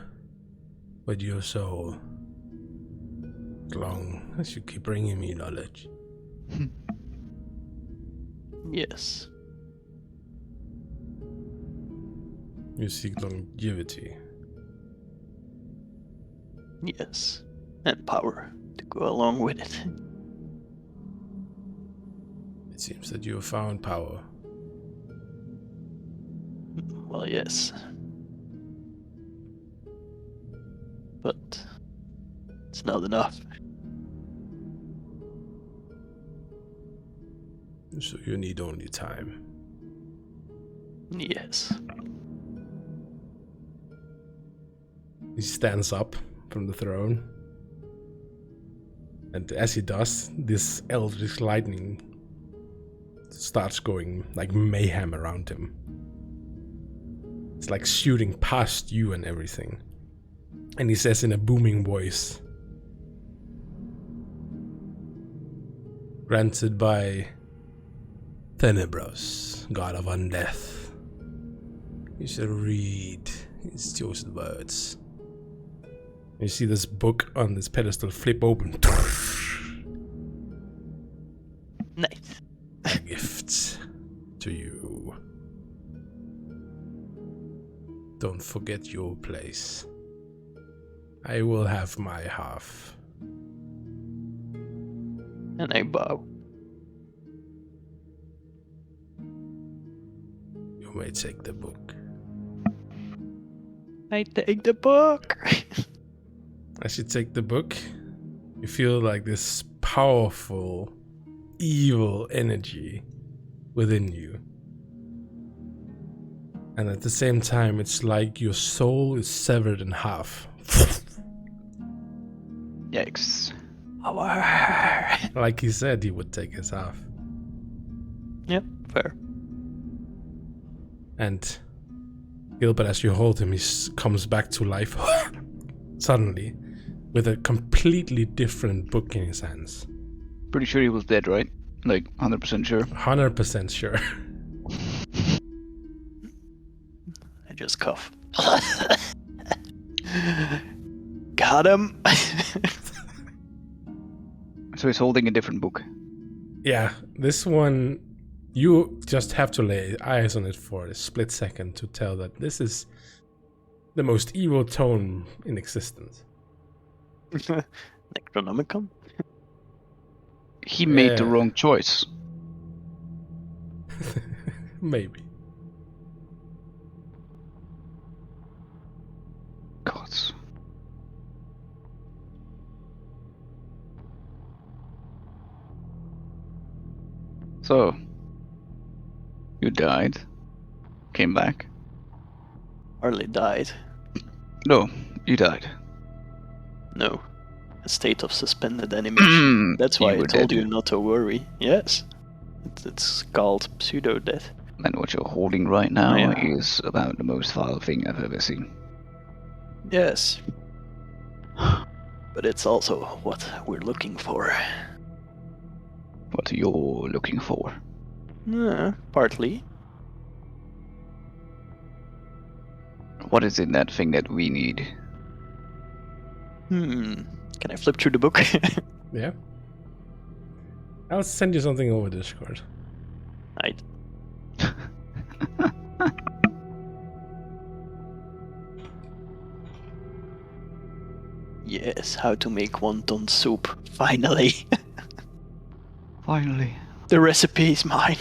with your soul, as long as you keep bringing me knowledge. Yes. You seek longevity. Yes. And power to go along with it. It seems that you have found power. Well, yes. But it's not enough. So you need only time. Yes. He stands up from the throne. And as he does, this eldritch lightning starts going like mayhem around him. It's like shooting past you and everything. And he says in a booming voice, granted by TENEBROUS, god of undeath. You shall read his chosen words. You see this book on this pedestal flip open. Nice. A gift to you. Don't forget your place. I will have my half. And I bow. You may take the book. I take the book. As you take the book, you feel like this powerful, evil energy within you. And at the same time, it's like your soul is severed in half. Yikes. Power. Like he said he would take his half. Yep, fair. And Gilbert, as you hold him, comes back to life suddenly with a completely different book in his hands. Pretty sure he was dead, right? Like, 100% sure. 100% sure. I just cough. Got him. So he's holding a different book. Yeah, this one, you just have to lay eyes on it for a split second to tell that this is the most evil tome in existence. Necronomicon? He made the Yeah. wrong choice. Maybe. Gods. So, you died, came back. Harley died. No, you died. No. A state of suspended animation. That's why You I were told dead. you not to worry. Yes. It's called pseudo-death. And what you're holding right now Yeah. is about the most vile thing I've ever seen. Yes. But it's also what we're looking for. What you're looking for. Partly. What is in that thing that we need? Can I flip through the book? Yeah. I'll send you something over Discord. Right. Yes, how to make wonton soup. Finally. Finally. The recipe is mine.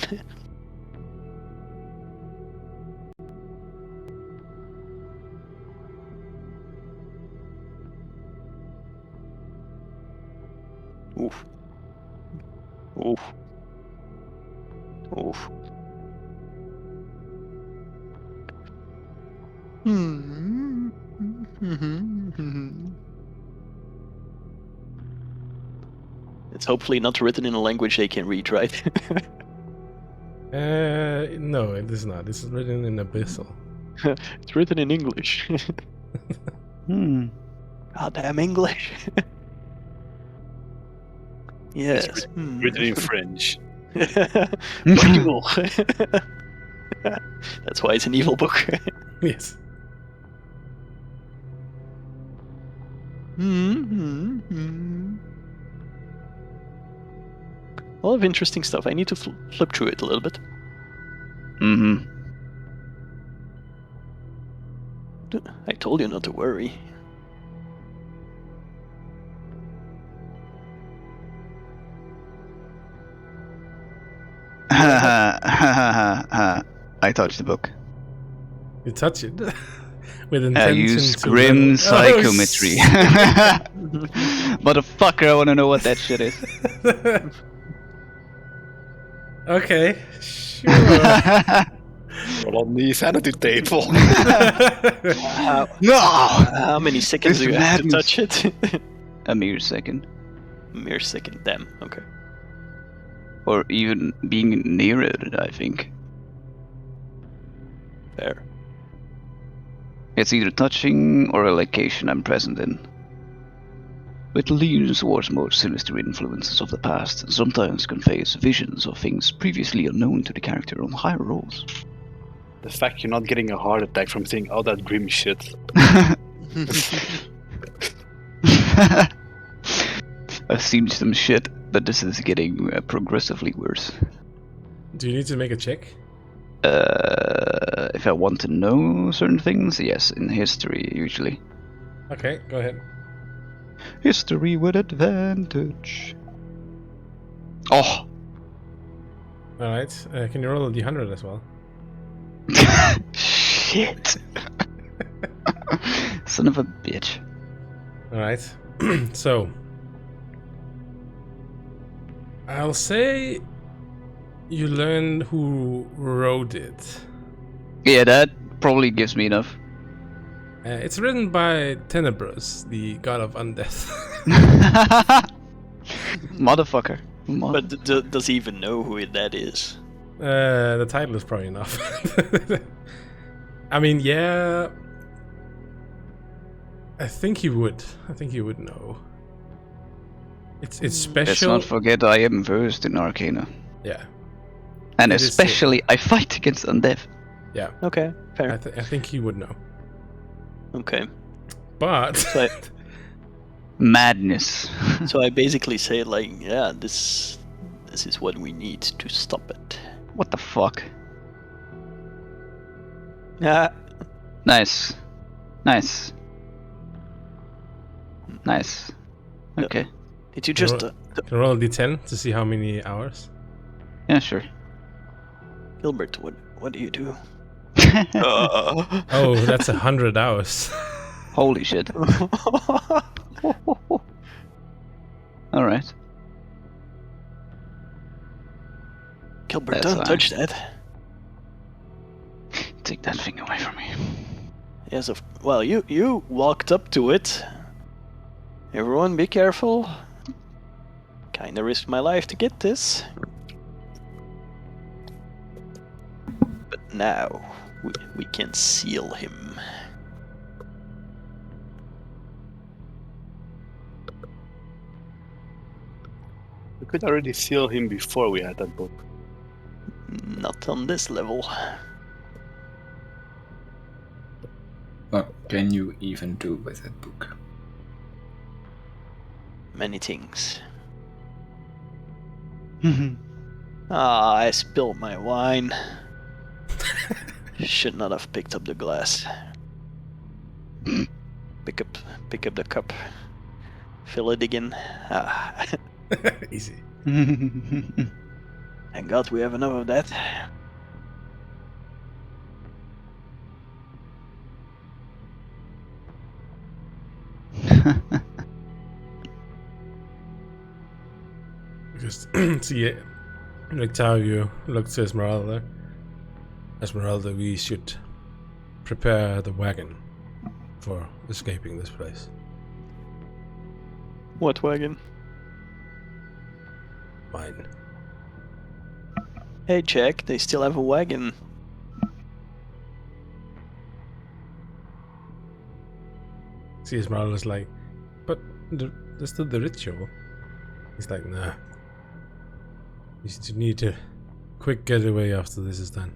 Oof. Oof. Oof. It's hopefully not written in a language they can read, right? No, it is not. This is written in Abyssal. It's written in English. Goddamn English. Yes. Written in French. Evil. That's why it's an evil book. Yes. A lot of interesting stuff. I need to flip through it a little bit. I told you not to worry. I touched the book. You touch it with I intention use to grim level- psychometry. Motherfucker, I wanna know what that shit is. Okay, sure. Roll on the sanity table. No! How many seconds This do you have to madness. touch it? A mere second. Mere second, damn. Okay. Or even being near it, I think. Fair. It's either touching or a location I'm present in. It leans towards more sinister influences of the past, and sometimes conveys visions of things previously unknown to the character on higher rolls. The fact you're not getting a heart attack from seeing all that grim shit. I've seen some shit, but this is getting progressively worse. Do you need to make a check? If I want to know certain things, yes, in history usually. Okay, go ahead. History with advantage. Oh! Alright, can you roll a d100 as well? Shit! Son of a bitch. Alright, so I'll say you learned who wrote it. Yeah, that probably gives me enough. It's written by Tenebrous, the god of undeath. Motherfucker. But does he even know who that is? The title is probably enough. I mean, yeah. I think he would. I think he would know. It's Let's special. not forget I am versed in Arcana. Yeah. And It is especially I fight against undead. Yeah. Okay, fair. I think he would know. Okay. But So Madness. so I basically say like, yeah, this is what we need to stop it. What the fuck? Yeah. Nice. Nice. Nice. Okay. Did you just can you roll a d10 to see how many hours? Yeah, sure. Gilbert? What do you do? Oh, that's 100 hours. Holy shit. Alright. Gilbert, That's don't fine. touch that. Take that thing away from me. Yes, well, you walked up to it. Everyone, be careful. Kinda risked my life to get this. But now, we can seal him. We could already seal him before we had that book. Not on this level. What can you even do with that book? Many things. Ah, I spilled my wine. Should not have picked up the glass. Pick up the cup. Fill it again. Ah. Easy. Thank God we have enough of that. Just see it. Octavio looks to Esmeralda. Esmeralda, we should prepare the wagon for escaping this place. What wagon? Mine. Hey, Jack, they still have a wagon. See, Esmeralda's like, but there's still the ritual. He's like, nah. You need a quick getaway after this is done.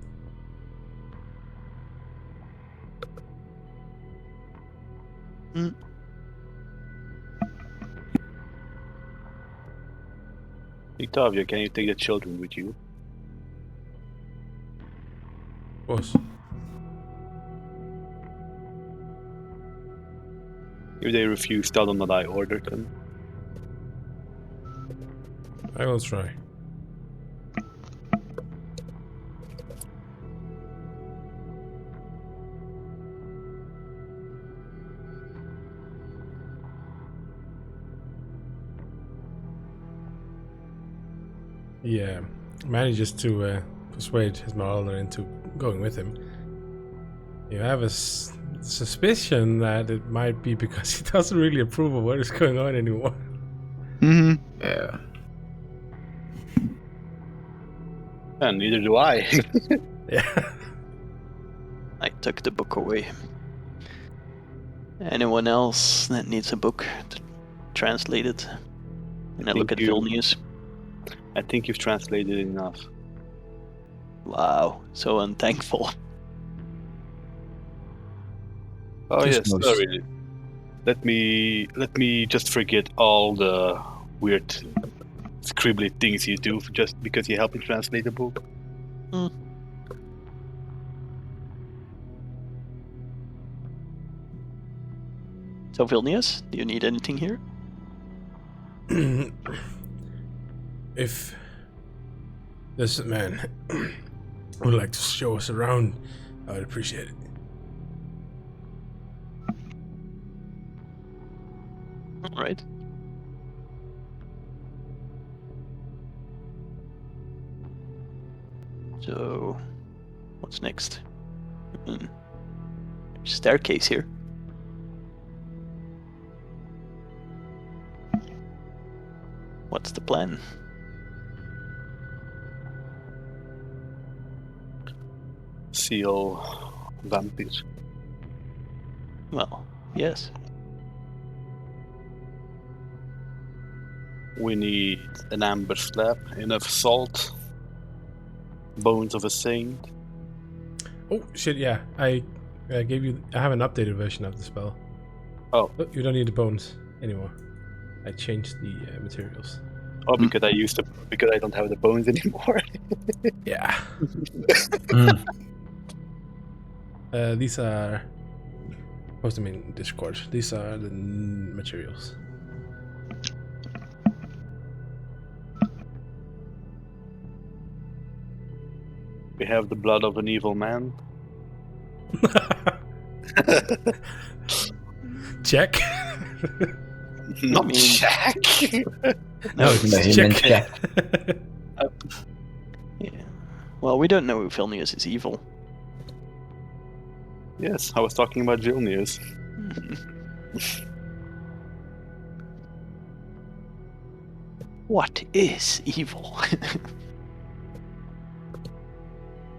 Octavia, can you take the children with you? Of course. If they refuse, tell them that I ordered them. I will try. He manages to persuade Esmeralda into going with him. You have a suspicion that it might be because he doesn't really approve of what is going on anymore. Yeah. And neither do I. Yeah. I took the book away. Anyone else that needs a book translated? And I look at Vilnius. I think you've translated enough. Wow, so unthankful. Oh Just yes, most- sorry. Let me just forget all the weird scribbly things you do just because you help me translate the book. So Vilnius, do you need anything here? If this man would like to show us around, I would appreciate it. Alright. So, what's next? Staircase here. What's the plan? Seal vampires. Well, yes. We need an amber slab, enough salt, bones of a saint. Oh shit! Yeah, I gave you. I have an updated version of the spell. Oh. You don't need the bones anymore. I changed the materials. Oh, because because I don't have the bones anymore. Yeah. These are. Post them in Discord. These are the materials. We have the blood of an evil man. Check. Not mean- Jack. No, it's him and check. Yeah. Well, we don't know if Vilnius is evil. Yes, I was talking about Vilnius. What is evil?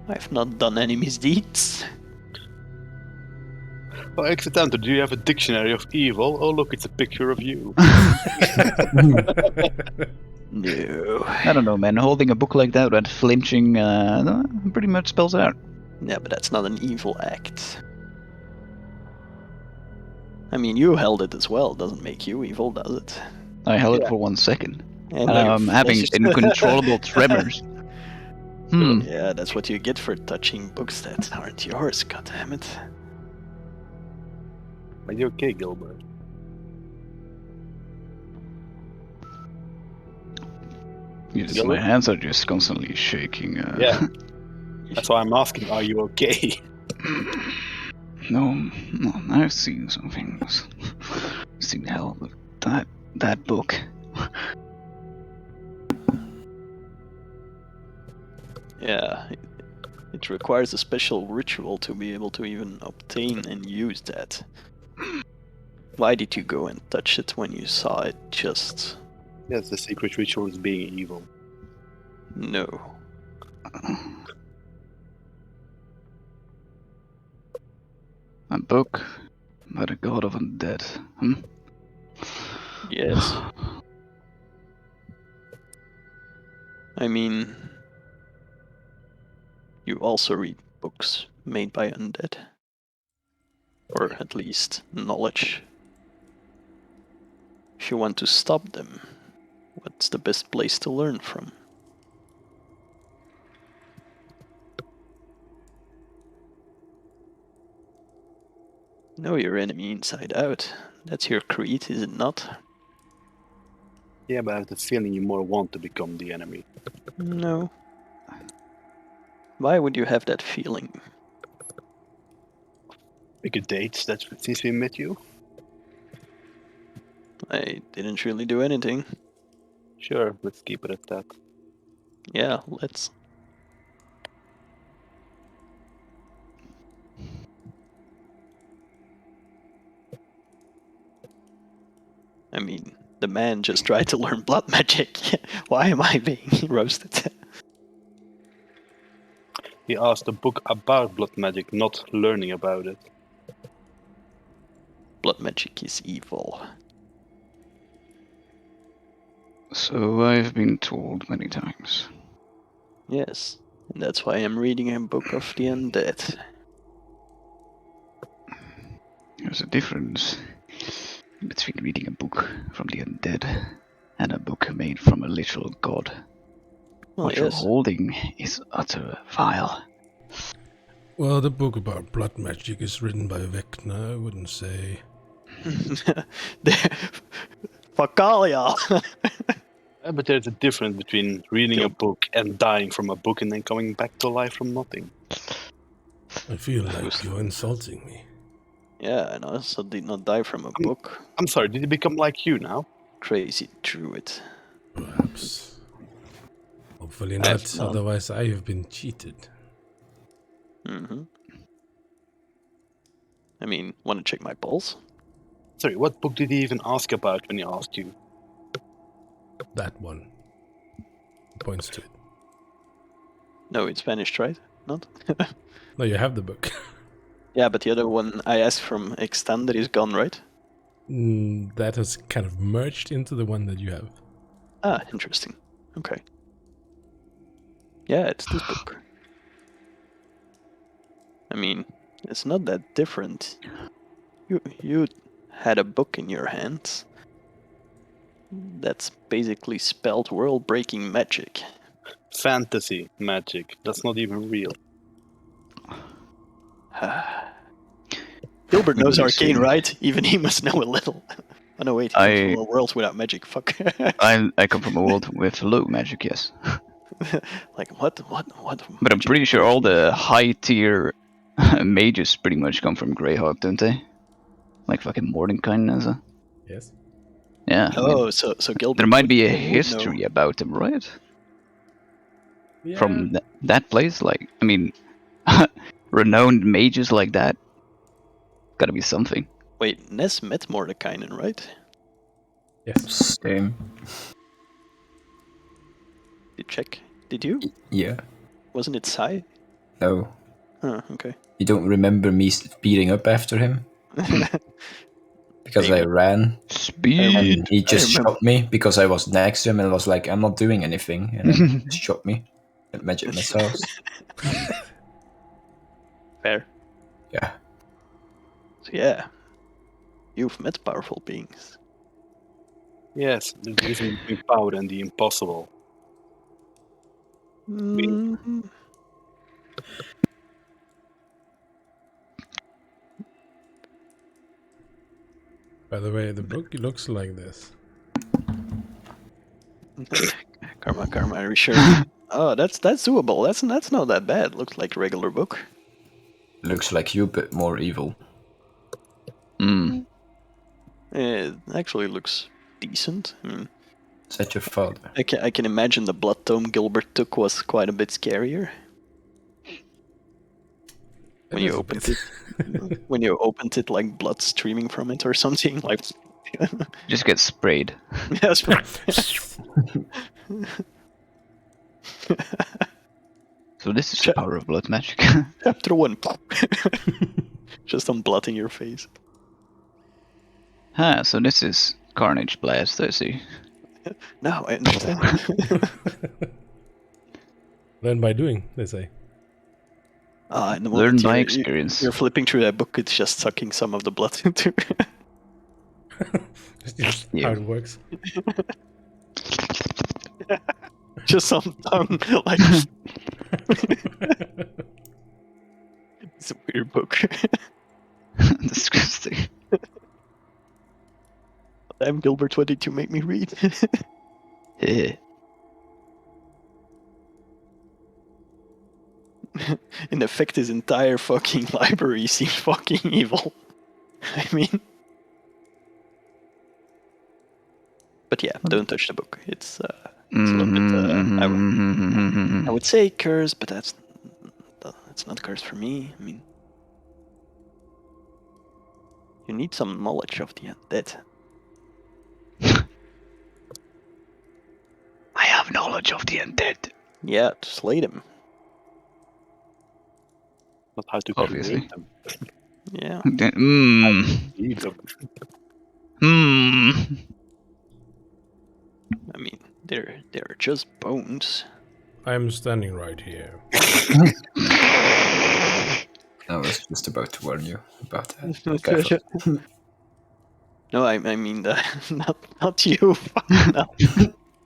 I've not done any misdeeds. Oh, Exetanter, do you have a dictionary of evil? Oh, look, it's a picture of you. No. I don't know, man. Holding a book like that and flinching pretty much spells out. Yeah, but that's not an evil act. I mean, you held it as well. Doesn't make you evil, does it? I held it Yeah. for 1 second. And now I'm having uncontrollable tremors. Yeah, that's what you get for touching books that aren't yours, goddammit. Are you okay, Gilbert? Yes, Gilbert? my hands are just constantly shaking. Yeah. That's why I'm asking, are you okay? No, I've seen some things. Seen hell with that book. Yeah, it requires a special ritual to be able to even obtain and use that. Why did you go and touch it when you saw it just... Yes, the secret ritual is being evil. No. A book by the god of undead. Yes. I mean, you also read books made by undead. Or at least knowledge. If you want to stop them, what's the best place to learn from? Know your enemy inside out. That's your creed, is it not? Yeah, but I have the feeling you more want to become the enemy. No. Why would you have that feeling? We could date that since we met you. I didn't really do anything. Sure, let's keep it at that. Yeah, let's. I mean, the man just tried to learn blood magic. Why am I being roasted? He asked a book about blood magic, not learning about it. Blood magic is evil. So I've been told many times. Yes, and that's why I'm reading a book of the undead. There's a difference between reading a book from the undead and a book made from a literal god. Well, What you're yes. holding is utter vile. Well, the book about blood magic is written by Vecna, I wouldn't say. Fuck all y'all. But there's a difference between reading a book and dying from a book and then coming back to life from nothing. I feel like you're insulting me. Yeah, and I also did not die from a book. I'm sorry, did he become like you now? Crazy druid. Perhaps. Hopefully not, otherwise I have been cheated. Mm-hmm. I mean, want to check my pulse? Sorry, what book did he even ask about when he asked you? That one. Points to it. No, it's vanished, right? Not? No, you have the book. Yeah, but the other one I asked from Extended is gone, right? That has kind of merged into the one that you have. Ah, interesting. Okay. Yeah, it's this book. I mean, it's not that different. You had a book in your hands that's basically spelled world-breaking magic. Fantasy magic. That's not even real. Gilbert knows You arcane, see. right? Even he must know a little. Oh no, wait, he comes from a world without magic. Fuck. I come from a world with low magic, yes. Like what? But I'm pretty sure all the high tier mages pretty much come from Greyhawk, don't they? Like fucking Mordenkainen. Yes. Yeah. Oh, so Gilbert. There might be a would history know. about them, right? Yeah. From that place, like I mean, renowned mages like that. Gotta be something. Wait, Ness met Mordekainen, right? Yes. Same. Did you? Yeah. Wasn't it Sai? No. Oh, okay. You don't remember me speeding up after him? Because I ran. Speed. And he just shot me because I was next to him and was like, I'm not doing anything. And then he just shot me at magic missiles. Fair. Yeah. So yeah, you've met powerful beings. Yes, there's a difference between power and the impossible. Mm, By the way, the book looks like this. karma, are you sure? Oh, that's doable. That's not that bad. Looks like a regular book. Looks like you, but more evil. It actually looks decent. I mean, Is that your father? I can imagine the blood tome Gilbert took was quite a bit scarier. When you opened it, when you opened it, like blood streaming from it or something, like Just get sprayed. yes. So this is the power of blood magic. Chapter 1. Just some blood in your face. So this is Carnage Blast, I see. Now I understand. Learn by doing, they say. And the Learn moment by you're- experience. You're flipping through that book, it's just sucking some of the blood into. It's just Yeah. how it works. Just some tongue, like. It's a weird book. Disgusting. Damn, Gilbert, what did you make me read? Yeah. In effect, his entire fucking library seems fucking evil. I mean. But yeah, don't touch the book. It's a little bit. I would say curse, but that's not curse for me. I mean, you need some knowledge of the undead. I have knowledge of the undead. Yeah, to slay them. Not how to Obviously. create them. Yeah. Need them. I mean, they're just bones. I'm standing right here. I was just about to warn you about that. Careful. No, I mean not you. No.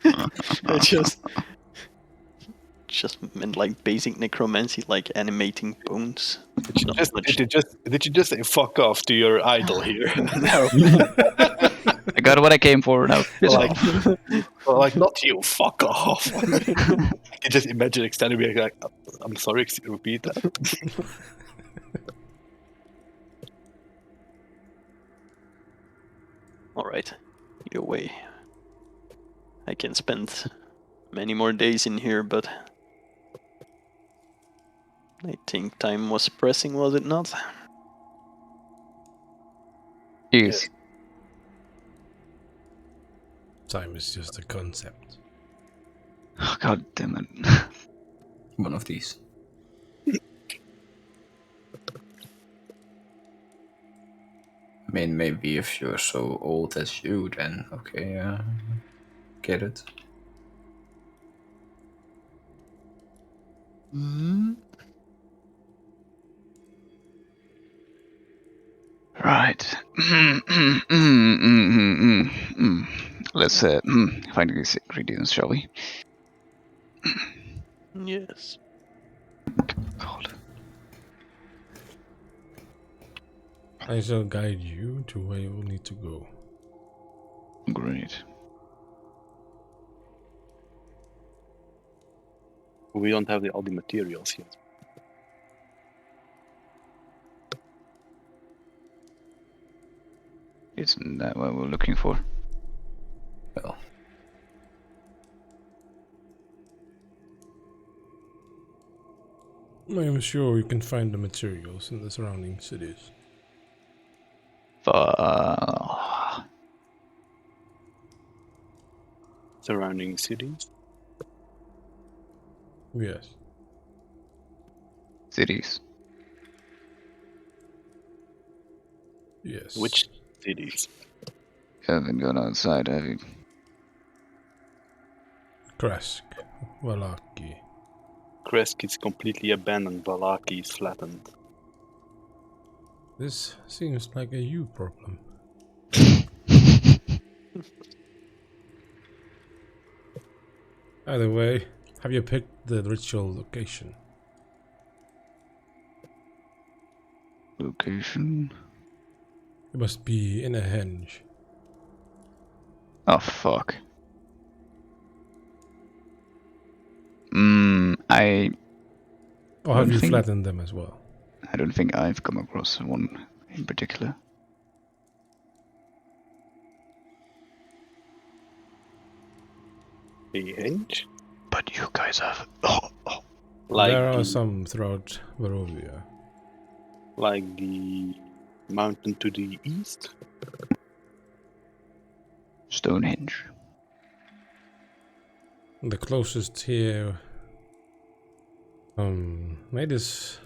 I just meant like basic necromancy, like animating bones. Did you just say fuck off to your idol here? No. I got what I came for now. Piss like, off. well, like not you, fuck off. I can just imagine extending me like, I'm sorry, repeat that. All right. Either way, I can spend many more days in here, but I think time was pressing, was it not? Yes. Time is just a concept. Oh, God damn it. One of these. I mean, maybe if you're so old as you, then okay, get it. Right. Let's find these ingredients, shall we? Yes. God. I shall guide you to where you will need to go. Great. We don't have all the materials yet. Isn't that what we're looking for? Well, I am sure you can find the materials in the surrounding cities. Surrounding cities? Yes. Cities. Yes. Which cities? Haven't gone outside, have you? Kresk, Valaki. Kresk is completely abandoned, Valaki is flattened. This seems like a you problem. Either way, have you picked the ritual location? Location. It must be in a henge. Oh fuck. Or have you flattened them as well? I don't think I've come across one in particular. A henge? But you guys have. Like there are some throughout Barovia. Like the mountain to the east? Stonehenge. The closest here. It is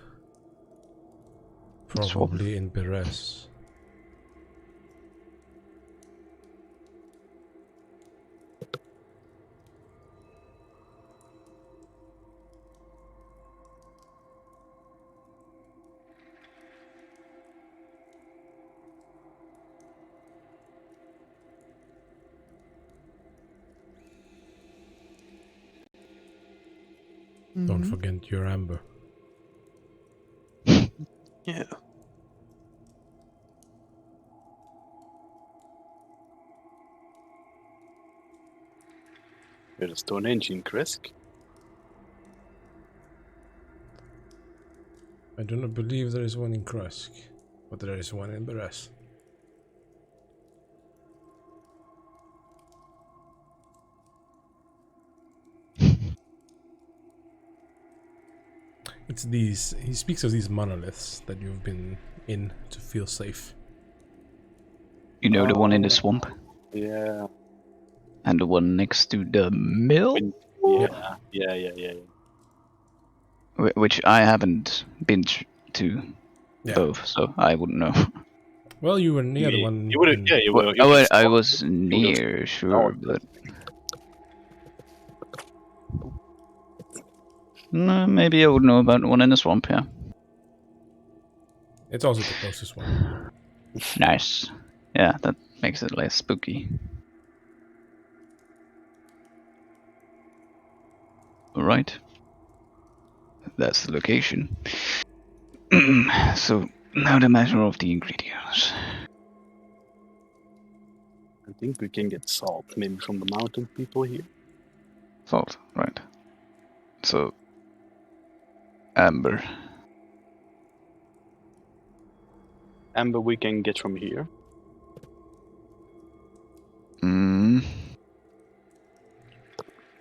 probably in Beres. Don't forget your amber. Yeah. There's a Stonehenge in Kresk. I do not believe there is one in Kresk, but there is one in Beres. It's these. He speaks of these monoliths that you've been in to feel safe. You know the one in the swamp? Yeah. And the one next to the mill? Yeah. Which I haven't been to both, so I wouldn't know. Well, you were near the one. You were, in... you were. I was near, sure, but no, maybe I would know about the one in the swamp. Yeah, it's also the closest one. Nice. Yeah, that makes it less spooky. All right, that's the location. So now the matter of the ingredients. I think we can get salt, maybe from the mountain people here. Salt, right. So, amber. Amber we can get from here.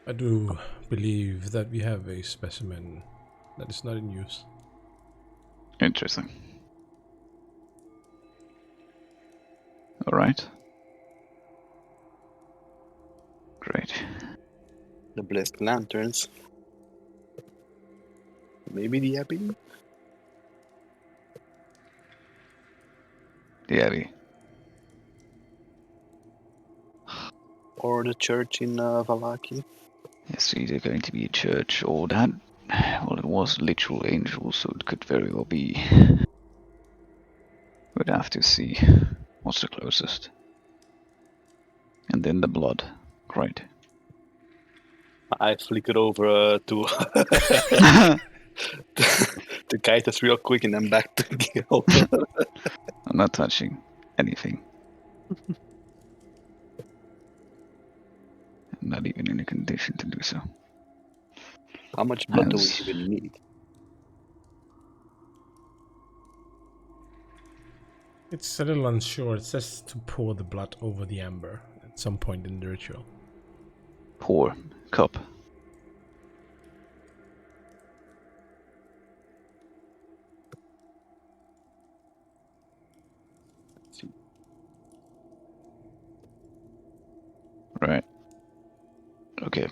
I do believe that we have a specimen that is not in use. Interesting. All right. Great. The blessed lanterns. Maybe the abbey? The abbey. Or the church in Valaki? It's either going to be a church or that. Well, it was literal angels, so it could very well be. We'd have to see what's the closest. And then the blood. Great. I flick it over to to Kaitas real quick and then back to the altar. I'm not touching anything. I'm not even in a condition to do so. How much blood do we even need? It's a little unsure. It says to pour the blood over the amber at some point in the ritual. Pour. Cup. Let's see. Right. Okay.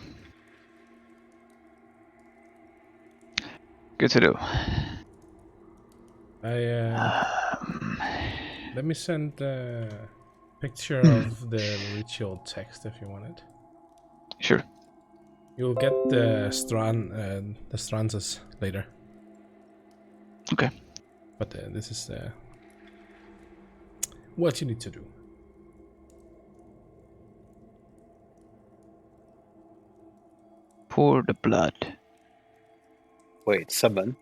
Good to do. Let me send a picture of the ritual text if you want it. Sure. You'll get the stanzas later. Okay. But this is what you need to do. pour the blood. Wait, summon?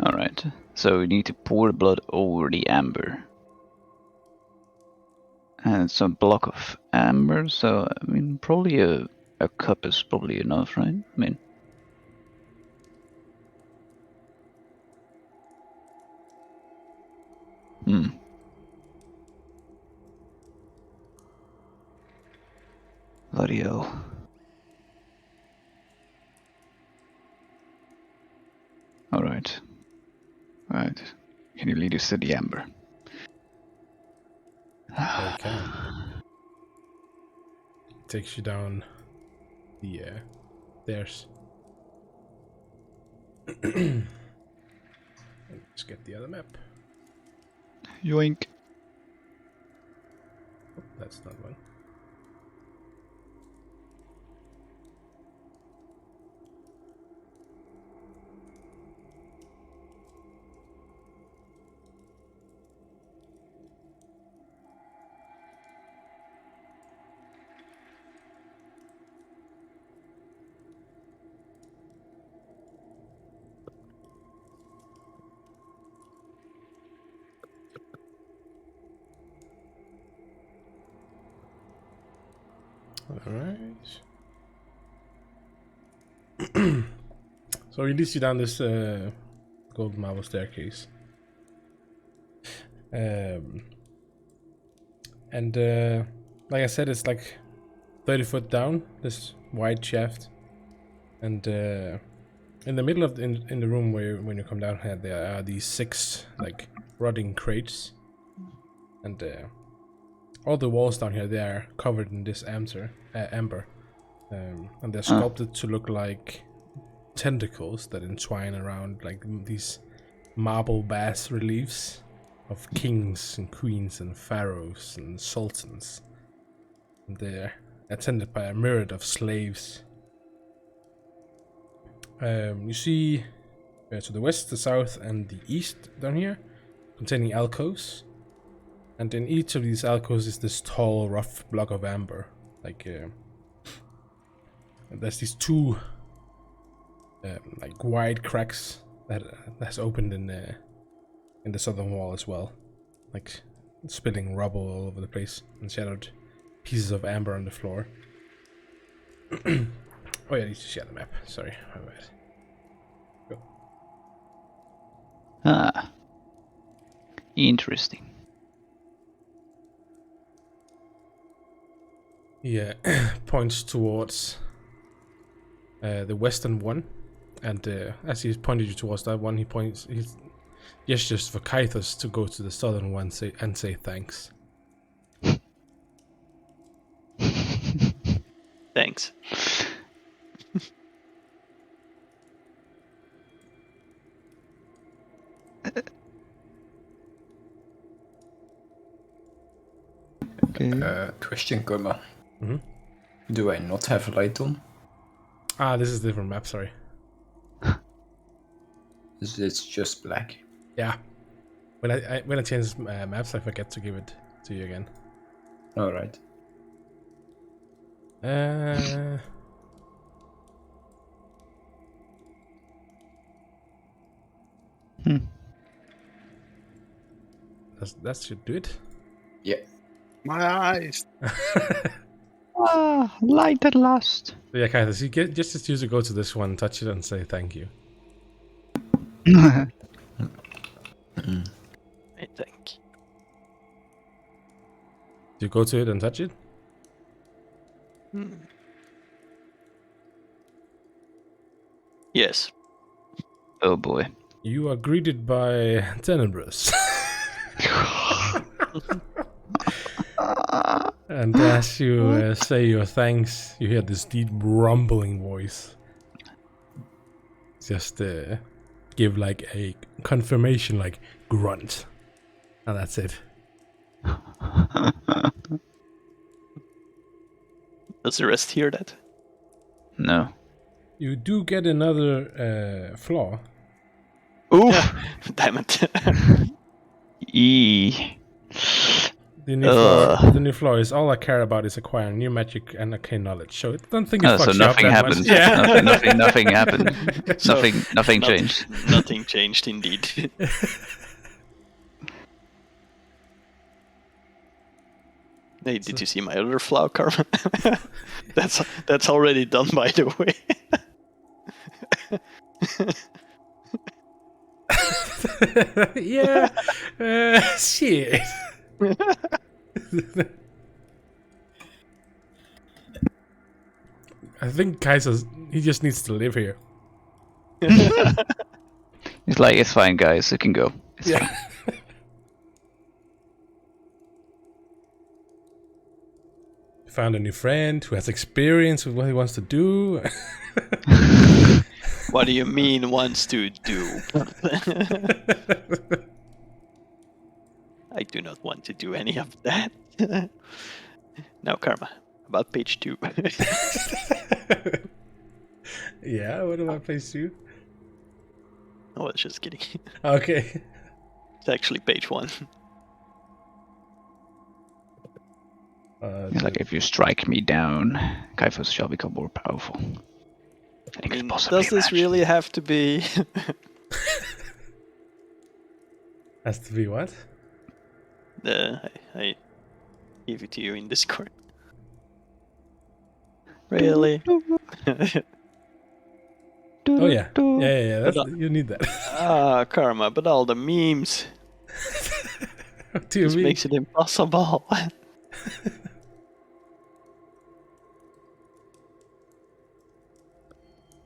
Alright, so we need to pour the blood over the amber. And it's a block of amber, so I mean, probably a cup is probably enough, right? I mean, Bloody hell. Alright. Right. Can you lead us to the amber? I can. It takes you down the stairs. Let's get the other map. Yoink. Oh, that's not one. Alright. So he leads you down this gold marble staircase. And like I said, it's like 30 foot down, this wide shaft. And in the middle of in the room where when you come down here, there are these 6 like rotting crates. And all the walls down here, they are covered in this amber. And they're sculpted to look like tentacles that entwine around like these marble bas reliefs of kings and queens and pharaohs and sultans. And they're attended by a myriad of slaves. You see to the west, the south, and the east down here, containing alcoves. And in each of these alcoves is this tall, rough block of amber. Like, there's these 2 like wide cracks that's opened in the southern wall as well, like spilling rubble all over the place and shattered pieces of amber on the floor. Oh yeah, I need to share the map. Sorry, my bad. Go. Ah. Interesting. Yeah, points towards the western one, and as he's pointed you towards that one, he gestures for Kythos to go to the southern one and say thanks. Thanks. Okay. Question, Goma. Mm-hmm. Do I not have a light on? Ah, this is a different map, sorry. It's just black. Yeah. When I change maps, I forget to give it to you again. Alright. That should do it. Yeah. My eyes! Ah, light at last. So yeah, Kythos, you just use to go to this one, touch it, and say thank you. I think. Do you go to it and touch it? Yes. Oh boy. You are greeted by TENEBROUS. And as you say your thanks, you hear this deep rumbling voice. Just give like a confirmation, like grunt. And that's it. Does the rest hear that? No. You do get another flaw. Oof! Damn it. E. The new floor is all I care about is acquiring new magic and arcane knowledge. So I don't think it fucks So you up nothing that happened. much. Yeah. Nothing happened. So, nothing changed. Nothing changed indeed. Hey, did you see my other flower, Karma? that's already done, by the way. Yeah. Shit. I think Kaiser's, he just needs to live here. He's like, it's fine, guys. It can go. It's fine. Found a new friend who has experience with what he wants to do. What do you mean wants to do? I do not want to do any of that. Now, Karma, about page 2. Yeah, what do I place you? I was just kidding. Okay. It's actually page 1. He's like, if you strike me down, Kaifos shall become more powerful. I mean, does this really have to be? Has to be what? I gave it to you in Discord. Really? Oh yeah. Yeah. You need that. Karma, but all the memes. What do you This mean? makes it impossible.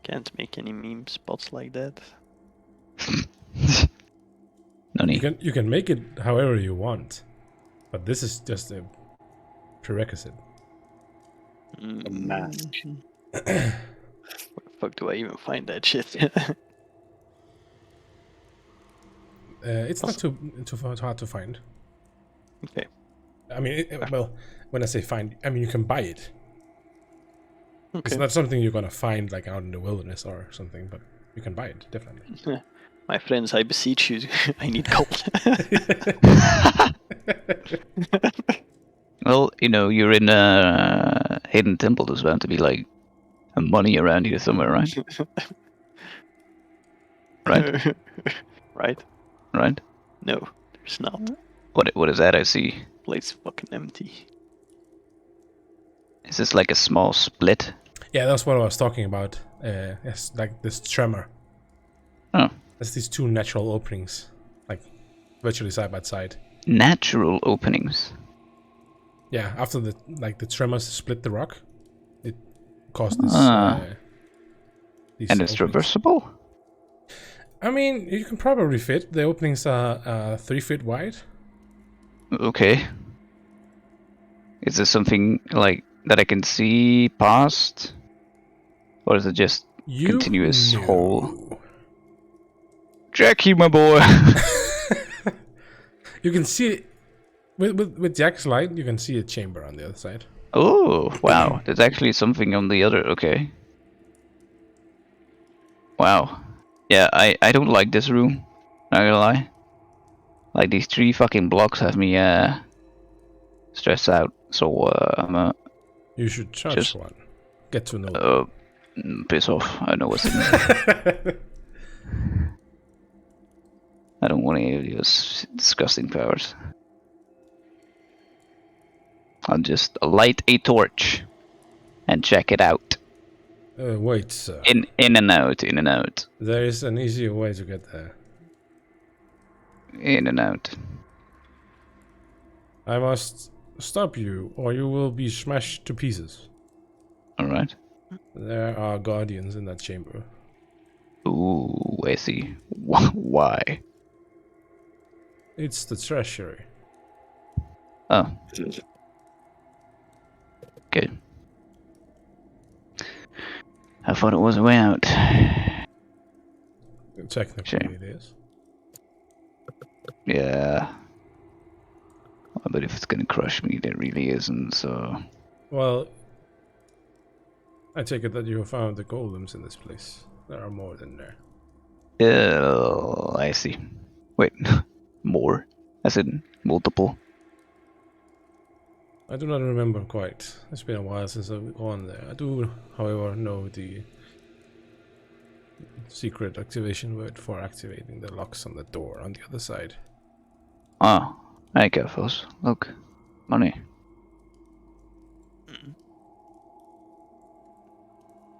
Can't make any meme spots like that. No need. You can make it however you want, but this is just a prerequisite. A mask. Where the fuck do I even find that shit? It's not too hard to find. Okay. I mean, well, when I say find, I mean you can buy it. Okay. It's not something you're gonna find like out in the wilderness or something, but you can buy it definitely. My friends, I beseech you, I need gold. Well, you're in a hidden temple. There's bound to be like money around here somewhere, right? Right? Right? No, there's not. What is that I see? Place fucking empty. Is this like a small split? Yeah, that's what I was talking about. It's like this tremor. Oh. There's these two natural openings, like virtually side by side. Natural openings. Yeah, after the tremors split the rock, it caused this. These And it's openings. reversible? I mean, you can probably fit. The openings are 3 feet wide. Okay. Is there something like that I can see past? Or is it just continuous hole? Jackie, my boy! You can see it. With Jack's light, you can see a chamber on the other side. Oh, wow. There's actually something on the other. Okay. Wow. Yeah, I don't like this room. Not gonna lie. Like, these 3 fucking blocks have me stressed out. So, You should touch one. Get to know them. Piss off. I know what's in there. I don't want any of those disgusting powers. I'll just light a torch and check it out. Wait, sir. In and out. There is an easier way to get there. In and out. I must stop you, or you will be smashed to pieces. Alright. There are guardians in that chamber. Ooh, I see. Why? It's the treasury. Oh. Okay. I thought it was a way out. Technically, it is. Yeah. But if it's gonna crush me, there really isn't, so... Well, I take it that you have found the golems in this place. There are more than there. I see. Wait, more? As in multiple? I do not remember quite. It's been a while since I've gone there. I do, however, know the secret activation word for activating the locks on the door on the other side. Ah, I got those. Look, money.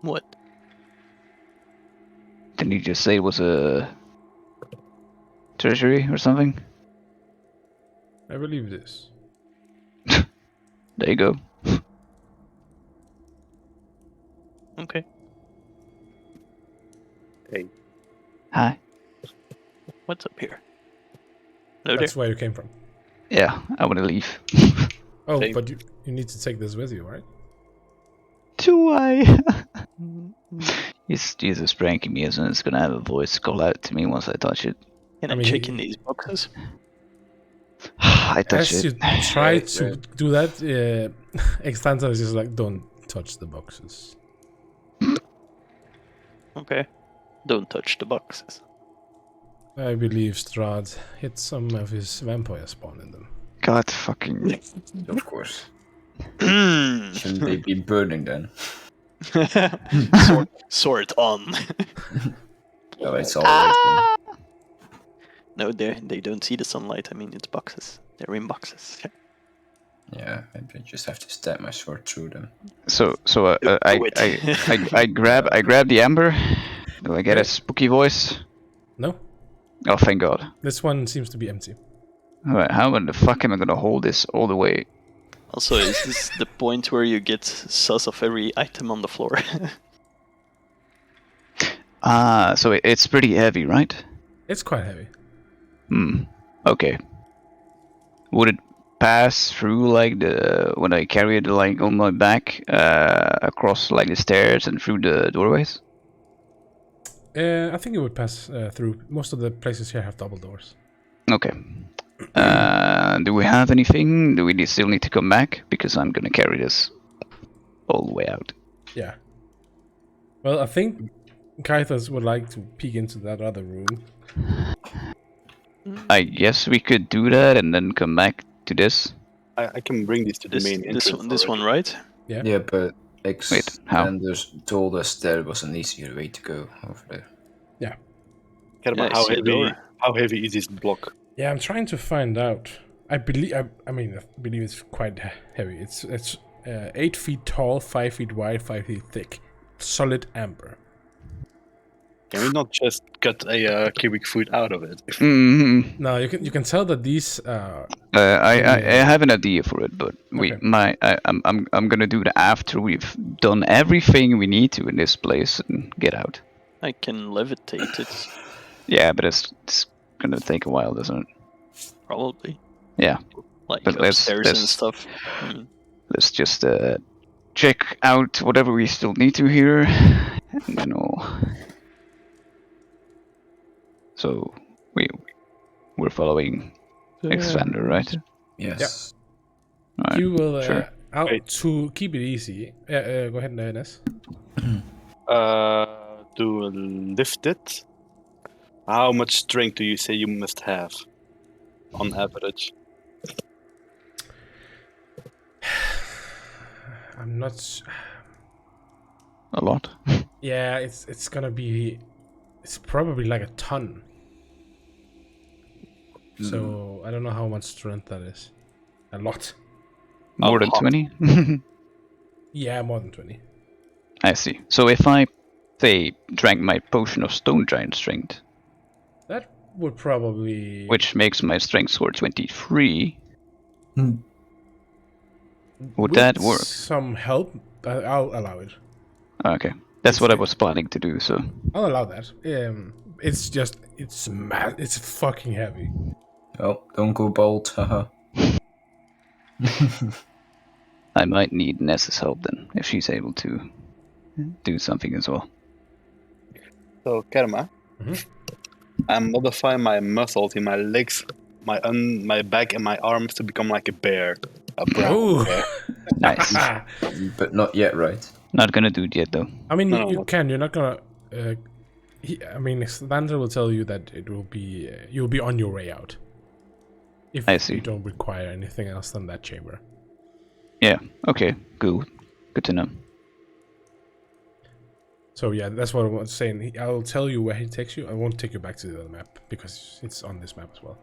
What? Didn't you just say it was a treasury or something? I believe this. There you go. Okay. Hey. Hi. What's up here? No, That's where you came from. Yeah, I want to leave. Oh, Same. but you need to take this with you, right? Do I? there. He's Jesus pranking me, isn't it? It's gonna have a voice call out to me once I touch it. Can I I mean, check in these boxes? I touch As it. you try Right, to right. do that, Extanta is just like, don't touch the boxes. Okay. Don't touch the boxes. I believe Strahd hit some of his vampire spawn in them. God fucking. Of course. Shouldn't they be burning then? Sword on. No, it's always been. No, they don't see the sunlight. I mean, it's boxes. They're in boxes. Yeah, maybe I just have to stab my sword through them. So Do I it. grab the amber. Do I get a Okay. spooky voice? No, Oh, thank God. this one seems to be empty. Alright, how in the fuck am I gonna hold this all the way? Also, is this the point where you get sus of every item on the floor? Ah, so it's pretty heavy, right? It's quite heavy. Okay. Would it pass through like when I carry it like on my back, across like the stairs and through the doorways? I think it would pass through. Most of the places here have double doors. Okay. Do we have anything? Do we still need to come back? Because I'm gonna carry this all the way out. Yeah. Well, I think Kaithas would like to peek into that other room. I guess we could do that and then come back to this. I can bring this to the main entrance. This one, right? Yeah. Yeah, but Wait, how? Extenders told us there was an easier way to go over there. Yeah. Kerma, Yeah, I see a door. how heavy is this block? Yeah, I'm trying to find out. I believe it's quite heavy. It's 8 feet tall, 5 feet wide, 5 feet thick. Solid amber. Can we not just cut a cubic foot out of it? Mm-hmm. Now you can tell that these I have an idea for it, but I'm gonna do that after we've done everything we need to in this place and get out. I can levitate it, Yeah, but it's gonna take a while, doesn't it? probably. Yeah. Like But upstairs and let's- stuff. Mm. Let's just check out whatever we still need to here, and then we'll. So we're following Expander, right? Yes. Alright, you will sure. out Wait. to keep it easy. Go ahead, Ness. To lift it, how much strength do you say you must have, on average? I'm not. s- A lot. Yeah, it's gonna be. It's probably like a ton. So I don't know how much strength that is. A lot. More than lot. 20. Yeah, more than 20. I see. So if I say drank my potion of stone giant strength, That would probably. which makes my strength score 23, would with that work? Some help. I'll allow it. Okay, that's what I was planning to do. So I'll allow that. It's just it's mad. It's fucking heavy. Oh, don't go bold, haha. I might need Ness's help then, if she's able to do something as well. So, Kerma, Mhm. I'm modifying my muscles in my legs, my back, and my arms to become like a bear. A brown Ooh. bear. Nice. But not yet, right? Not gonna do it yet though. I mean, No. you can. You're not gonna Xander will tell you that it will be you'll be on your way out. If I see. you don't require anything else than that chamber. Yeah. Okay. Good to know. So yeah, that's what I was saying. I'll tell you where he takes you. I won't take you back to the other map because it's on this map as well.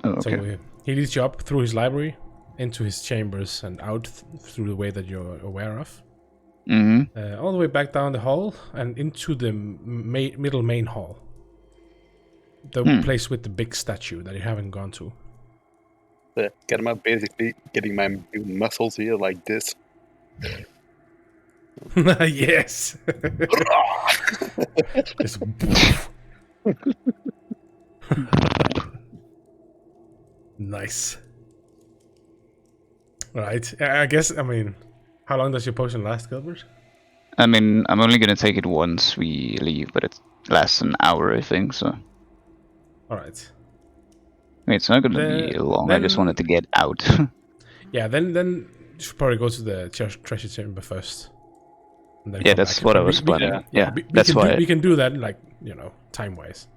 Oh, okay. So he leads you up through his library, into his chambers, and out through the way that you're aware of. Mm-hmm. All the way back down the hall and into the middle main hall. The place with the big statue that you haven't gone to. Get him up, basically getting my muscles here like this. Yes. Just nice. Right. I guess. How long does your potion last, Gilbert? I'm only gonna take it once we leave, but it lasts an hour, I think. So. All right. It's not gonna be long. I just wanted to get out. Yeah. Then you should probably go to the treasure chamber first. Yeah, that's what I was planning. That's why we can do that, like, time wise.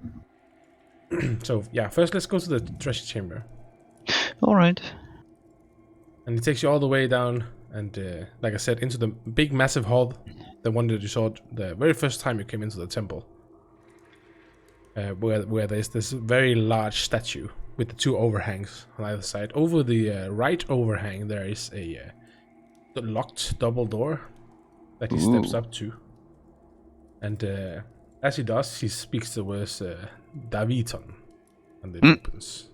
So yeah, first let's go to the treasure chamber. All right. And it takes you all the way down, and like I said, into the big, massive hall, the one that you saw the very first time you came into the temple, where there's this very large statue with the two overhangs on either side. Over the right overhang, there is a locked double door that he steps up to, and as he does, he speaks the words Daviton, and it opens.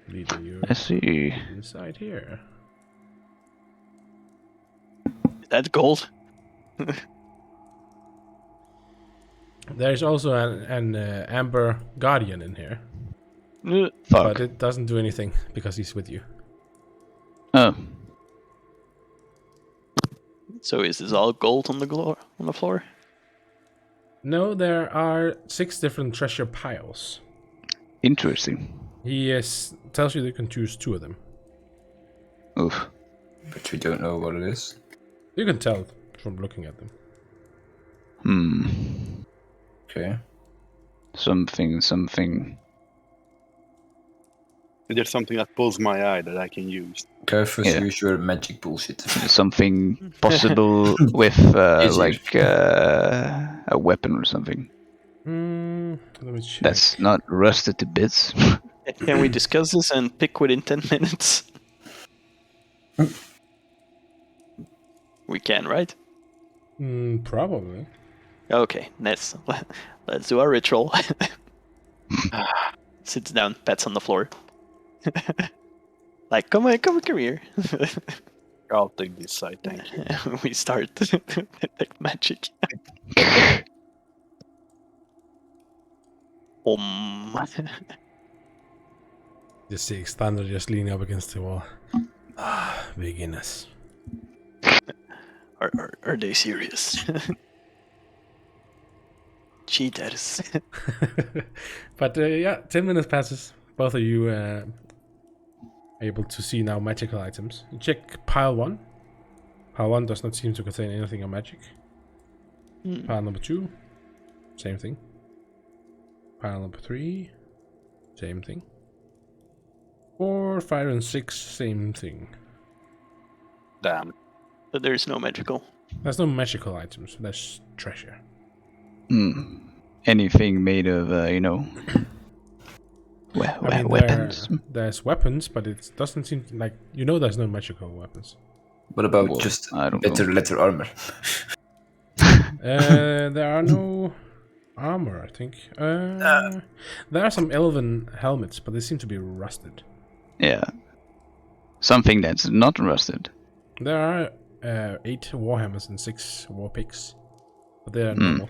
Leading you I see. inside here. That's gold. There's also an Amber Guardian in here, Fuck. but it doesn't do anything because he's with you. Oh. So is this all gold on the floor? No, there are 6 different treasure piles. Interesting. He tells you you can choose 2 of them. Oof. But we don't know what it is. You can tell from looking at them. Okay. Something. Is there something that pulls my eye that I can use? Careful, use your magic bullshit. Something possible with a weapon or something. Let me check. That's not rusted to bits. Can we discuss this and pick within 10 minutes? We can, right? Probably. Okay, let's do our ritual. Sits down, pats on the floor. Like, come here. I'll take this side, thank you. We start detect magic. Just see Xander just leaning up against the wall. Beginners. Are they serious? Cheaters. But yeah, 10 minutes passes. Both of you able to see now magical items. You check pile 1. Pile 1 does not seem to contain anything of magic. Pile number 2, same thing. Pile number 3, same thing. 4, 5, and 6, same thing. Damn. But there's no magical. There's no magical items. There's treasure. Anything made of, weapons? There's weapons, but it doesn't seem like there's no magical weapons. What about just better leather armor? There are no armor, I think. There are some elven helmets, but they seem to be rusted. Yeah. Something that's not rusted. There are 8 warhammers and 6 war picks, but they are normal.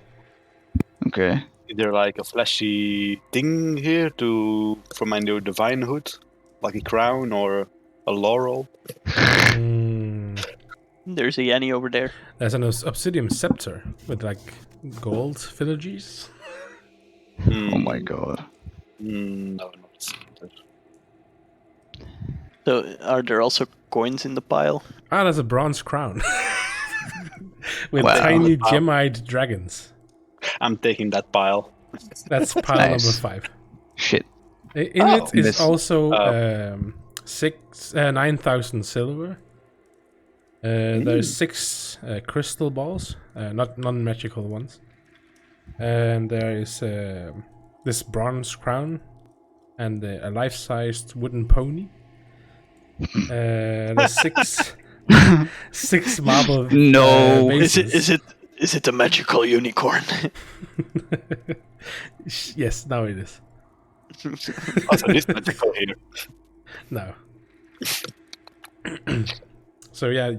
Okay. Is there like a flashy thing here for my new divine hood? Like a crown or a laurel? There's a Yanni over there. There's an obsidian scepter with like gold filigree. Oh my god. No, not scepter. So, are there also coins in the pile? There's a bronze crown. with Wow. tiny gem-eyed dragons. I'm taking that pile. That's pile Nice. number 5. Shit. In it is This- also 9,000 silver. There's 6 crystal balls, not non-magical ones, and there is this bronze crown and a life-sized wooden pony. There's 6 marble. No. Vases. Is it a magical unicorn? Yes, now it is. Also, this magical here. No. So yeah,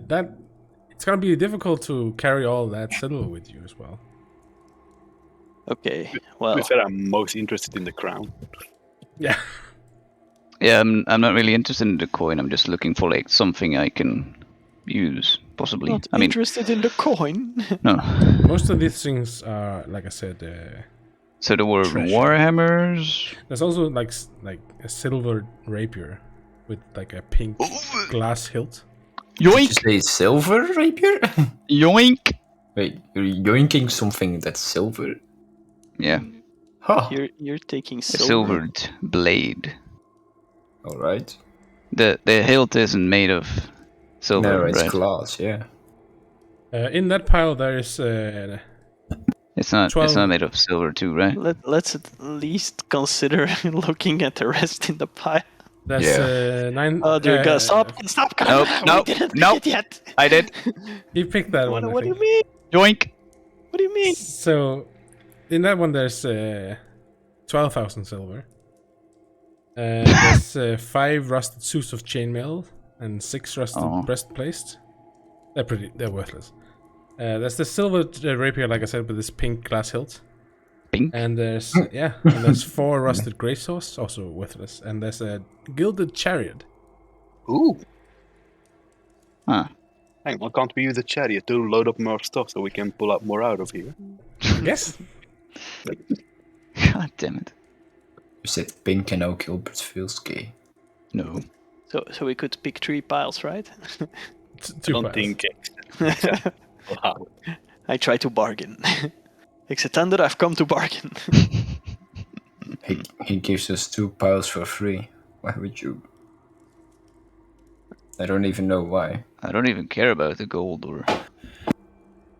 it's gonna be difficult to carry all that silver with you as well. Okay, To well, be fair, I'm most interested in the crown. Yeah. Yeah, I'm not really interested in the coin. I'm just looking for like something I can use, possibly. not I mean, interested in the coin. no. Most of these things are, like I said, So there were Treasure. warhammers. there's also like a silver rapier with like a pink glass hilt. Did you Yoink! say silver rapier? Yoink! Wait, you're yoinking something that's silver? Yeah, Huh. You're taking a silver. silvered blade. Alright. The hilt isn't made of silver, No, it's right? glass, yeah. In that pile there is It's not 12 made of silver too, right? Let's at least consider looking at the rest in the pile. there's Yeah. 9. Oh dear God! Stop! Nope, nope, we didn't pick nope. it yet. I did. He picked that one. I What do you think. mean? Yoink! What do you mean? So, in that one, there's 12,000 silver. There's 5 rusted suits of chainmail and 6 rusted Oh. breastplates. They're worthless. There's the silver rapier, like I said, with this pink glass hilt. Pink. And there's and there's 4 rusted grey swords, also worthless. And there's a gilded chariot. Ooh. Huh. Hang on, can't we use the chariot to load up more stuff so we can pull up more out of here? Yes. God damn it. You said pink and now Gilbert feels gay. No. So we could pick 3 piles, right? I 2 don't piles. think. Wow. I try to bargain. Exetander, I've come to bargain. He gives us 2 piles for free. Why would you? I don't even know why. I don't even care about the gold or.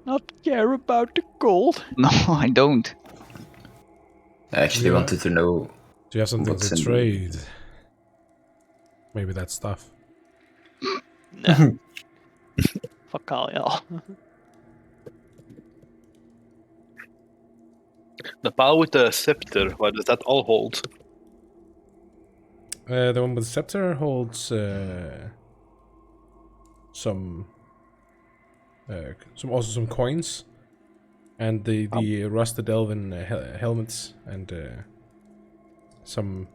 Not care about the gold. No, I don't. I actually Yeah. wanted to know. Do you have something What's to in the- trade? Maybe that stuff. No. Fuck all y'all. The pile with the scepter, what does that all hold? The one with the scepter holds some some coins, and the rusted elven helmets and some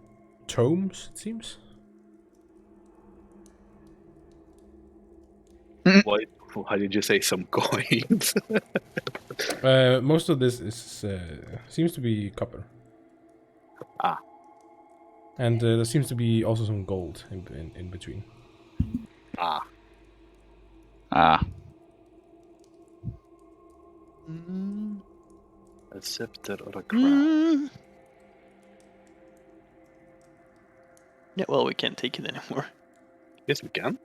tomes. It seems. Why did you say some coins? Most of this is seems to be copper. Ah. And there seems to be also some gold in between. Ah. Ah. A scepter or a crown? Yeah, well, we can't take it anymore. Yes, we can.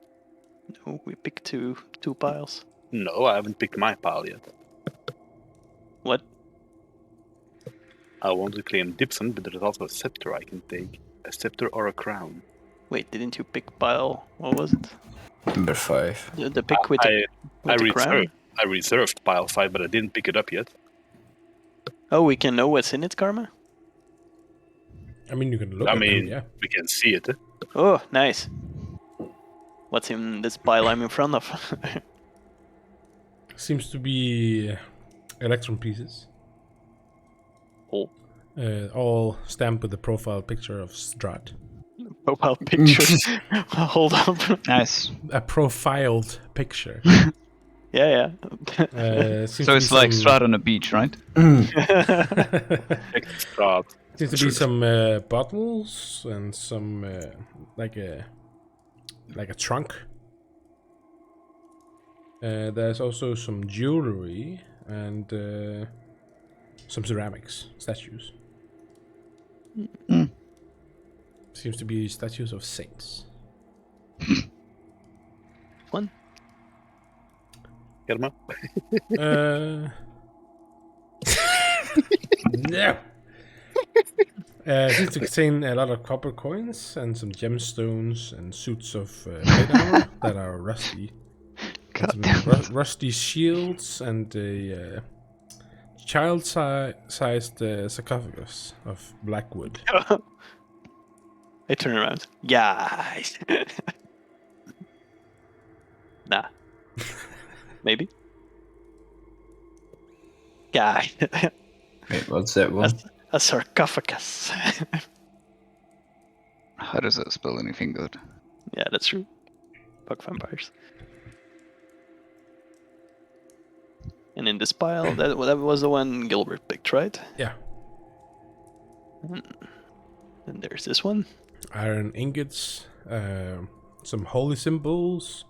No, we picked two piles. No, I haven't picked my pile yet. What? I want to claim Dipson, but there's also a scepter I can take. A scepter or a crown. Wait, didn't you pick pile? What was it? Number 5. The pick with the, with the crown? I reserved pile 5, but I didn't pick it up yet. Oh, we can know what's in it, Karma? I mean, you can look. I at mean, them, yeah. we can see it. Oh, nice. What's in this pile I'm in front of? Seems to be electron pieces. Oh. All stamped with the profile picture of Strahd. Profile picture. Hold up. Nice. A profiled picture. Yeah. Seems So to it's be like some- Strahd on a beach, right? Strahd. Seems to be some bottles and some like a trunk. There's also some jewelry and some ceramics, statues. Mm. Seems to be statues of saints. One. Germa? No. Seems to contain a lot of copper coins and some gemstones and suits of plate armor that are rusty. And some rusty shields and a child-sized sarcophagus of black wood. I turn around. Guys. Nah. Maybe. Guy. Wait, what's that one? A sarcophagus. How does that spell anything good? Yeah, that's true. Fuck vampires. And in this pile, that was the one Gilbert picked, right? Yeah. And there's this one. Iron ingots, some holy symbols,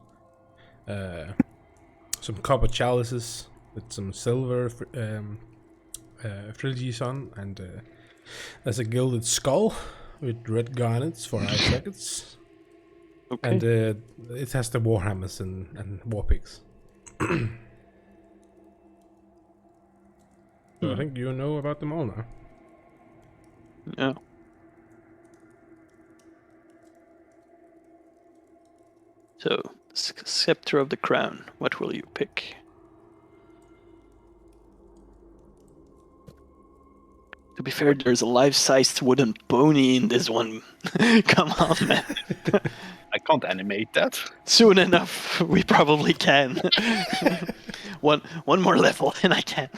some copper chalices with some silver fringes on, and there's a gilded skull with red garnets for eye sockets. Okay. And it has the warhammers and war pigs. So I think you know about them all now. Yeah. So, Scepter of the Crown. What will you pick? To be fair, there's a life-sized wooden pony in this one. Come on, man. I can't animate that. Soon enough, we probably can. one more level, and I can.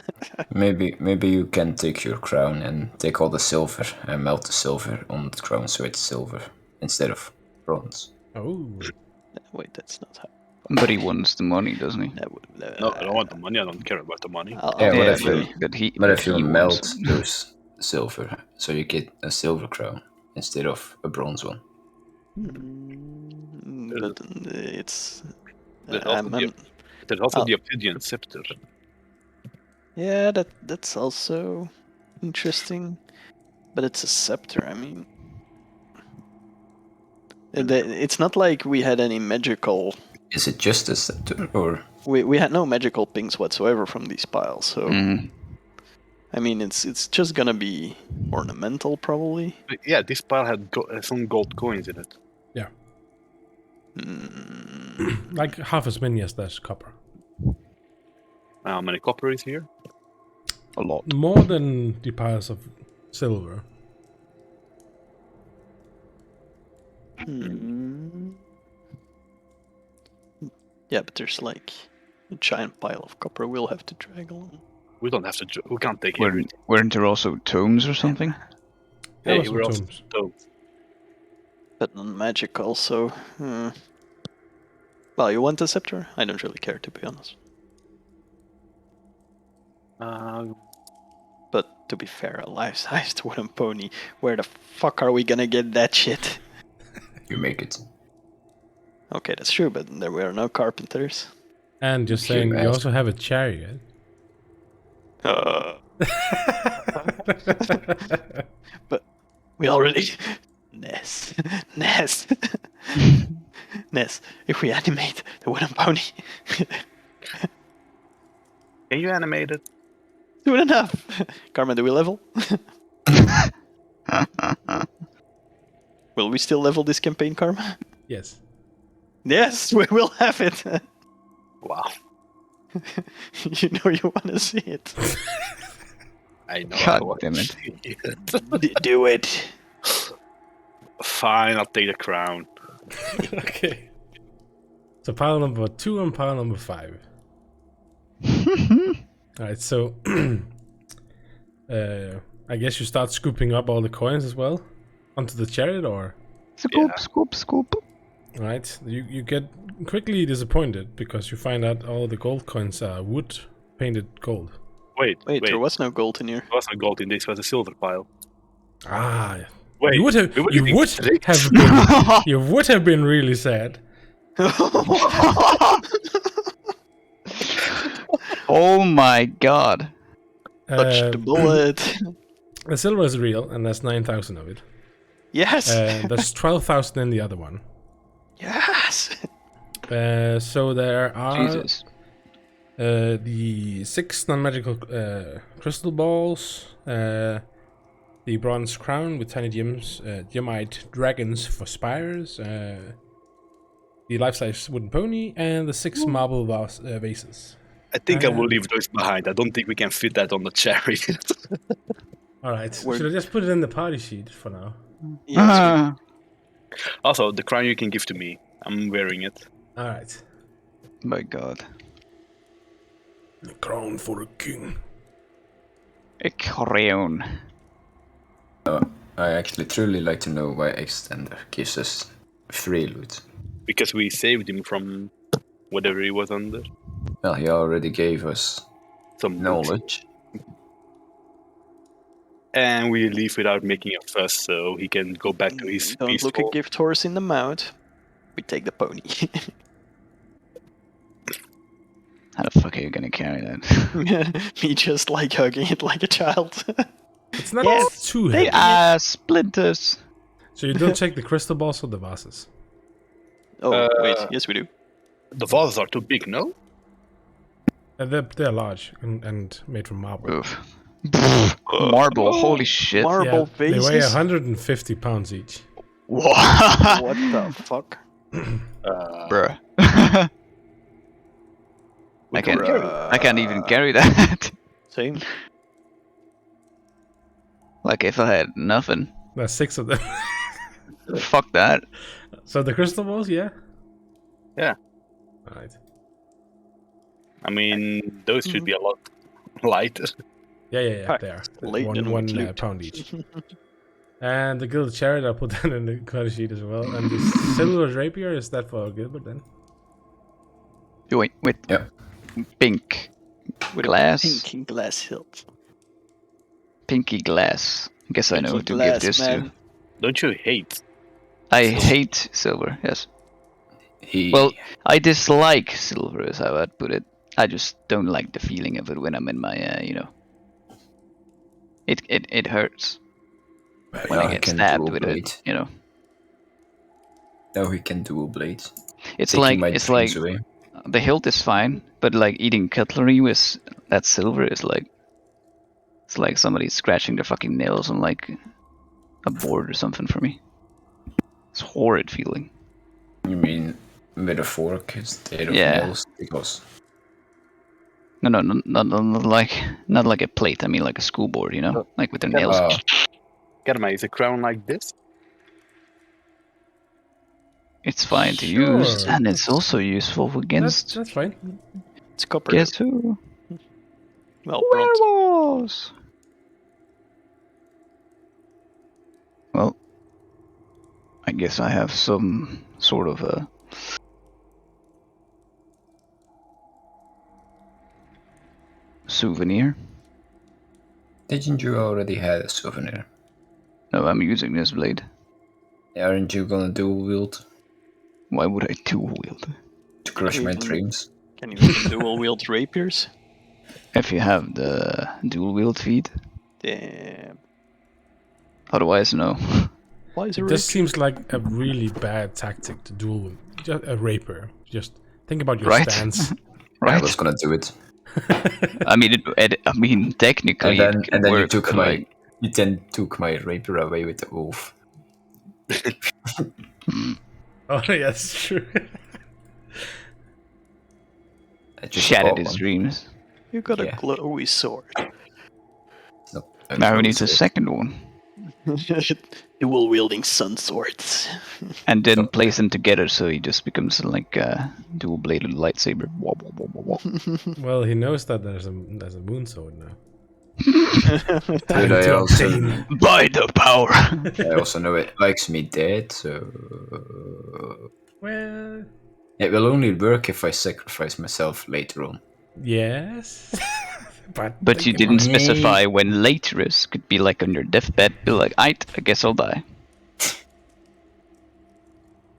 Maybe you can take your crown and take all the silver and melt the silver on the crown so it's silver instead of bronze. Oh. Wait, that's not how. But he wants the money, doesn't he? That would, No, I don't want the money. I don't care about the money. Yeah, Yeah, but if you melt those silver, so you get a silver crown instead of a bronze one. But it's. There's also the obsidian scepter. Yeah, that's also interesting, but it's a scepter. I mean, it's not like we had any magical. Is it just a scepter, or We had no magical pings whatsoever from these piles. So I mean, it's just gonna be ornamental, probably. But yeah, this pile had some gold coins in it. Yeah. Like half as many as there's copper. How many copper is here? A lot. More than the piles of silver. Yeah, but there's like a giant pile of copper we'll have to drag along. We don't have to. We can't take everything. Weren't there also tomes or something? There Hey, was some we're also tomes. tomes. But non-magic also. Well, you want a scepter? I don't really care, to be honest. But to be fair, a life-sized wooden pony. Where the fuck are we gonna get that shit? you make it? Okay, that's true, but there were no carpenters. And just Sure, saying, you yes. also have a chariot. But we already... Ness. Ness, if we animate the wooden pony... Can you animate it? Soon enough! Karma, do we level? Will we still level this campaign, Karma? Yes. Yes, we will have it! Wow. You know you want to see it. I know. God I want damn to it. see it. Do it! Fine, I'll take the crown. Okay. So pile number 2 and pile number 5. Alright, so I guess you start scooping up all the coins as well onto the chariot, or? Scoop, Yeah. scoop, scoop. Alright, you get quickly disappointed because you find out all the gold coins are wood painted gold. Wait, Wait, there was no gold in here. There was no gold in this. It was a silver pile. Ah, Wait, you would have we were you getting would tricked. have been you would have been really sad. Oh my god. Touch the bullet. The silver is real, and there's 9,000 of it. Yes. There's 12,000 in the other one. Yes. So there are Jesus. the 6 non-magical crystal balls, the bronze crown with tiny gems, gemite dragons for spires, the life-size wooden pony, and the 6 marble vases. I think I will leave those behind. I don't think we can fit that on the chariot. All right. Should I just put it in the party sheet for now? Yes. Also, the crown you can give to me. I'm wearing it. All right. My god. The crown for a king. A crown. I actually truly like to know why Extender gives us free loot. Because we saved him from whatever he was under. Well, he already gave us Some knowledge. And we leave without making a fuss, so he can go back to his Don't peaceful... look a gift horse in the mouth. We take the pony. How the fuck are you gonna carry that? Me just like hugging it like a child. It's not Yes, too heavy. Splinters. So you don't take the crystal balls or the vases? Oh, wait. Yes, we do. The vases are too big, no? They're large and made from marble. Oof. Marble, holy shit. Marble They vases. weigh 150 pounds each. What? What the fuck? Bruh. I can't even carry that. Same. Like if I had nothing. There's 6 of them. Fuck that. So the crystal balls, yeah? Yeah. Alright. I mean, those should be a lot lighter. Yeah, they are. Laden One with loot. pound each. And the gilded chariot, I'll put that in the card sheet as well. And the silver rapier, is that for Gilbert then? Wait, Yeah. pink With glass. a pink glass hilt. Pinky glass. Guess I know who to give this to. Don't you hate? I hate silver, yes. Well, I dislike silver is how I'd put it. I just don't like the feeling of it when I'm in my, It hurts when I get stabbed with it, Now he can dual blade. It's Taking my like dreams away. the hilt is fine, but like eating cutlery with that silver is like it's like somebody scratching their fucking nails on like a board or something for me. It's horrid feeling. You mean with a fork instead of Yeah. nails? Because No, not like a plate. I mean like a school board, like with their nails. Karma, is a crown like this? It's fine to Sure. use, and it's also useful against. That's fine. It's copper. Guess who? Well, bronze. Werewolves. Well, I guess I have some sort of a souvenir. didn't you already have a souvenir? No, I'm using this blade. Aren't you gonna dual wield Why would I dual wield? to crush my Even- dreams? Can you even dual wield rapiers? If you have the dual wield feed, Damn. otherwise no. Why is a This rapier? seems like a really bad tactic to duel just a rapier. Just think about your Right. stance. I Right? was gonna do it. I mean, technically, And it can then work. you took but, my like, you then took my rapier away with the wolf. Oh, yes, true. I just shattered bought his one. dreams. You got a Yeah. glowy sword. It's not a Now he glowy needs a sword. second one, Dual wielding sun swords. and then place them together so he just becomes like a dual-bladed lightsaber. Wah, wah, wah, wah, wah. Well, he knows that there's a moon sword now. But I to also, obtain. By the power. I also know it likes me dead, so Well, it will only work if I sacrifice myself later on. yes. But you think didn't about- specify when later is. Could be like on your deathbed. Be like, I guess I'll die.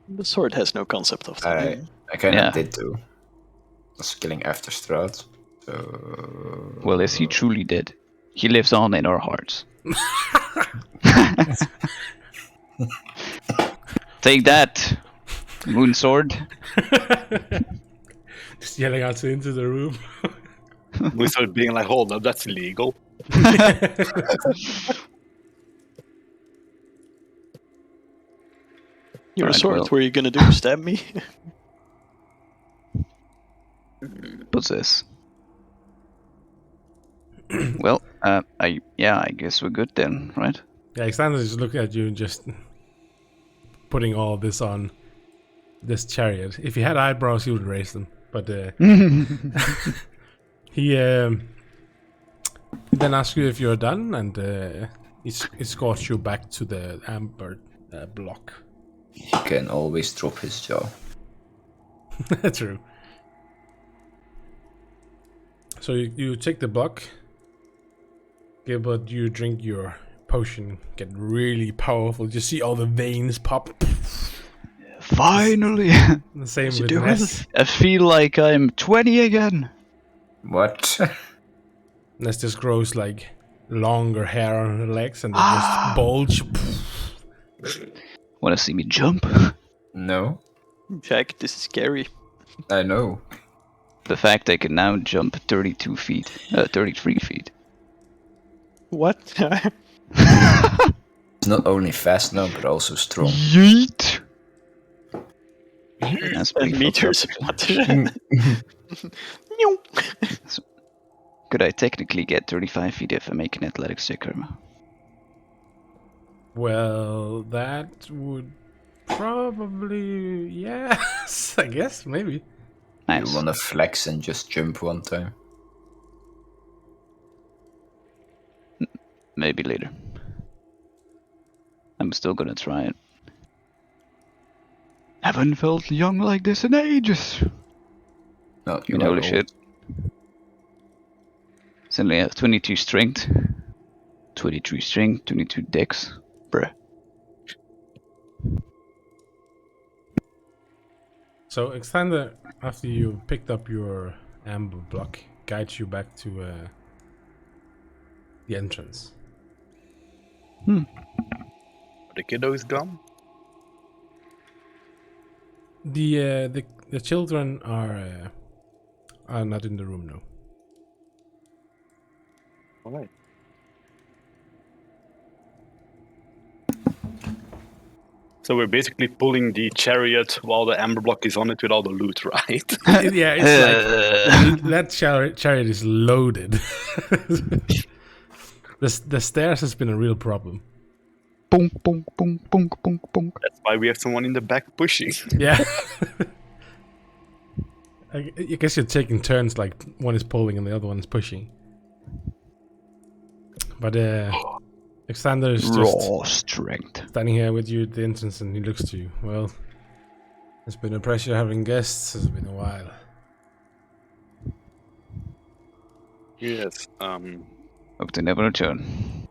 The sword has no concept of time. I kind of Yeah. did too. I was killing after Strahd, so So... Well, is he truly dead? He lives on in our hearts. Take that, Moon Sword. Just yelling out into the room. We start being like, hold up, that's illegal. Your Right, sword, well. what are you gonna do? Stab me? Possess. Well, I guess we're good then, right? Yeah, Alexander just look at you and just putting all this on this chariot. If he had eyebrows, he would raise them. But he then asks you if you're done, and he escorts you back to the amber block. He can always drop his jaw. True. So you take the block, but you drink your potion, get really powerful. You see all the veins pop. Finally! The same with Ness. I feel like I'm 20 again. What? Ness just grows like longer hair on her legs, and they just bulge. Wanna see me jump? No, Jack, this is scary. I know. The fact I can now jump 33 feet. What? He's not only fast now, but also strong. Yeet! That's pretty And meters. fucked up. Could I technically get 35 feet if I make an athletics check? Well, that would probably yes, I guess maybe. Nice. You wanna flex and just jump one time? Maybe later. I'm still gonna try it. Haven't felt young like this in ages. No, You know, holy shit. Suddenly I have 22 strength, 23 strength, 22 dex. Bruh. So Extender, after you picked up your amber block, guides you back to the entrance. The kiddo's gone. The children are not in the room now. All right. So we're basically pulling the chariot while the amber block is on it with all the loot, right? Yeah, it's like that chariot is loaded. The stairs has been a real problem. Bonk, bonk, bonk, bonk, bonk, bonk. That's why we have someone in the back pushing. Yeah. I guess you're taking turns, like one is pulling and the other one is pushing. But Alexander is just Raw strength. standing here with you at the entrance, and he looks to you. Well, it's been a pleasure having guests. It's been a while. Yes. Hope to never return.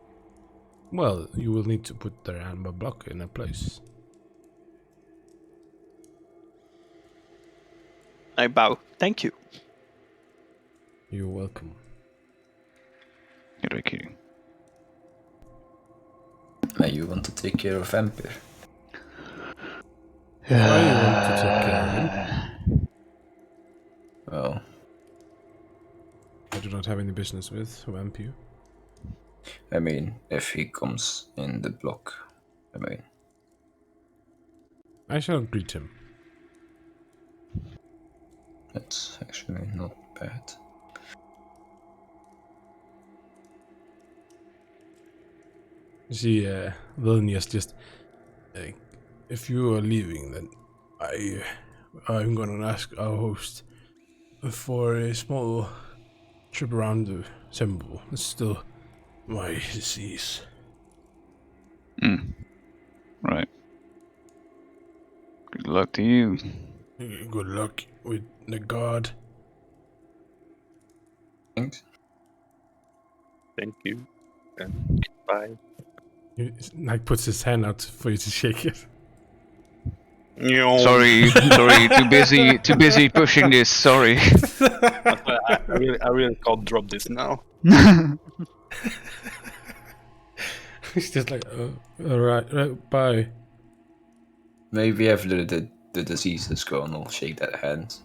Well, you will need to put the amber block in a place. I bow. Thank you. You're welcome. You're kidding. You want to take care of Vampire? Why you want to take care of him? Well, I do not have any business with Vampire. I mean, if he comes in the block, I mean... I shall greet him. That's actually not bad. You see, Vilnius just... if you are leaving, then I'm gonna ask our host for a small trip around the temple. It's still my disease. Right. Good luck to you. Good luck with the god. Thanks. Thank you. And goodbye. He like puts his hand out for you to shake it. Sorry, too busy pushing this. Sorry. I really can't drop this now. He's just like, alright, bye. Maybe after the disease is gone, I'll shake that hand.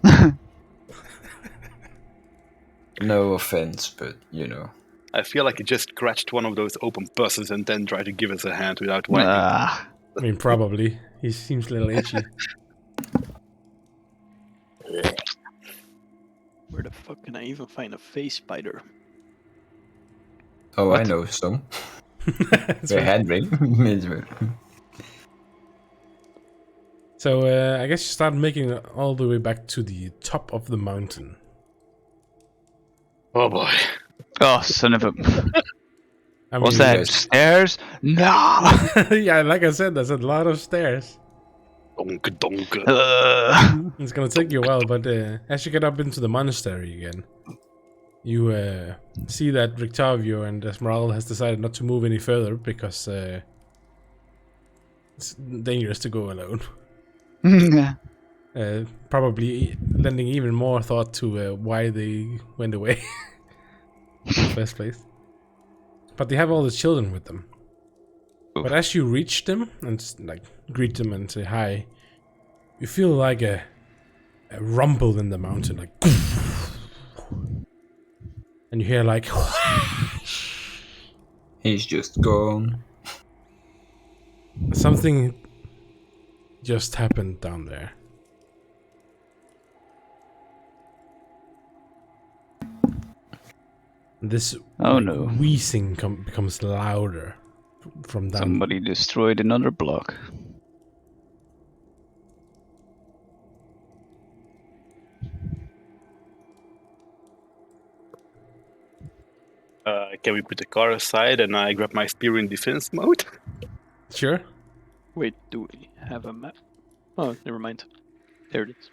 No offense, but you know. I feel like he just scratched one of those open buses and then tried to give us a hand without wiping. Ah, I mean, probably. He seems a little itchy. Where the fuck can I even find a face spider? Oh, What? I know some. That's The right. hand ring. So I guess you start making it all the way back to the top of the mountain. Oh boy. oh, son of a. I Was mean, that yes. stairs? No. yeah, like I said, there's a lot of stairs. Donk, donk. It's gonna take you a while, but as you get up into the monastery again, you see that Rictavio and Esmeralda has decided not to move any further because it's dangerous to go alone. Probably lending even more thought to why they went away in the first place. But they have all the children with them. But as you reach them and like greet them and say hi, you feel like a rumble in the mountain, like, and you hear like, He's just gone. something just happened down there. This Oh no. wheezing becomes louder from down. Somebody destroyed another block. Can we put the car aside and I grab my spear in defense mode? Sure. Wait, do we have a map? Oh, never mind. There it is.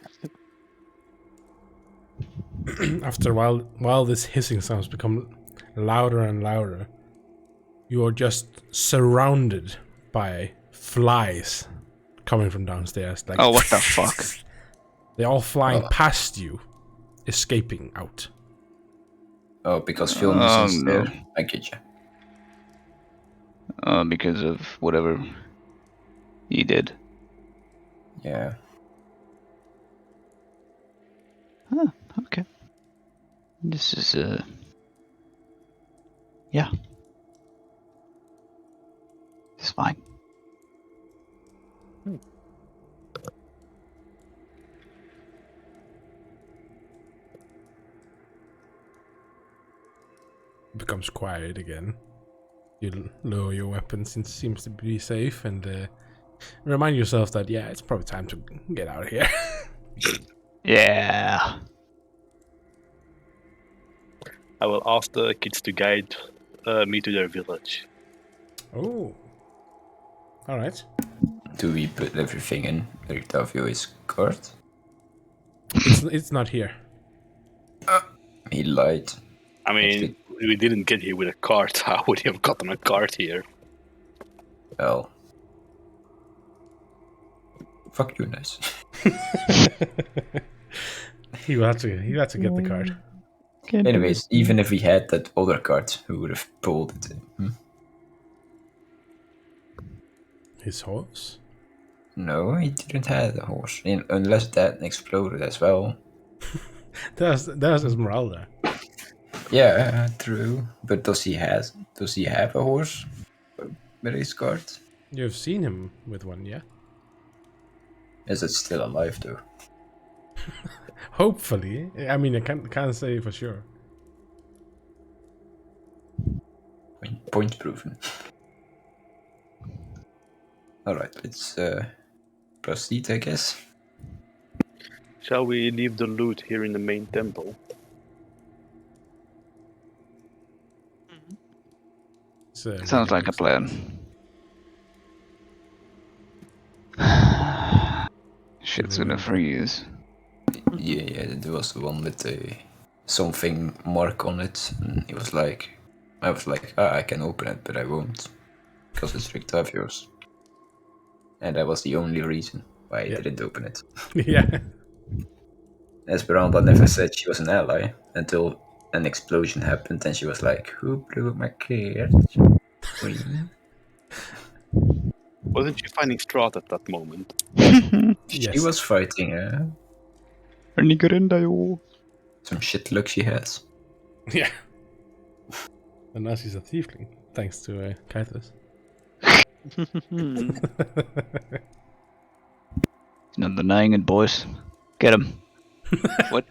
After a while this hissing sounds become louder and louder, you are just surrounded by flies coming from downstairs. Like, Oh, what the fuck? they're all flying past you, escaping out. Oh, because Filmus is no. there. I get you. Because of whatever he did. Yeah. Huh, okay. This is, yeah. It's fine. It becomes quiet again. You lower your weapon since it seems to be safe, and remind yourself that, yeah, it's probably time to get out of here. Yeah. I will ask the kids to guide me to their village. Oh. Alright. Do we put everything in Rictavio's cart? It's not here. He lied. I mean, we didn't get here with a cart. How would you have gotten a cart here? Well. Fuck you, nice. You had to get the card. Anyways, even if we had that other cart, we would have pulled it. His horse? No, he didn't have a horse. Unless that exploded as well. That was Esmeralda. Yeah, true. But does he have a horse with his cart? You've seen him with one, yeah? Is it still alive though? Hopefully. I mean, I can't say for sure. Point proven. Alright, let's proceed, I guess. Shall we leave the loot here in the main temple? Sounds like a plan. Shit's gonna freeze. Yeah, there was the one with something mark on it, and he was like, I was like, I can open it, but I won't, because it's Rictavio's. And that was the only reason. why he didn't open it. Yeah. Esmeralda never said she was an ally until an explosion happened, and she was like, "Who blew my cards? Queen." Wasn't she finding Strahd at that moment? She was fighting some shit luck she has. Yeah. And now she's a tiefling, thanks to Kaitos. Not denying it, boys. Get him. What?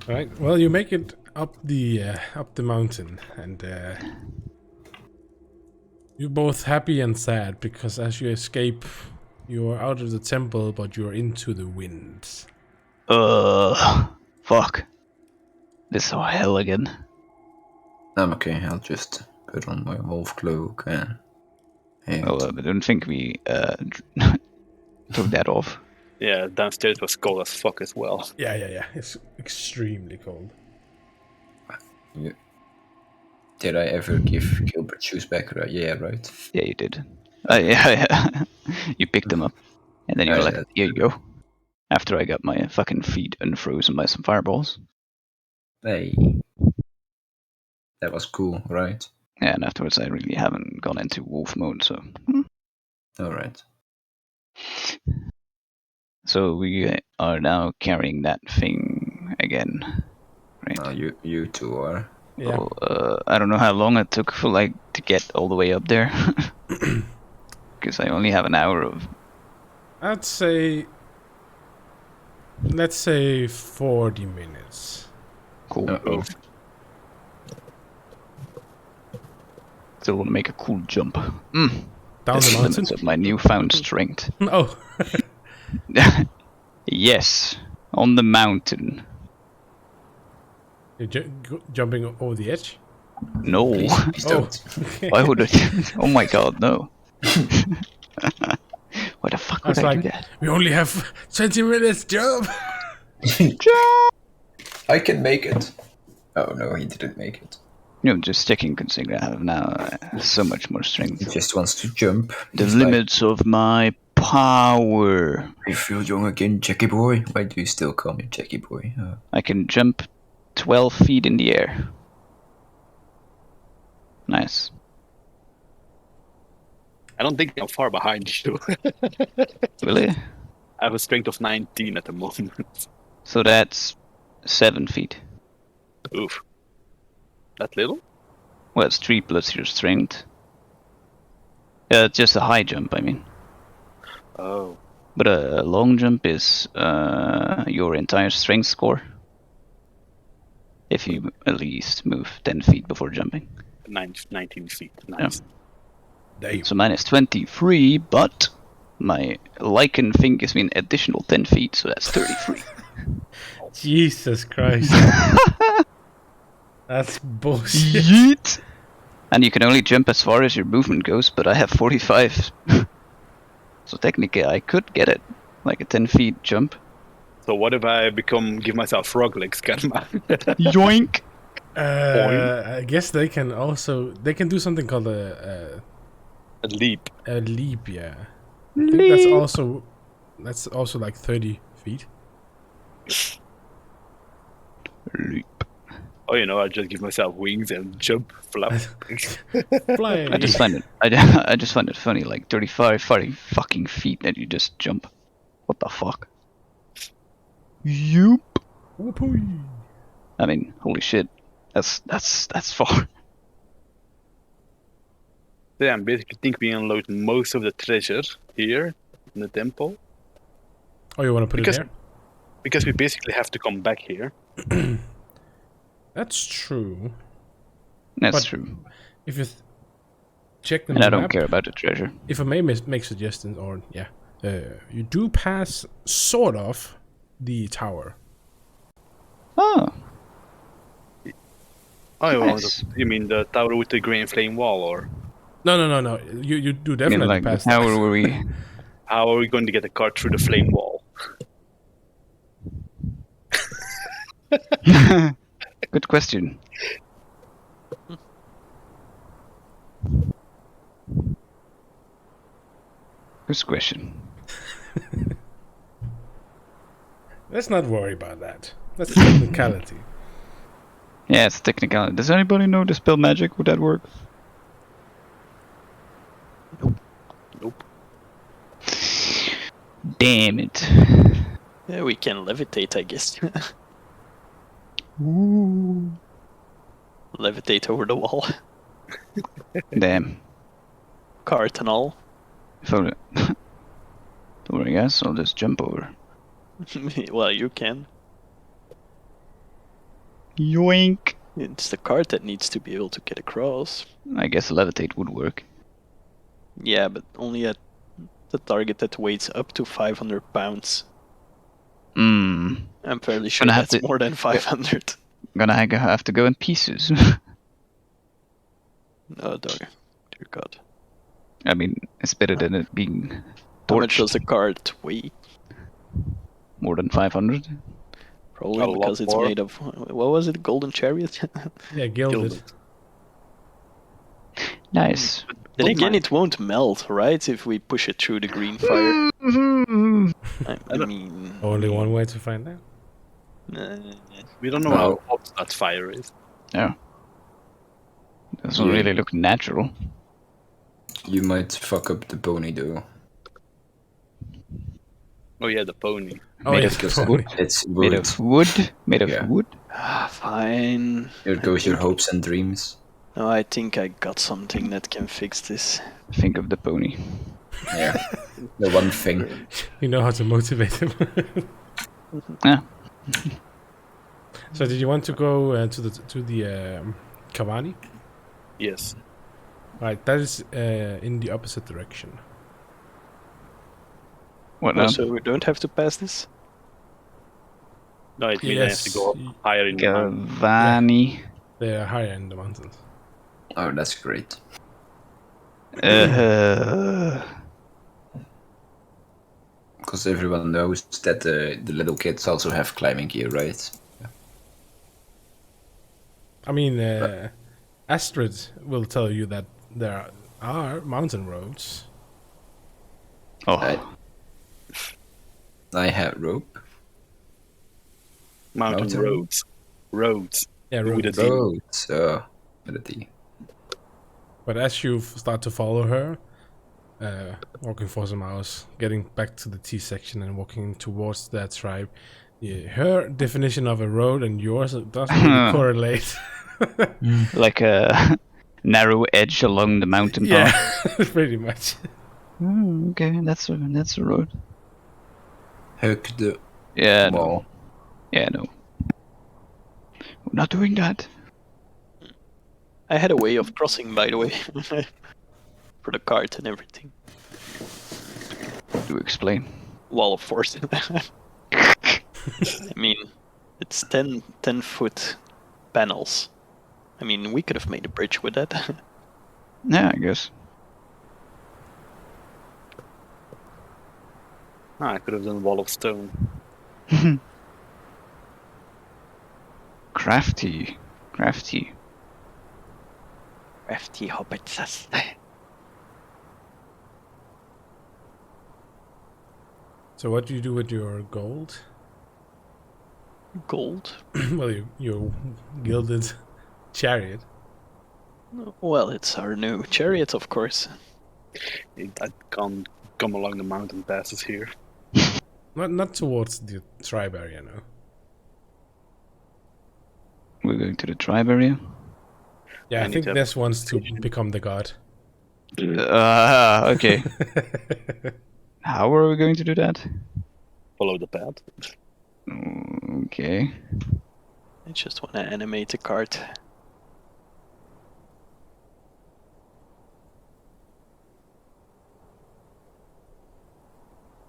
Alright, well, you make it up the mountain, and you're both happy and sad, because as you escape, you're out of the temple, but you're into the winds. Fuck. This is hell again. I'm okay, I'll just put on my wolf cloak and... Well, I don't think we took that off. Yeah, downstairs was cold as fuck as well. Yeah. It's extremely cold. Did I ever give Gilbert shoes back? Yeah, right. Yeah, you did. Yeah. You picked them up, and then you were like, "Here you go." After I got my fucking feet unfrozen by some fireballs. Hey, that was cool, right? Yeah, and afterwards I really haven't gone into wolf mode, so. All right. So we are now carrying that thing again, right? Oh, you two are. Yeah. Well, I don't know how long it took for to get all the way up there, because I only have an hour of. I'd say, let's say 40 minutes. Cool. Uh-oh. Still want to make a cool jump. Down the mountain? Limits of my newfound strength. Oh. Yes, on the mountain. You're jumping over the edge? No. Please don't. Okay. Why would I? Oh my god, no. Why the fuck would I do that? We only have 20 minutes, jump! I can make it. Oh no, he didn't make it. No, just checking, considering I have now so much more He strength. just wants to jump. The He's limits of my power. I feel young again, Jackie boy. Why do you still call me Jackie boy? I can jump 12 feet in the air. Nice. I don't think I'm far behind you. Really? I have a strength of 19 at the moment. So that's 7 feet. Oof. That little? Well, it's 3 plus your strength. Yeah, it's just a high jump, I mean. Oh. But a long jump is your entire strength score. If you at least move 10 feet before jumping. 19 feet. Nice. Damn. So mine is 23, but my lichen thing gives me an additional 10 feet, so that's 33. Jesus Christ. That's bullshit. Yeet! And you can only jump as far as your movement goes, but I have 45. So technically I could get it. Like a 10 feet jump. So what if I give myself frog legs, Karma? Yoink! I guess they can do something called A leap. a leap, yeah. I think that's also like 30 feet. Leap. Oh, I just give myself wings and jump, flap. Fly. I just find it funny, like 35, 40 fucking feet that you just jump. What the fuck? Yoop. I mean, holy shit. That's far. Yeah, I basically think we unload most of the treasure here in the temple. Oh, you want to put it here? Because we basically have to come back here. That's true. That's true. If you check the And map, I don't care about the treasure. if I may make suggestions, or you do pass sort of the tower. Oh. Oh, Nice. you mean the tower with the green flame wall, or No. You do I mean, definitely like, pass how that. were we? how are we going to get the cart through the flame wall? Good question. question. Let's not worry about that. That's technicality. Yeah, it's technical. Does anybody know the spell magic? Would that work? Nope. Damn it. Yeah, we can levitate, I guess. Ooh. Levitate over the wall. Damn. Cart and all. Don't worry, guys. I'll just jump over. Well, you can. Yoink. It's the cart that needs to be able to get across. I guess levitate would work. Yeah, but only at the target that weighs up to 500 pounds. Hmm. I'm fairly sure Gonna have that's to- more than 500. Gonna have to go in pieces. Oh, dear God. I mean, it's better than it being How much torched. does the cart weigh? More than 500? Probably A lot because it's more. made of... What was it? Golden chariot? Yeah, gilded. Nice. Then Oh again, my. it won't melt, right? If we push it through the green fire. I mean... Only one way to find out. We don't know No. how hot that fire is. Yeah. Doesn't Yeah. really look natural. You might fuck up the pony though. Oh yeah, the pony. Oh, Made yeah, of Because probably. it's Made wood. of wood? Made of Yeah. wood? Fine. There goes your hopes and dreams. No, I think I got something that can fix this. Think of the pony. Yeah. The one thing. You know how to motivate him. Yeah. So, did you want to go to the Cavani? Yes. Right, that is in the opposite direction. What Oh, now? so we don't have to pass this? No, it means I have to go up higher in the mountain. Galvani. They are higher in the mountains. Oh, that's great. Because everyone knows that the little kids also have climbing gear, right? I mean, Astrid will tell you that there are mountain roads. Oh, I have rope. Mountain Mountain roads. Roads. Yeah, With roads. a D. Roads. With a D. But as you start to follow her, walking for some hours, getting back to the T section and walking towards that tribe, her definition of a road and yours doesn't really correlate. like a narrow edge along the mountain Yeah, path. pretty much. Oh, okay, that's a road. Hook the Yeah, no. wall. Yeah, no. We're not doing that. I had a way of crossing, by the way. For the cart and everything. Do explain. Wall of force. I mean, it's 10 foot panels. I mean, we could have made a bridge with that. Yeah, I guess. I could have done wall of stone. Crafty. Crafty hobbits. So what do you do with your gold? Gold. Well, your gilded chariot. Well, it's our new chariot, of course. I can't come along the mountain passes here. Not towards the tribe area, no. We're going to the tribe area. Yeah, I I need think to have this wants to become the god. Okay. How are we going to do that? Follow the path. Okay. I just want to animate the cart.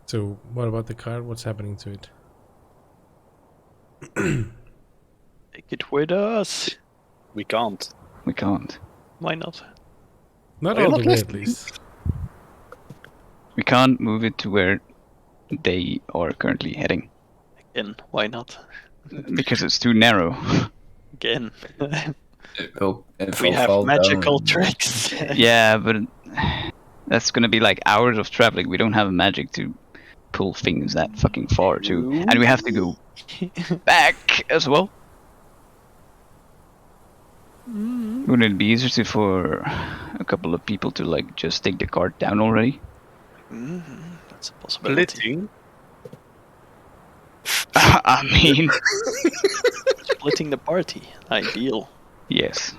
So what about the card? What's happening to it? Take it with us. We can't. We can't. Why not? Not Are you all not the way, at listening? least. We can't move it to where they are currently heading. Again, why not? Because it's too narrow. Again. It will We have fall magical down. tricks. Yeah, but That's gonna be like hours of traveling. We don't have magic to pull things that fucking far too, and we have to go back as well. Wouldn't it be easier for a couple of people to like just take the cart down already? That's a possibility. Splitting. I mean, Splitting the party, ideal. yes.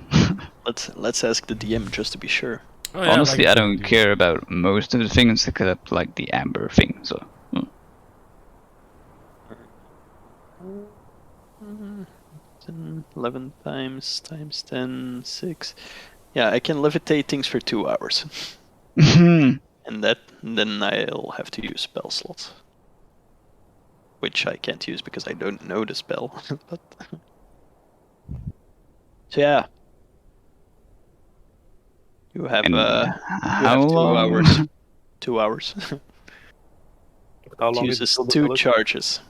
Let's ask the DM just to be sure. Oh, yeah, Honestly, I that don't idea. care about most of the things except like the amber thing. So 11 times 10, 6. Yeah, I can levitate things for 2 hours. And then I'll have to use spell slots. Which I can't use because I don't know the spell. But so yeah. You have how 2 long? hours. 2 hours. How It long is uses it? 2 charges.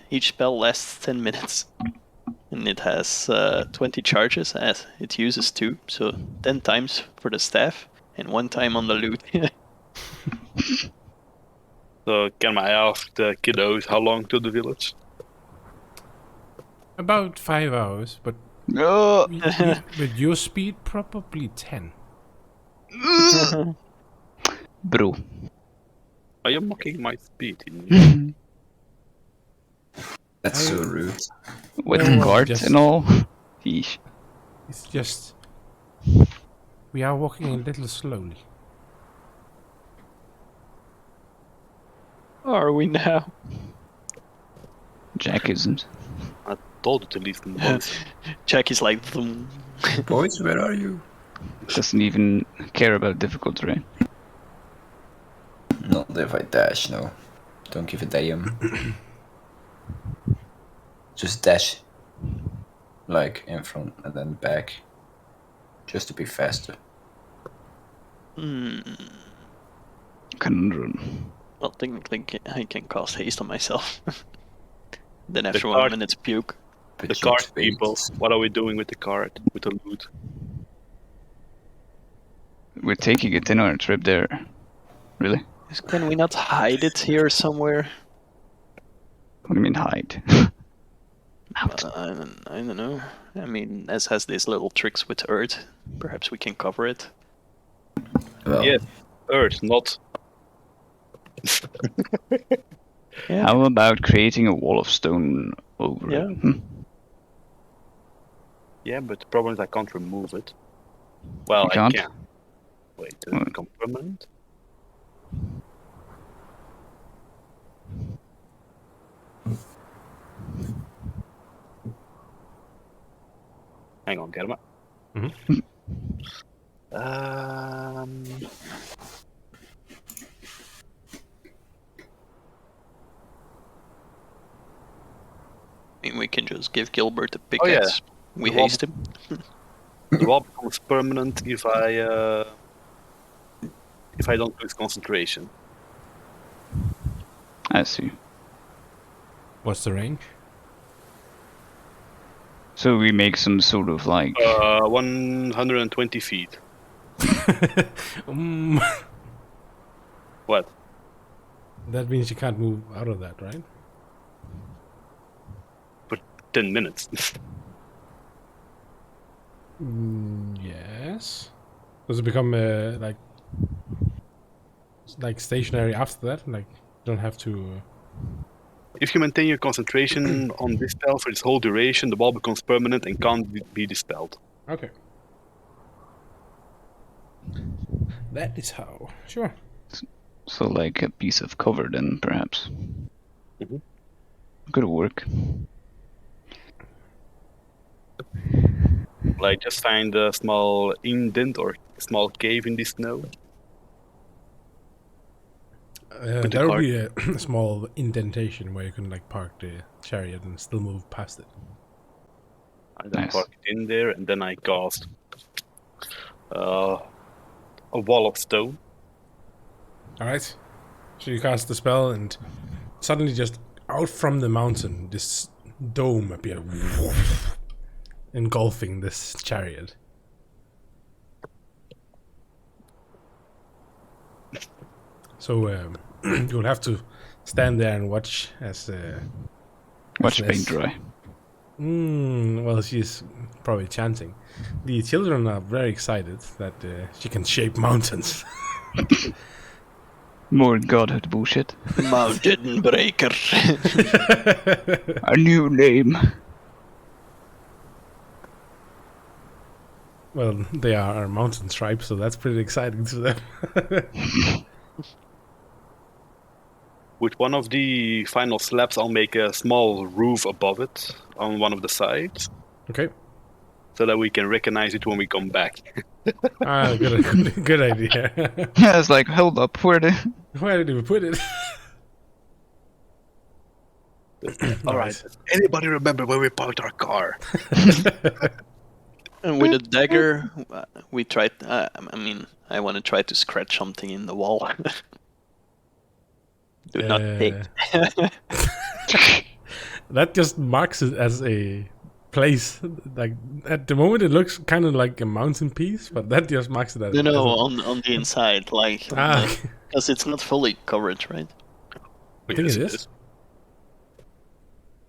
Each spell lasts 10 minutes. And it has 20 charges, as it uses 2, so 10 times for the staff, and 1 time on the loot. So can I ask the kiddos how long to the village? About 5 hours, but Oh, with your speed, probably 10. bro. Are you mocking my speed? In That's so rude. With No, the I'm cart just- and all. Yeesh. It's just... We are walking a little slowly. Are we now? Jack isn't. I told you to leave them both. Jack is like, "Vroom." Boys, where are you? Doesn't even care about difficult terrain. Not if I dash, no. Don't give a damn. Just dash. Like in front and then back. Just to be faster. Conundrum. Well, technically, I can cast haste on myself. Then after card- 1 minute, puke. But The your cart speed- people, what are we doing with the cart? With the loot? We're taking a 10-hour trip there. Really? Can we not hide it here somewhere? What do you mean hide? Out. I don't know. I mean, as has these little tricks with Earth. Perhaps we can cover it. Well, Yes, Earth, not. Yeah. How about creating a wall of stone over Yeah. it? Yeah, but the problem is I can't remove it. Well, You I can't? can. Wait, does it become permanent? Hang on, get him up. I mean, we can just give Gilbert a Oh, yeah. pickaxe. We The wall- haste him. The wall becomes permanent if I don't lose concentration. I see. What's the range? So we make some sort of like 120 feet. What? That means you can't move out of that, right? For 10 minutes. Yes. Does it become like stationary after that? Like you don't have to. If you maintain your concentration on this spell for its whole duration, the wall becomes permanent and can't be dispelled. Okay. That is how. Sure. so like a piece of cover then perhaps. Mhm. Could work. Like just find a small indent or small cave in the snow. With the There will cart. be a small indentation where you can like park the chariot and still move past it. I then Nice. park it in there, and then I cast a wall of stone. All right. So you cast the spell, and suddenly, just out from the mountain, this dome appears, engulfing this chariot. So you'll have to stand there and watch as Watch paint dry. Well, she's probably chanting. The children are very excited that she can shape mountains. More godhood bullshit. Mountain breaker. A new name. Well, they are mountain tribes, so that's pretty exciting to them. With one of the final slabs, I'll make a small roof above it on one of the sides. Okay. So that we can recognize it when we come back. Good idea. Yeah, it's like, hold up, where did we put it? Alright, does anybody remember where we parked our car? And with a dagger, we tried. I want to try to scratch something in the wall. Do not take. That just marks it as a place. Like at the moment, it looks kind of like a mountain piece, but that just marks it as. On the inside, like because it's not fully covered, right? I think it is.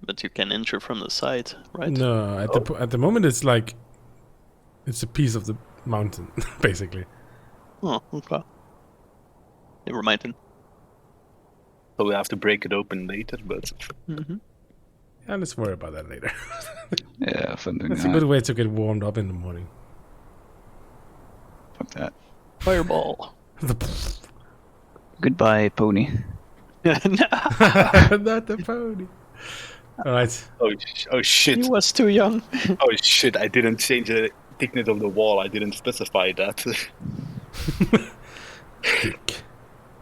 But you can enter from the side, right? No, at the moment it's like it's a piece of the mountain, basically. Oh, okay. Never mind then. So we have to break it open later, but... Mm-hmm. Yeah, let's worry about that later. Yeah, something. That's a good way to get warmed up in the morning. Fuck that. Fireball. Goodbye, pony. Not the pony. Alright. Oh shit. He was too young. Oh shit, I didn't change the thickness of the wall. I didn't specify that. Thick.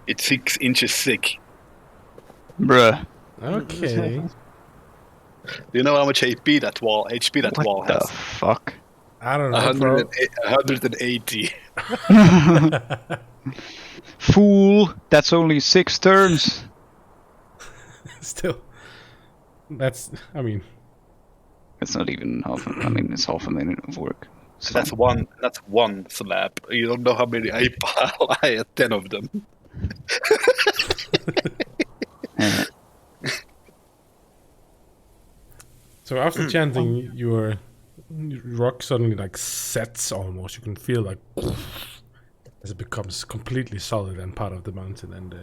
It's 6 inches thick. Bruh. Okay. Do you know how much HP that wall has? What the fuck? I don't know. 180. Fool! That's only 6 turns. Still. That's, I mean... It's not even half it's half a minute of work. So That's one slab. You don't know how many I pile. I had 10 of them. So after chanting, your rock suddenly like sets almost. You can feel like as it becomes completely solid and part of the mountain, and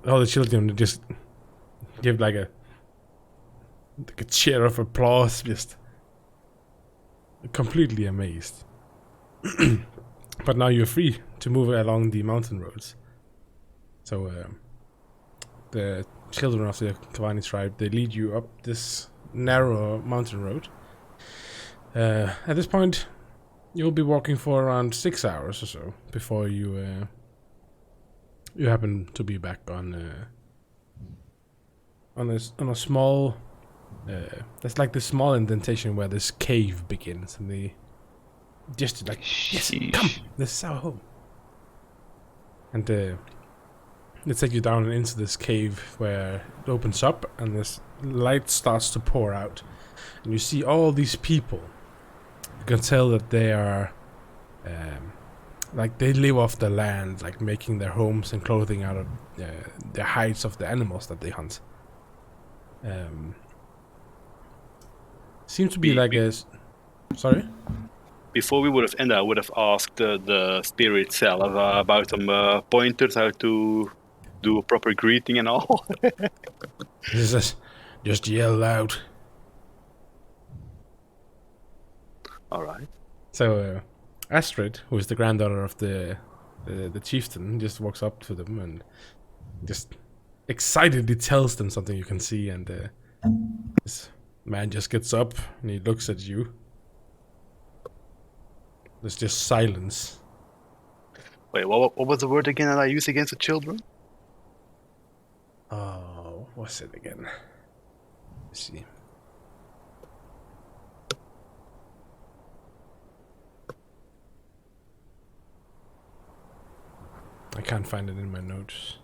all the children just give like a cheer of applause, just completely amazed. But now you're free to move along the mountain roads. So the children of the Kavani tribe, they lead you up this narrow mountain road. At this point, you'll be walking for around 6 hours or so before you happen to be back on a small. That's like the small indentation where this cave begins, and they just like, yes, come, this is our home. And they take you down into this cave where it opens up, and this light starts to pour out, and you see all these people. You can tell that they are, like they live off the land, like making their homes and clothing out of the hides of the animals that they hunt. Seems to be like a... Sorry? Before we would have ended, I would have asked the spirit itself about some pointers, how to do a proper greeting and all. Just yell loud. Alright. So Astrid, who is the granddaughter of the chieftain, just walks up to them and just excitedly tells them something you can see, and this man just gets up and he looks at you. There's just silence. Wait, what was the word again that I used against the children? Oh, what's it again? Let's see. I can't find it in my notes.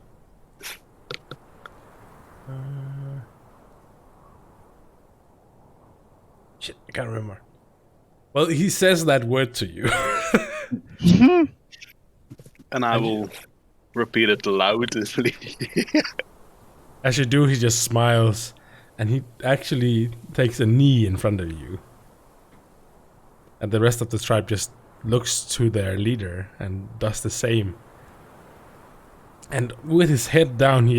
Shit, I can't remember. Well, he says that word to you. And I will repeat it loudly. As you do, he just smiles, and he actually takes a knee in front of you. And the rest of the tribe just looks to their leader and does the same. And with his head down, he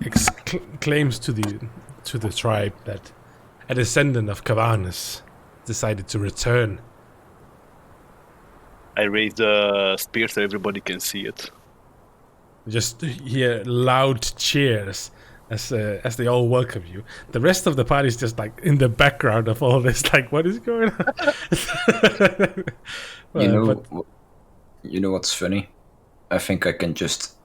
exclaims to the tribe that a descendant of Cavanus decided to return. I raise the spear so everybody can see it. Just hear loud cheers as they all welcome you. The rest of the party is just like in the background of all this, like, what is going on? You know what's funny? I think I can just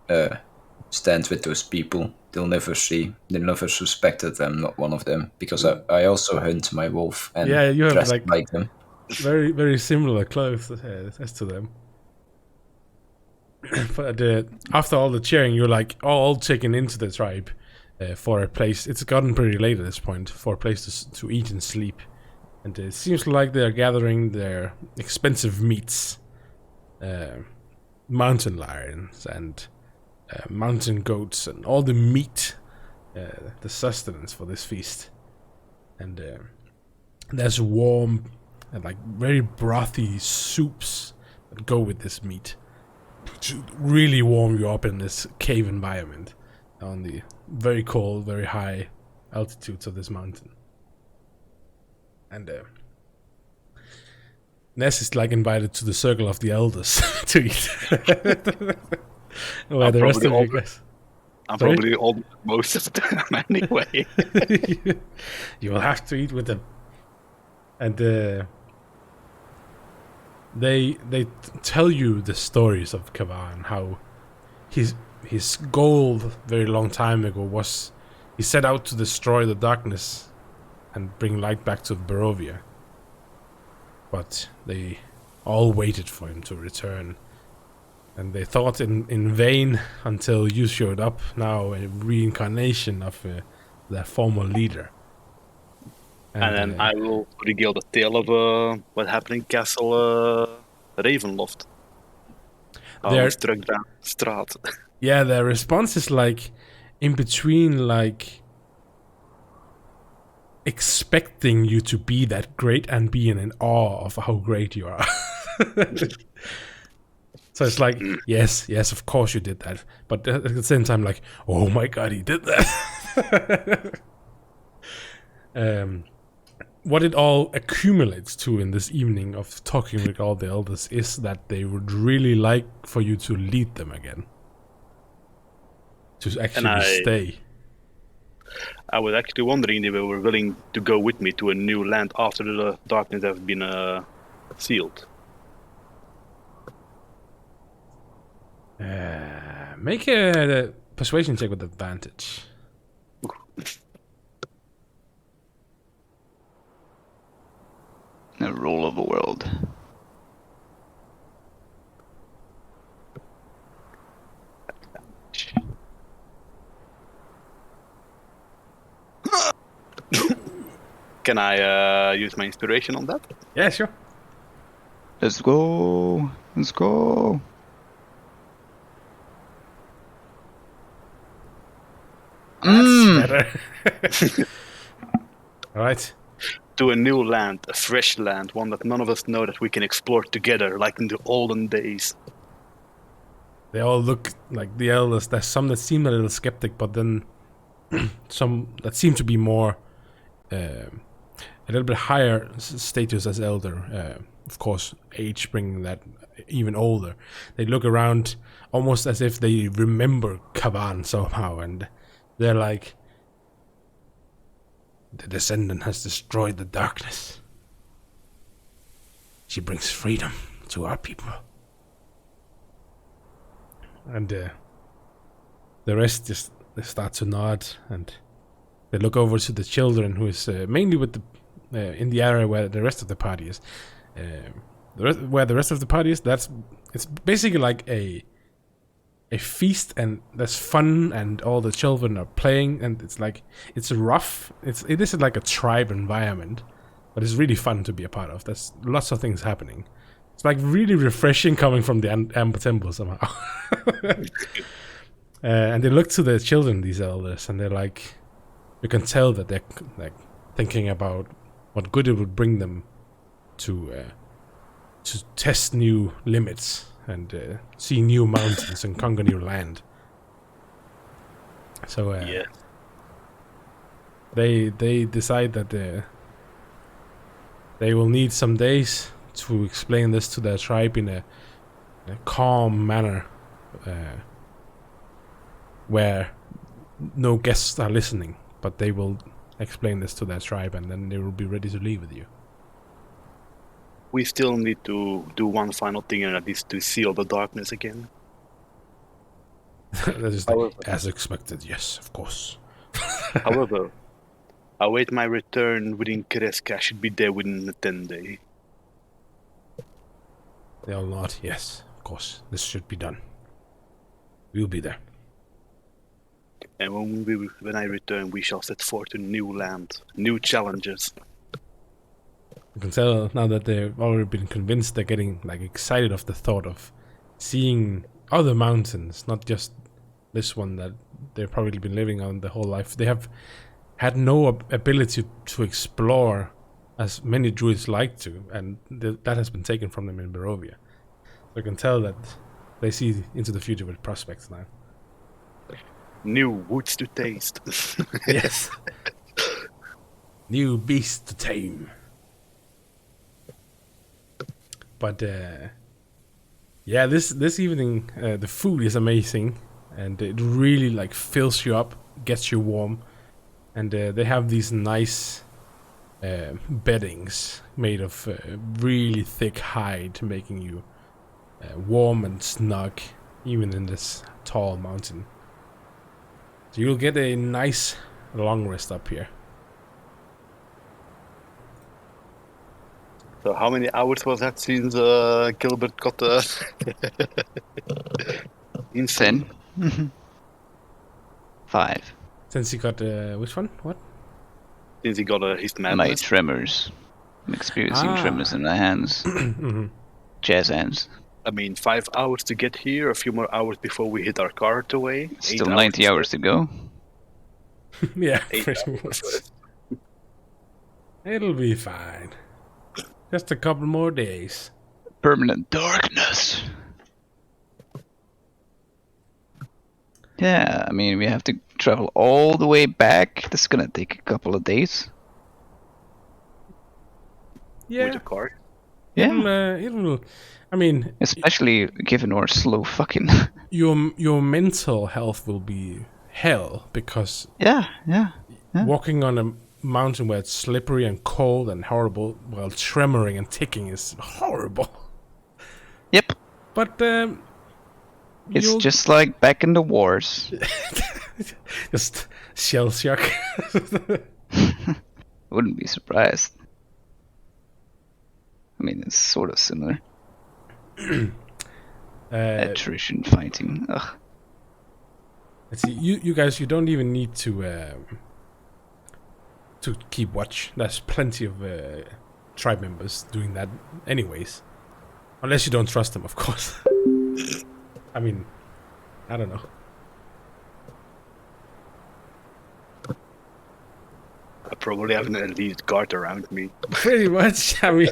stand with those people. They'll never suspect that I'm not one of them, because I also hunt my wolf and you have dress like them. Very, very similar clothes as to them. But after all the cheering, you're like all taken into the tribe for a place. It's gotten pretty late at this point, for a place to eat and sleep. And it seems like they're gathering their expensive meats. Mountain lions and mountain goats and all the meat, the sustenance for this feast. And there's warm and like very brothy soups that go with this meat to really warm you up in this cave environment on the very cold, very high altitudes of this mountain. And Ness is like invited to the circle of the elders to eat. Where the rest of you guys... I'm probably all most of them anyway. You will have to eat with them. And they tell you the stories of Kavan, how his goal very long time ago was he set out to destroy the darkness and bring light back to Barovia. But they all waited for him to return. And they thought in vain until you showed up, now a reincarnation of their former leader. And then I will regale the tale of what happened in Castle Ravenloft. How we struck down Strahd. Yeah, their response is like in between, like expecting you to be that great and being in awe of how great you are. So it's like, yes, of course you did that. But at the same time, like, oh my god, he did that. What it all accumulates to in this evening of talking with all the elders is that they would really like for you to lead them again. To actually stay. I was actually wondering if they were willing to go with me to a new land after the darkness has been sealed. Make a persuasion check with advantage. A rule of the world. Can I use my inspiration on that? Yeah, sure. Let's go. Let's go. That's better. All right. To a new land, a fresh land, one that none of us know that we can explore together, like in the olden days. They all look like the elders. There's some that seem a little skeptic, but then some that seem to be more, a little bit higher status as elder. Of course, age bringing that even older. They look around almost as if they remember Kavan somehow, and they're like, the descendant has destroyed the darkness. She brings freedom to our people. And the rest just they start to nod, and they look over to the children, who is mainly with the in the area where the rest of the party is. Where the rest of the party is, it's basically like a feast, and there's fun, and all the children are playing, and it's like it's rough. It is like a tribe environment, but it's really fun to be a part of. There's lots of things happening, It's like really refreshing coming from the Amber Temple somehow. And they look to their children, these elders, and they're like, you can tell that they're like thinking about what good it would bring them to test new limits and see new mountains and conquer new land. So they decide that they will need some days to explain this to their tribe in a calm manner, where no guests are listening, but they will explain this to their tribe, and then they will be ready to leave with you. We still need to do one final thing, and that is to seal the darkness again. That is like, as expected, yes, of course. However, I await my return within Kreska. I should be there within 10 days. They'll not, yes, of course. This should be done. We'll be there. And when I return, we shall set forth to new land, new challenges. You can tell now that they've already been convinced. They're getting like excited of the thought of seeing other mountains, not just this one that they've probably been living on their whole life. They have had no ability to explore as many druids like to, and that has been taken from them in Barovia. So you can tell that they see into the future with prospects now. New woods to taste. Yes. New beasts to tame. But yeah, this evening the food is amazing, and it really like fills you up, gets you warm, and they have these nice beddings made of really thick hide, making you warm and snug, even in this tall mountain. So you'll get a nice long rest up here. So how many hours was that since Gilbert got insane? 10. 5. Since he got which one? What? Since he got his My madness. tremors. I'm experiencing tremors in my hands. Jazz hands. I mean, 5 hours to get here, a few more hours before we hit our cart away. Still 90 hours to go. Yeah, 8 pretty hours. much. It'll be fine. Just a couple more days. Permanent darkness. Yeah, I mean, we have to travel all the way back. That's gonna take a couple of days. With Yeah, the cart. Yeah, it'll. I mean, especially given our slow fucking. your mental health will be hell because Yeah. walking on a mountain where it's slippery and cold and horrible while tremoring and ticking is horrible. Yep. But It's you'll just like back in the wars. just shell shock. Wouldn't be surprised. I mean, it's sort of similar. Attrition fighting. Ugh. Let's see, you guys, you don't even need to keep watch. There's plenty of tribe members doing that anyways. Unless you don't trust them, of course. I mean, I don't know. I probably have an elite guard around me. Pretty much. I mean,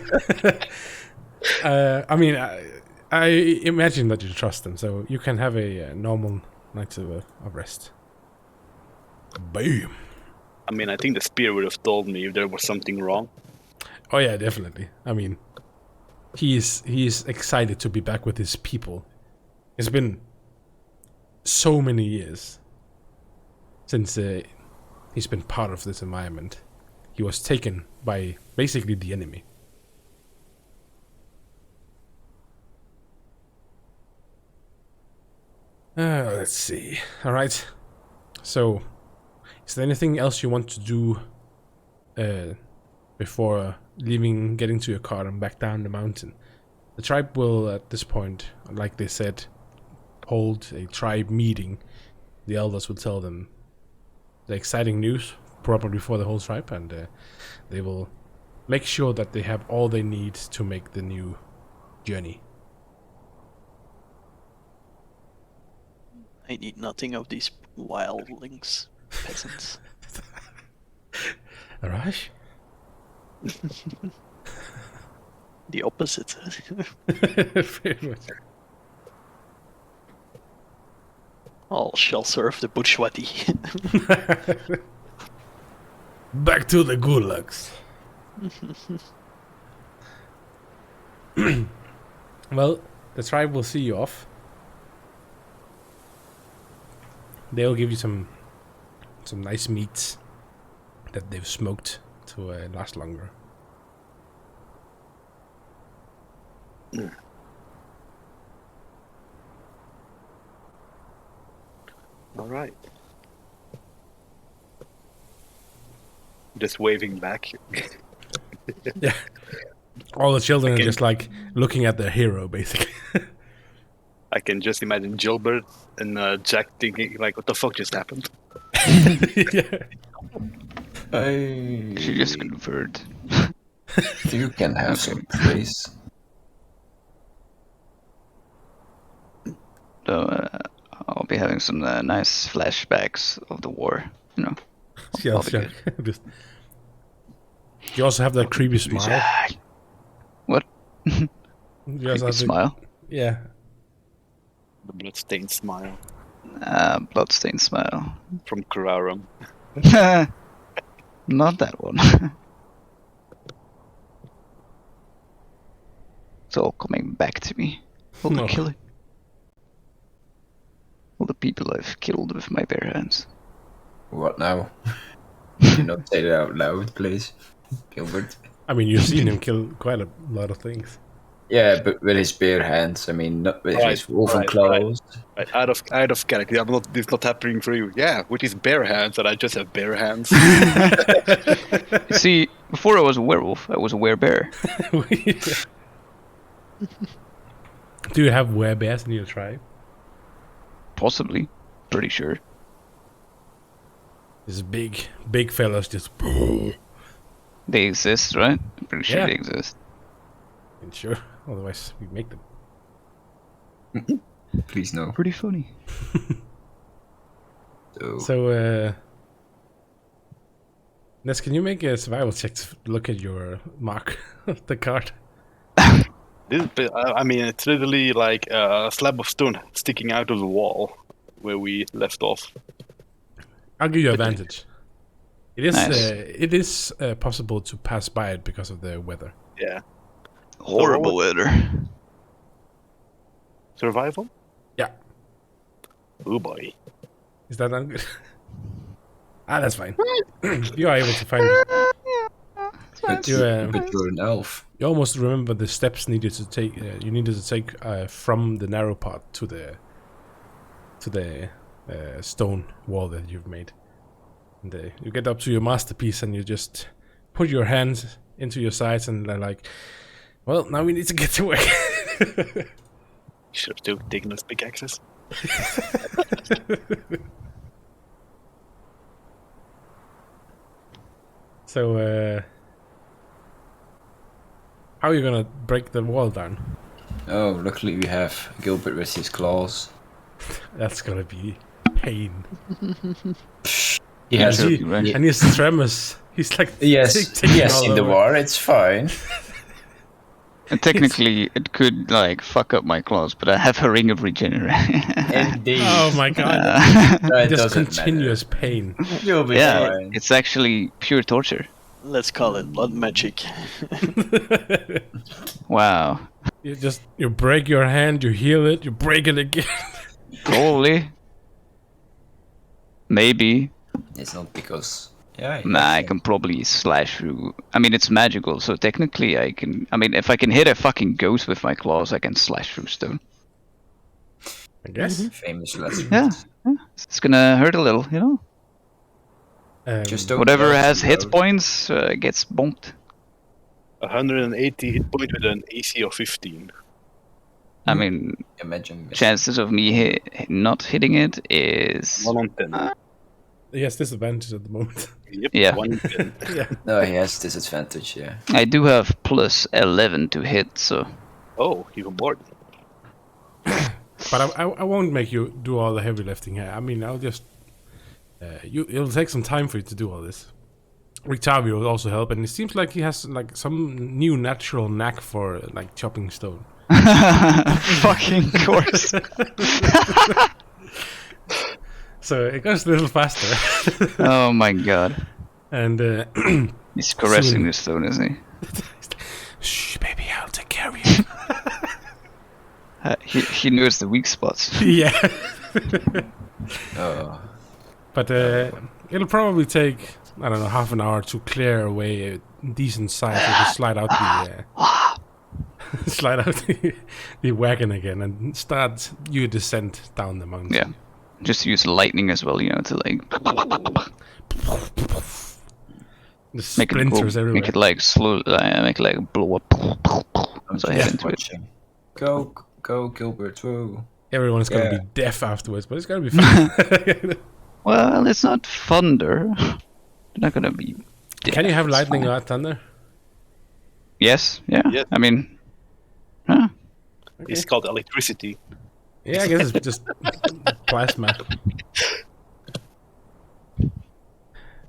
I imagine that you trust them, so you can have a normal night of rest. Boom. I mean, I think the spear would have told me if there was something wrong. Oh yeah, definitely. I mean, he is excited to be back with his people. It's been so many years since he's been part of this environment. He was taken by basically the enemy. Let's see. All right. So, is there anything else you want to do before leaving, getting to your car and back down the mountain? The tribe will, at this point, like they said, hold a tribe meeting. The elders will tell them the exciting news, probably for the whole tribe, and they will make sure that they have all they need to make the new journey. I need nothing of these wildlings, peasants. Arash? The opposite. Very much. All shall serve the bourgeoisie. Back to the gulags. Well, the tribe will see you off. They'll give you some nice meats that they've smoked to last longer. All right. Just waving back. Yeah. All the children are Okay. just like looking at their hero, basically. I can just imagine Gilbert and Jack thinking, like, what the fuck just happened? Yeah. She just conferred. You can have some praise. So I'll be having some nice flashbacks of the war. You know. Yeah, I'll be sure. Just... You also have that creepy smile. What? You also Creepy have the... smile. Yeah. The bloodstained smile Bloodstained smile. from Kararam. Not that one. It's all coming back to me. All the No. killing. All the people I've killed with my bare hands. What now? Do not say that out loud, please, Gilbert. I mean, you've seen him kill quite a lot of things. Yeah, but with his bare hands. I mean, not with Right, his woven right, claws. Right, out of character. This is not happening for you. Yeah, with his bare hands, and I just have bare hands. You see, before I was a werewolf, I was a werebear. Do you have werebears in your tribe? Possibly. Pretty sure. These big fellas just... They exist, right? I'm pretty sure Yeah. they exist. Sure, otherwise we make them. Please no. Pretty funny. So, Ness, can you make a survival check to look at your mark of the card? I mean, it's literally like a slab of stone sticking out of the wall where we left off. I'll give you advantage. It is Nice. it is possible to pass by it because of the weather. Yeah. Horrible weather. Survival? Yeah. Oh boy. Is that not good? That's fine. You are able to find it. But, You, but you're an elf. You almost remember the steps needed to take. You needed to take from the narrow part to the stone wall that you've made. And you get up to your masterpiece, and you just put your hands into your sides, and they're like, "Well, now we need to get to work." Should have taken those pickaxes. So, how are you gonna break the wall down? Oh, luckily we have Gilbert with his claws. That's gonna be pain. He has. And and he has tremors. He's like, Yes, taking yes, all in the over. war, it's fine. And technically, it could like fuck up my claws, but I have a ring of regeneration. Indeed. Oh my god! No, it Just doesn't continuous pain. matter. You'll be Yeah, fine. it's actually pure torture. Let's call it blood magic. Wow. You break your hand, you heal it, you break it again. Probably. Maybe. It's not because. Yeah. Nah, I can probably slash through. I mean, it's magical, so technically I can. I mean, if I can hit a fucking ghost with my claws, I can slash through stone. I guess. Famous lesson. Yeah. It's gonna hurt a little, you know? Just don't Whatever laugh has too hit loud. points gets bonked. 180 hit point with an AC of 15. I mean, Imagine. chances of me not hitting it is. 1 on 10. He has disadvantage at the moment. Yep, Yeah. 1 in 10. Yeah. No, he has disadvantage. Yeah. I do have plus 11 to hit, so Oh, even more. But I won't make you do all the heavy lifting here. I mean, I'll just it'll take some time for you to do all this. Rictavio will also help, and it seems like he has like some new natural knack for like chopping stone. Fucking course. So it goes a little faster. Oh my god. And He's caressing soon- the stone, isn't he? Shh, baby, I'll take care of you. He knows the weak spots. Yeah. Oh. But it'll probably take, I don't know, half an hour to clear away a decent size. You can slide out the wagon again and start your descent down the mountain. Yeah. Just use lightning as well, you know, to like The splinters everywhere. make it like slow, make it like blow up. I'm So I just hit into it. watching. Go, Gilbert, whoa. Everyone's gonna Yeah. be deaf afterwards, but it's gonna be fun. Well, it's not thunder. They're not gonna be. Can you have It's lightning fine. without thunder? Yes. Yeah. Yes. I mean, huh? It's called electricity. Yeah, I guess it's just plasma.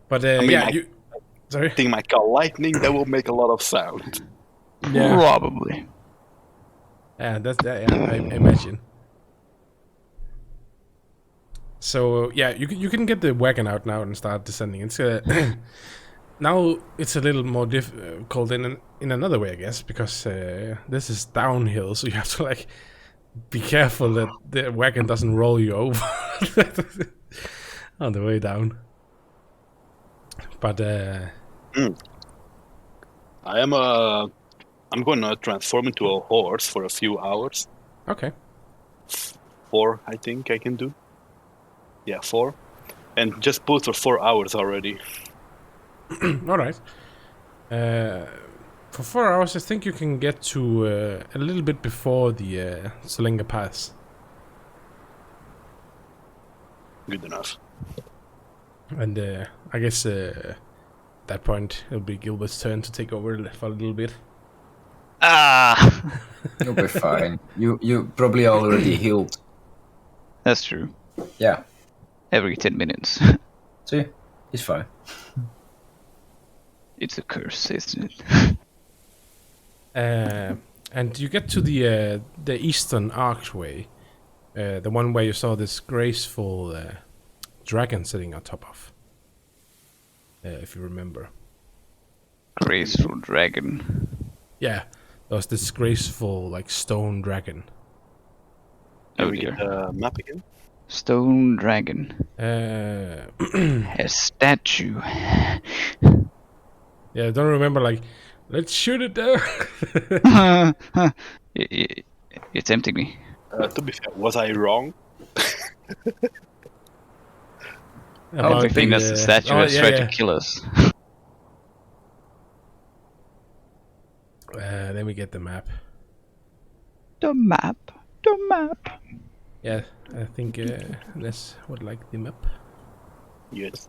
But mean, yeah, I- sorry. Thing might call lightning that will make a lot of sound. Yeah, Probably. yeah, I imagine. So yeah, you can get the wagon out now and start descending. It's now it's a little more difficult in another way, I guess, because this is downhill, so you have to like be careful that the wagon doesn't roll you over on the way down. But I'm gonna transform into a horse for a few hours. okay. 4, I think I can do. Yeah, 4. And just put for 4 hours already. All right. For 4 hours, I think you can get to a little bit before the Solenga Pass. Good enough. And I guess at that point, it'll be Gilbert's turn to take over for a little bit. Ah, You'll be fine. You probably already healed. that's true. Yeah. Every 10 minutes. See? He's fine. It's a curse, isn't it? And you get to the eastern archway, the one where you saw this graceful dragon sitting on top of, if you remember. Graceful dragon. Yeah, there was this graceful like stone dragon. Can Oh we get dear. the map again? Stone dragon. A statue. Yeah, I don't remember like, let's shoot it down. You're tempting me. To be fair, was I wrong? About I think that's the statue that's yeah, tried yeah. to kill us. Let me get the map. The map. The map. Yeah, I think Les would like the map. Yes.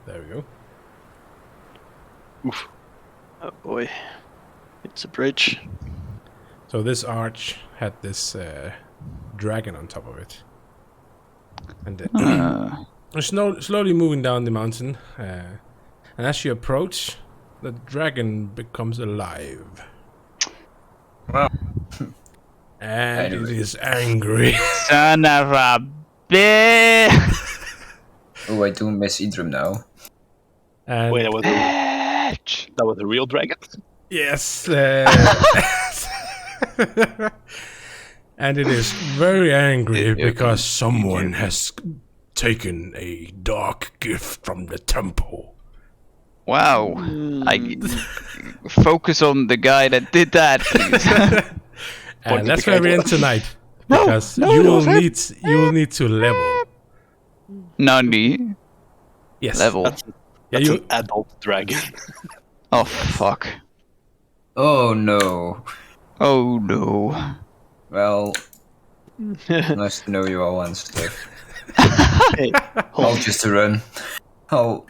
There we go. Oof. Oh boy. It's a bridge. So this arch had this dragon on top of it. And you're slowly moving down the mountain. And as you approach, the dragon becomes alive. Wow. And it is angry. Son of a bitch! Oh, I do miss Idrum now. And Wait, that was a real dragon? yes. And it is very angry because someone has taken a dark gift from the temple. Wow. I focus on the guy that did that, please. And that's where we end tonight. No, Because no, you no, will sir. need to level. Nani. Yes. Level. Yeah, That's you an adult dragon. Oh fuck. Oh no. Oh no. Well, nice to know you all and stuff. Hey, I'll just run. I'll...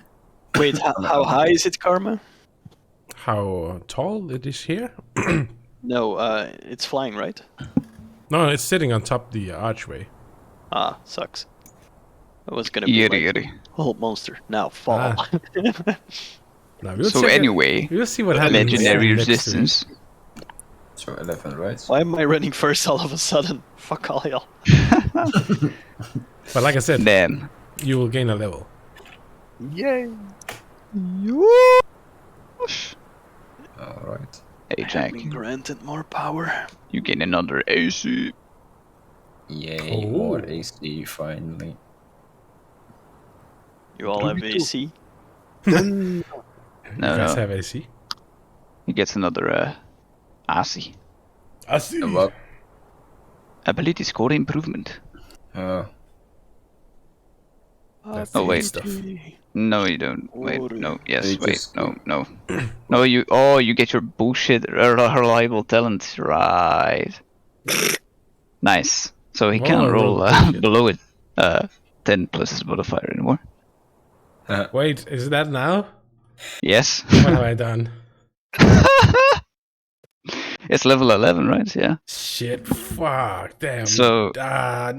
wait, how high is it, Karma? How tall it is here? No, it's flying, right? No, it's sitting on top the archway. Ah, sucks. It was gonna be Yuri. whole monster. Now fall. Now, we'll So check anyway, we'll see what happens. legendary next week. resistance. So 11, right? Why am I running first all of a sudden? Fuck all y'all. But like I said, Damn. you will gain a level. Yay! Alright. Hey Jack, Having granted more power. you gain another AC. Yay, Oh. more AC finally. You all have AC? No, You guys no. have AC? He gets another AC. I see. And what? Ability score improvement. That's Oh, the wait. stuff. No, you don't. Wait, no, yes, You wait, just- no, no. No, you get your bullshit reliable talent, right. Nice. So he can't Whoa, roll bullshit. below it, 10 plus his modifier anymore. Wait, is that now? Yes. What have I done? It's level 11, right? Yeah. Shit, fuck, damn. So- No!